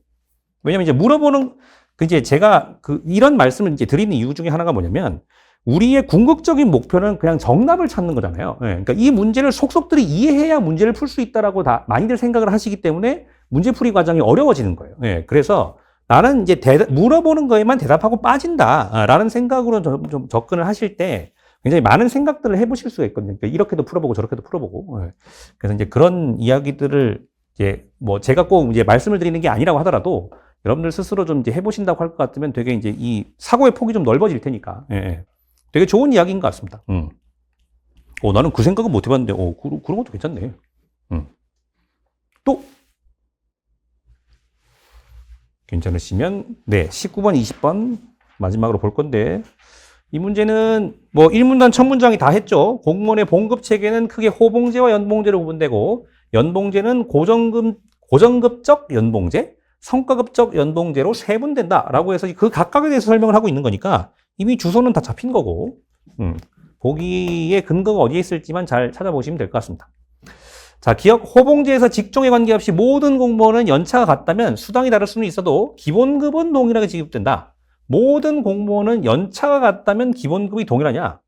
왜냐면 이제 물어보는 이제 제가 이런 말씀을 이제 드리는 이유 중에 하나가 뭐냐면 우리의 궁극적인 목표는 그냥 정답을 찾는 거잖아요. 그러니까 이 문제를 속속들이 이해해야 문제를 풀 수 있다라고 다 많이들 생각을 하시기 때문에 문제풀이 과정이 어려워지는 거예요. 그래서 나는 이제 물어보는 거에만 대답하고 빠진다라는 생각으로 좀 접근을 하실 때 굉장히 많은 생각들을 해보실 수가 있거든요. 그러니까 이렇게도 풀어보고 저렇게도 풀어보고. 그래서 이제 그런 이야기들을 이제 뭐 제가 꼭 이제 말씀을 드리는 게 아니라고 하더라도 여러분들 스스로 좀 이제 해보신다고 할 것 같으면 되게 이제 이 사고의 폭이 좀 넓어질 테니까. 되게 좋은 이야기인 것 같습니다. 나는 그 생각은 못 해봤는데, 그런 것도 괜찮네. 또? 괜찮으시면 네, 19번, 20번 마지막으로 볼 건데 이 문제는 뭐 1문단, 첫문장이 다 했죠. 공무원의 봉급 체계는 크게 호봉제와 연봉제로 구분되고 연봉제는 고정급적 연봉제, 성과급적 연봉제로 세분된다라고 해서 그 각각에 대해서 설명을 하고 있는 거니까 이미 주소는 다 잡힌 거고 보기의 근거가 어디에 있을지만 잘 찾아보시면 될 것 같습니다. 자, 기업 호봉제에서 직종에 관계없이 모든 공무원은 연차가 같다면 수당이 다를 수는 있어도 기본급은 동일하게 지급된다. 모든 공무원은 연차가 같다면 기본급이 동일하냐?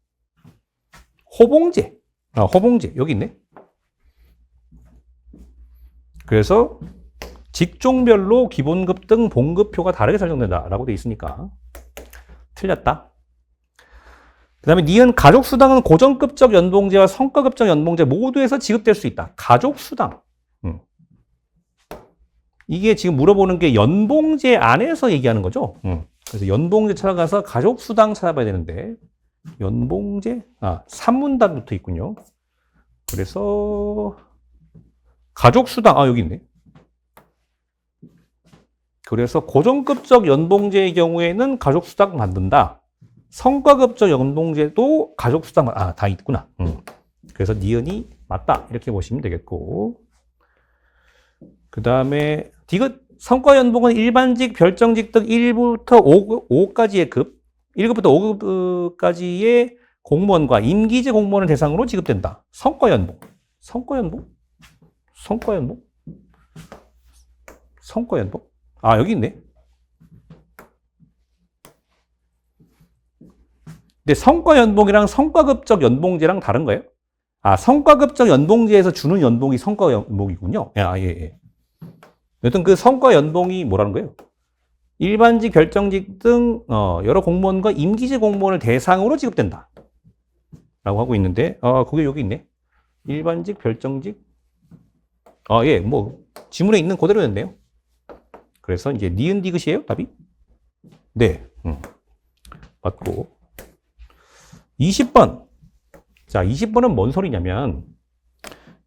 호봉제. 호봉제. 여기 있네. 그래서 직종별로 기본급 등 봉급표가 다르게 설정된다라고 돼 있으니까 틀렸다. 그 다음에 니은 가족수당은 고정급적 연봉제와 성과급적 연봉제 모두에서 지급될 수 있다. 가족수당. 이게 지금 물어보는 게 연봉제 안에서 얘기하는 거죠. 그래서 연봉제 찾아가서 가족수당 찾아봐야 되는데 연봉제? 3문단 붙어 있군요. 그래서 가족수당, 여기 있네. 그래서 고정급적 연봉제의 경우에는 가족수당 만든다. 성과급적 연봉제도 가족수당, 다 있구나. 그래서 니은이 맞다. 이렇게 보시면 되겠고. 그 다음에, 디귿, 성과연봉은 일반직, 별정직 등 1부터 5까지의 급, 1급부터 5급까지의 공무원과 임기직 공무원을 대상으로 지급된다. 성과연봉. 성과연봉? 성과연봉? 성과연봉? 여기 있네. 근데 성과연봉이랑 성과급적 연봉제랑 다른 거예요? 성과급적 연봉제에서 주는 연봉이 성과연봉이군요. 예. 여튼 그 성과연봉이 뭐라는 거예요? 일반직, 별정직 등 여러 공무원과 임기직 공무원을 대상으로 지급된다. 라고 하고 있는데 그게 여기 있네. 일반직, 별정직. 예, 뭐 지문에 있는 그대로 됐네요. 그래서 이제 니은 디귿이에요, 답이? 네. 맞고. 20번. 자, 20번은 뭔 소리냐면,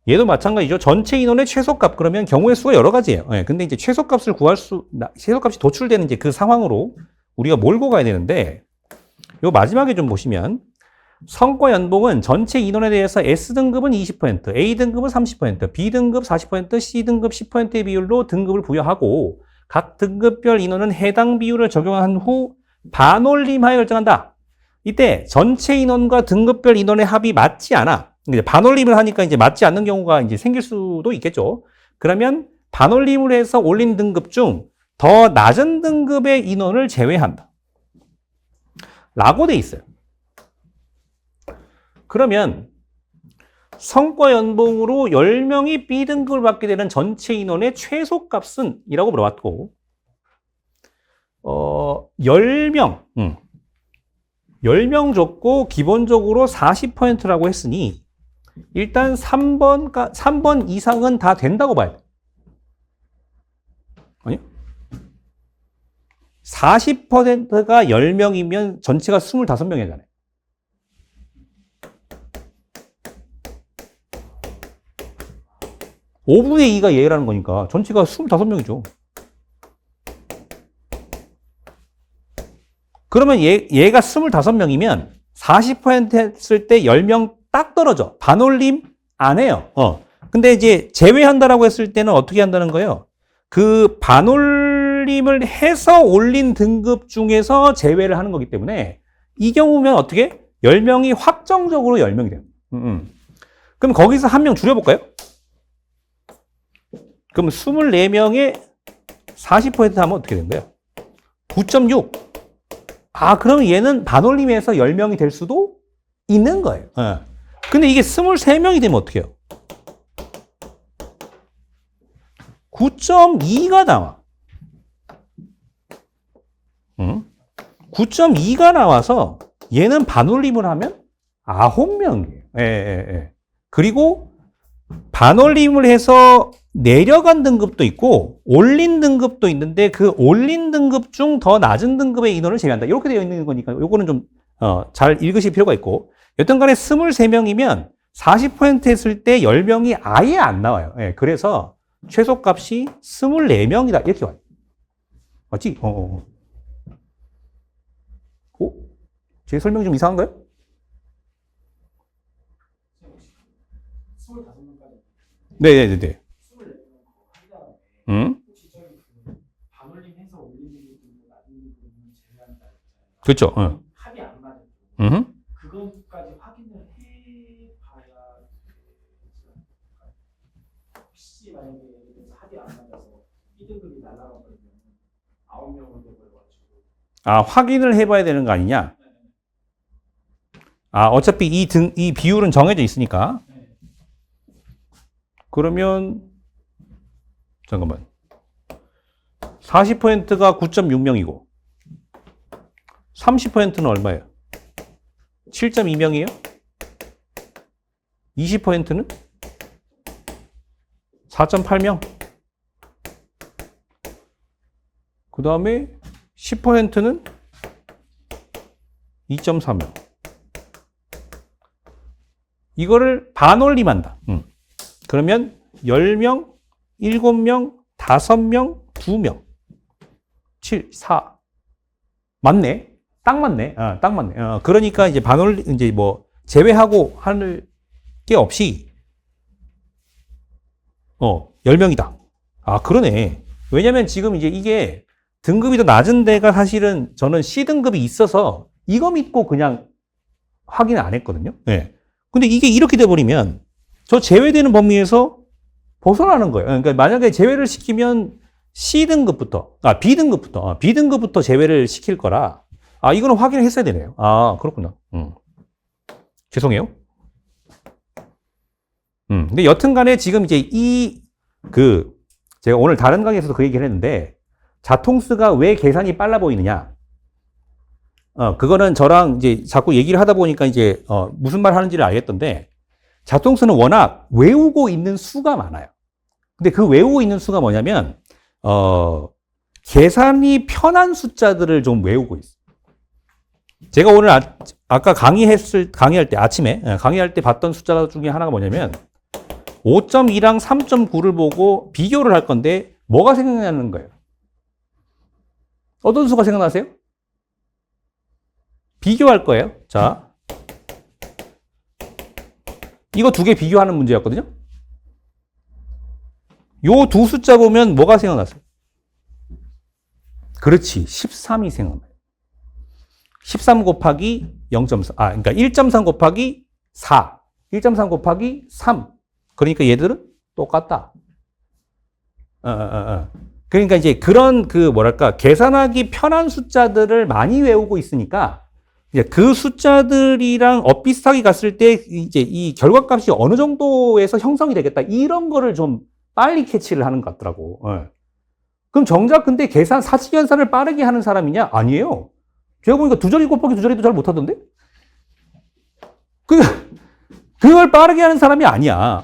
얘도 마찬가지죠. 전체 인원의 최소값. 그러면 경우의 수가 여러 가지예요. 예, 근데 이제 최소값이 도출되는 이제 그 상황으로 우리가 몰고 가야 되는데, 요 마지막에 좀 보시면, 성과 연봉은 전체 인원에 대해서 S등급은 20%, A등급은 30%, B등급 40%, C등급 10%의 비율로 등급을 부여하고, 각 등급별 인원은 해당 비율을 적용한 후 반올림하여 결정한다. 이때 전체 인원과 등급별 인원의 합이 맞지 않아. 이제 반올림을 하니까 이제 맞지 않는 경우가 이제 생길 수도 있겠죠. 그러면 반올림을 해서 올린 등급 중 더 낮은 등급의 인원을 제외한다. 라고 돼 있어요. 그러면 성과 연봉으로 10명이 B등급을 받게 되는 전체 인원의 최소값은? 이라고 물어봤고 10명 줬고 기본적으로 40%라고 했으니 일단 3번 이상은 다 된다고 봐야 돼. 아니요? 40%가 10명이면 전체가 25명이잖아요. (5분의 2가) 얘라는 거니까 전체가 25명이죠. 그러면 얘가 25명이면 40% 했을 때 10명 딱 떨어져. 반올림 안 해요. 근데 이제 제외한다라고 했을 때는 어떻게 한다는 거예요? 그 반올림을 해서 올린 등급 중에서 제외를 하는 거기 때문에 이 경우면 어떻게? 10명이 확정적으로 10명이 돼요. 그럼 거기서 한 명 줄여볼까요? 그럼 24명에 40% 하면 어떻게 된 거예요? 9.6. 그러면 얘는 반올림에서 10명이 될 수도 있는 거예요. 근데 이게 23명이 되면 어떻게 해요? 9.2가 나와. 9.2가 나와서 얘는 반올림을 하면 9명이에요. 그리고 반올림을 해서 내려간 등급도 있고 올린 등급도 있는데 그 올린 등급 중 더 낮은 등급의 인원을 제외한다. 이렇게 되어 있는 거니까 요거는 좀 잘 읽으실 필요가 있고 여튼 간에 23명이면 40% 했을 때 10명이 아예 안 나와요. 그래서 최소값이 24명이다. 이렇게 와요. 맞지? 제 설명이 좀 이상한가요?
25명까지
네네네.
24명 한 다음에
음?
혹시 저기 그 반올림 해서 올리는 부분도 낮은 부분을 제외한다 했잖아요.
그렇죠.
합이 안 맞았죠.
음.
그것까지 확인을 해봐야 되지 않을까요? 혹시 만약에 예를 들어서 합이 안 맞아서 2등급이 날아가 버리면 9명으로 돼버려가지고
아, 확인을 해봐야 되는 거 아니냐? 아, 어차피 이 비율은 정해져 있으니까. 그러면, 잠깐만. 40%가 9.6명이고, 30%는 얼마예요? 7.2명이에요? 20%는? 4.8명? 그 다음에 10%는 2.4명. 이거를 반올림한다. 그러면 10명, 7명, 5명, 2명, 7, 4. 맞네. 딱 맞네. 딱 맞네. 그러니까 이제 이제 뭐, 제외하고 할 게 없이, 10명이다. 아, 그러네. 왜냐면 지금 이제 이게 등급이 더 낮은 데가 사실은 저는 C등급이 있어서 이거 믿고 그냥 확인을 안 했거든요. 네. 근데 이게 이렇게 돼버리면 저 제외되는 범위에서 벗어나는 거예요. 그러니까 만약에 제외를 시키면 B등급부터 제외를 시킬 거라. 아, 이거는 확인을 했어야 되네요. 아, 그렇구나. 죄송해요. 근데 여튼 간에 지금 이제 제가 오늘 다른 강의에서도 그 얘기를 했는데, 자통수가 왜 계산이 빨라 보이느냐? 그거는 저랑 이제 자꾸 얘기를 하다 보니까 이제, 무슨 말 하는지를 알겠던데, 자통수는 워낙 외우고 있는 수가 많아요. 근데 그 외우고 있는 수가 뭐냐면, 계산이 편한 숫자들을 좀 외우고 있어요. 제가 오늘 아까 강의할 때, 아침에, 강의할 때 봤던 숫자 중에 하나가 뭐냐면, 5.2랑 3.9를 보고 비교를 할 건데, 뭐가 생각나는 거예요? 어떤 수가 생각나세요? 비교할 거예요. 자, 이거 두 개 비교하는 문제였거든요. 요 두 숫자 보면 뭐가 생각나세요? 그렇지, 13이 생각나요. 13 곱하기 0.4, 그러니까 1.3 곱하기 4, 1.3 곱하기 3. 그러니까 얘들은 똑같다. 그러니까 이제 그런 계산하기 편한 숫자들을 많이 외우고 있으니까 이제 그 숫자들이랑 엇비슷하게 갔을 때 이제 이 결과값이 어느 정도에서 형성이 되겠다. 이런 거를 좀 빨리 캐치를 하는 것 같더라고. 그럼 정작 근데 사칙연산을 빠르게 하는 사람이냐? 아니에요. 제가 보니까 두저리 곱하기 두저리도 잘 못하던데? 그걸 빠르게 하는 사람이 아니야.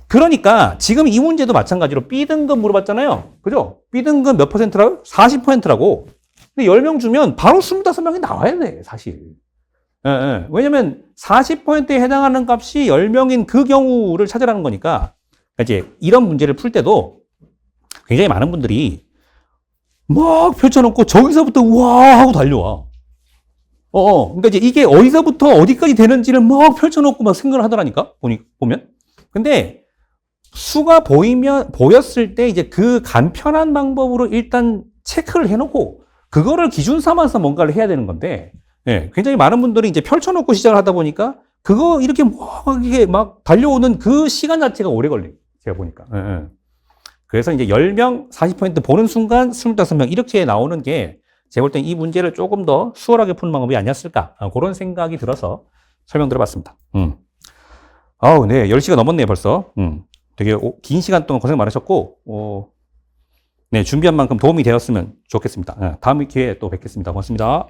그러니까 지금 이 문제도 마찬가지로 B등급 물어봤잖아요. 그죠? B등급 몇 %라고? 40%라고. 근데 10명 주면 바로 25명이 나와야 돼, 사실. 왜냐면 40%에 해당하는 값이 10명인 그 경우를 찾으라는 거니까 이제 이런 문제를 풀 때도 굉장히 많은 분들이 막 펼쳐놓고 저기서부터 우와 하고 달려와. 그러니까 이제 이게 어디서부터 어디까지 되는지를 막 펼쳐놓고 막 생각을 하더라니까, 보면. 근데 수가 보였을 때 이제 그 간편한 방법으로 일단 체크를 해놓고 그거를 기준 삼아서 뭔가를 해야 되는 건데, 굉장히 많은 분들이 이제 펼쳐놓고 시작을 하다 보니까 그거 이렇게 막 달려오는 그 시간 자체가 오래 걸려요. 제가 보니까. 그래서 이제 10명, 40% 보는 순간 25명 이렇게 나오는 게 제가 볼 땐 이 문제를 조금 더 수월하게 푸는 방법이 아니었을까. 그런 생각이 들어서 설명드려봤습니다. 아우, 네. 10시가 넘었네요, 벌써. 되게 긴 시간 동안 고생 많으셨고, 네. 준비한 만큼 도움이 되었으면 좋겠습니다. 다음 기회에 또 뵙겠습니다. 고맙습니다.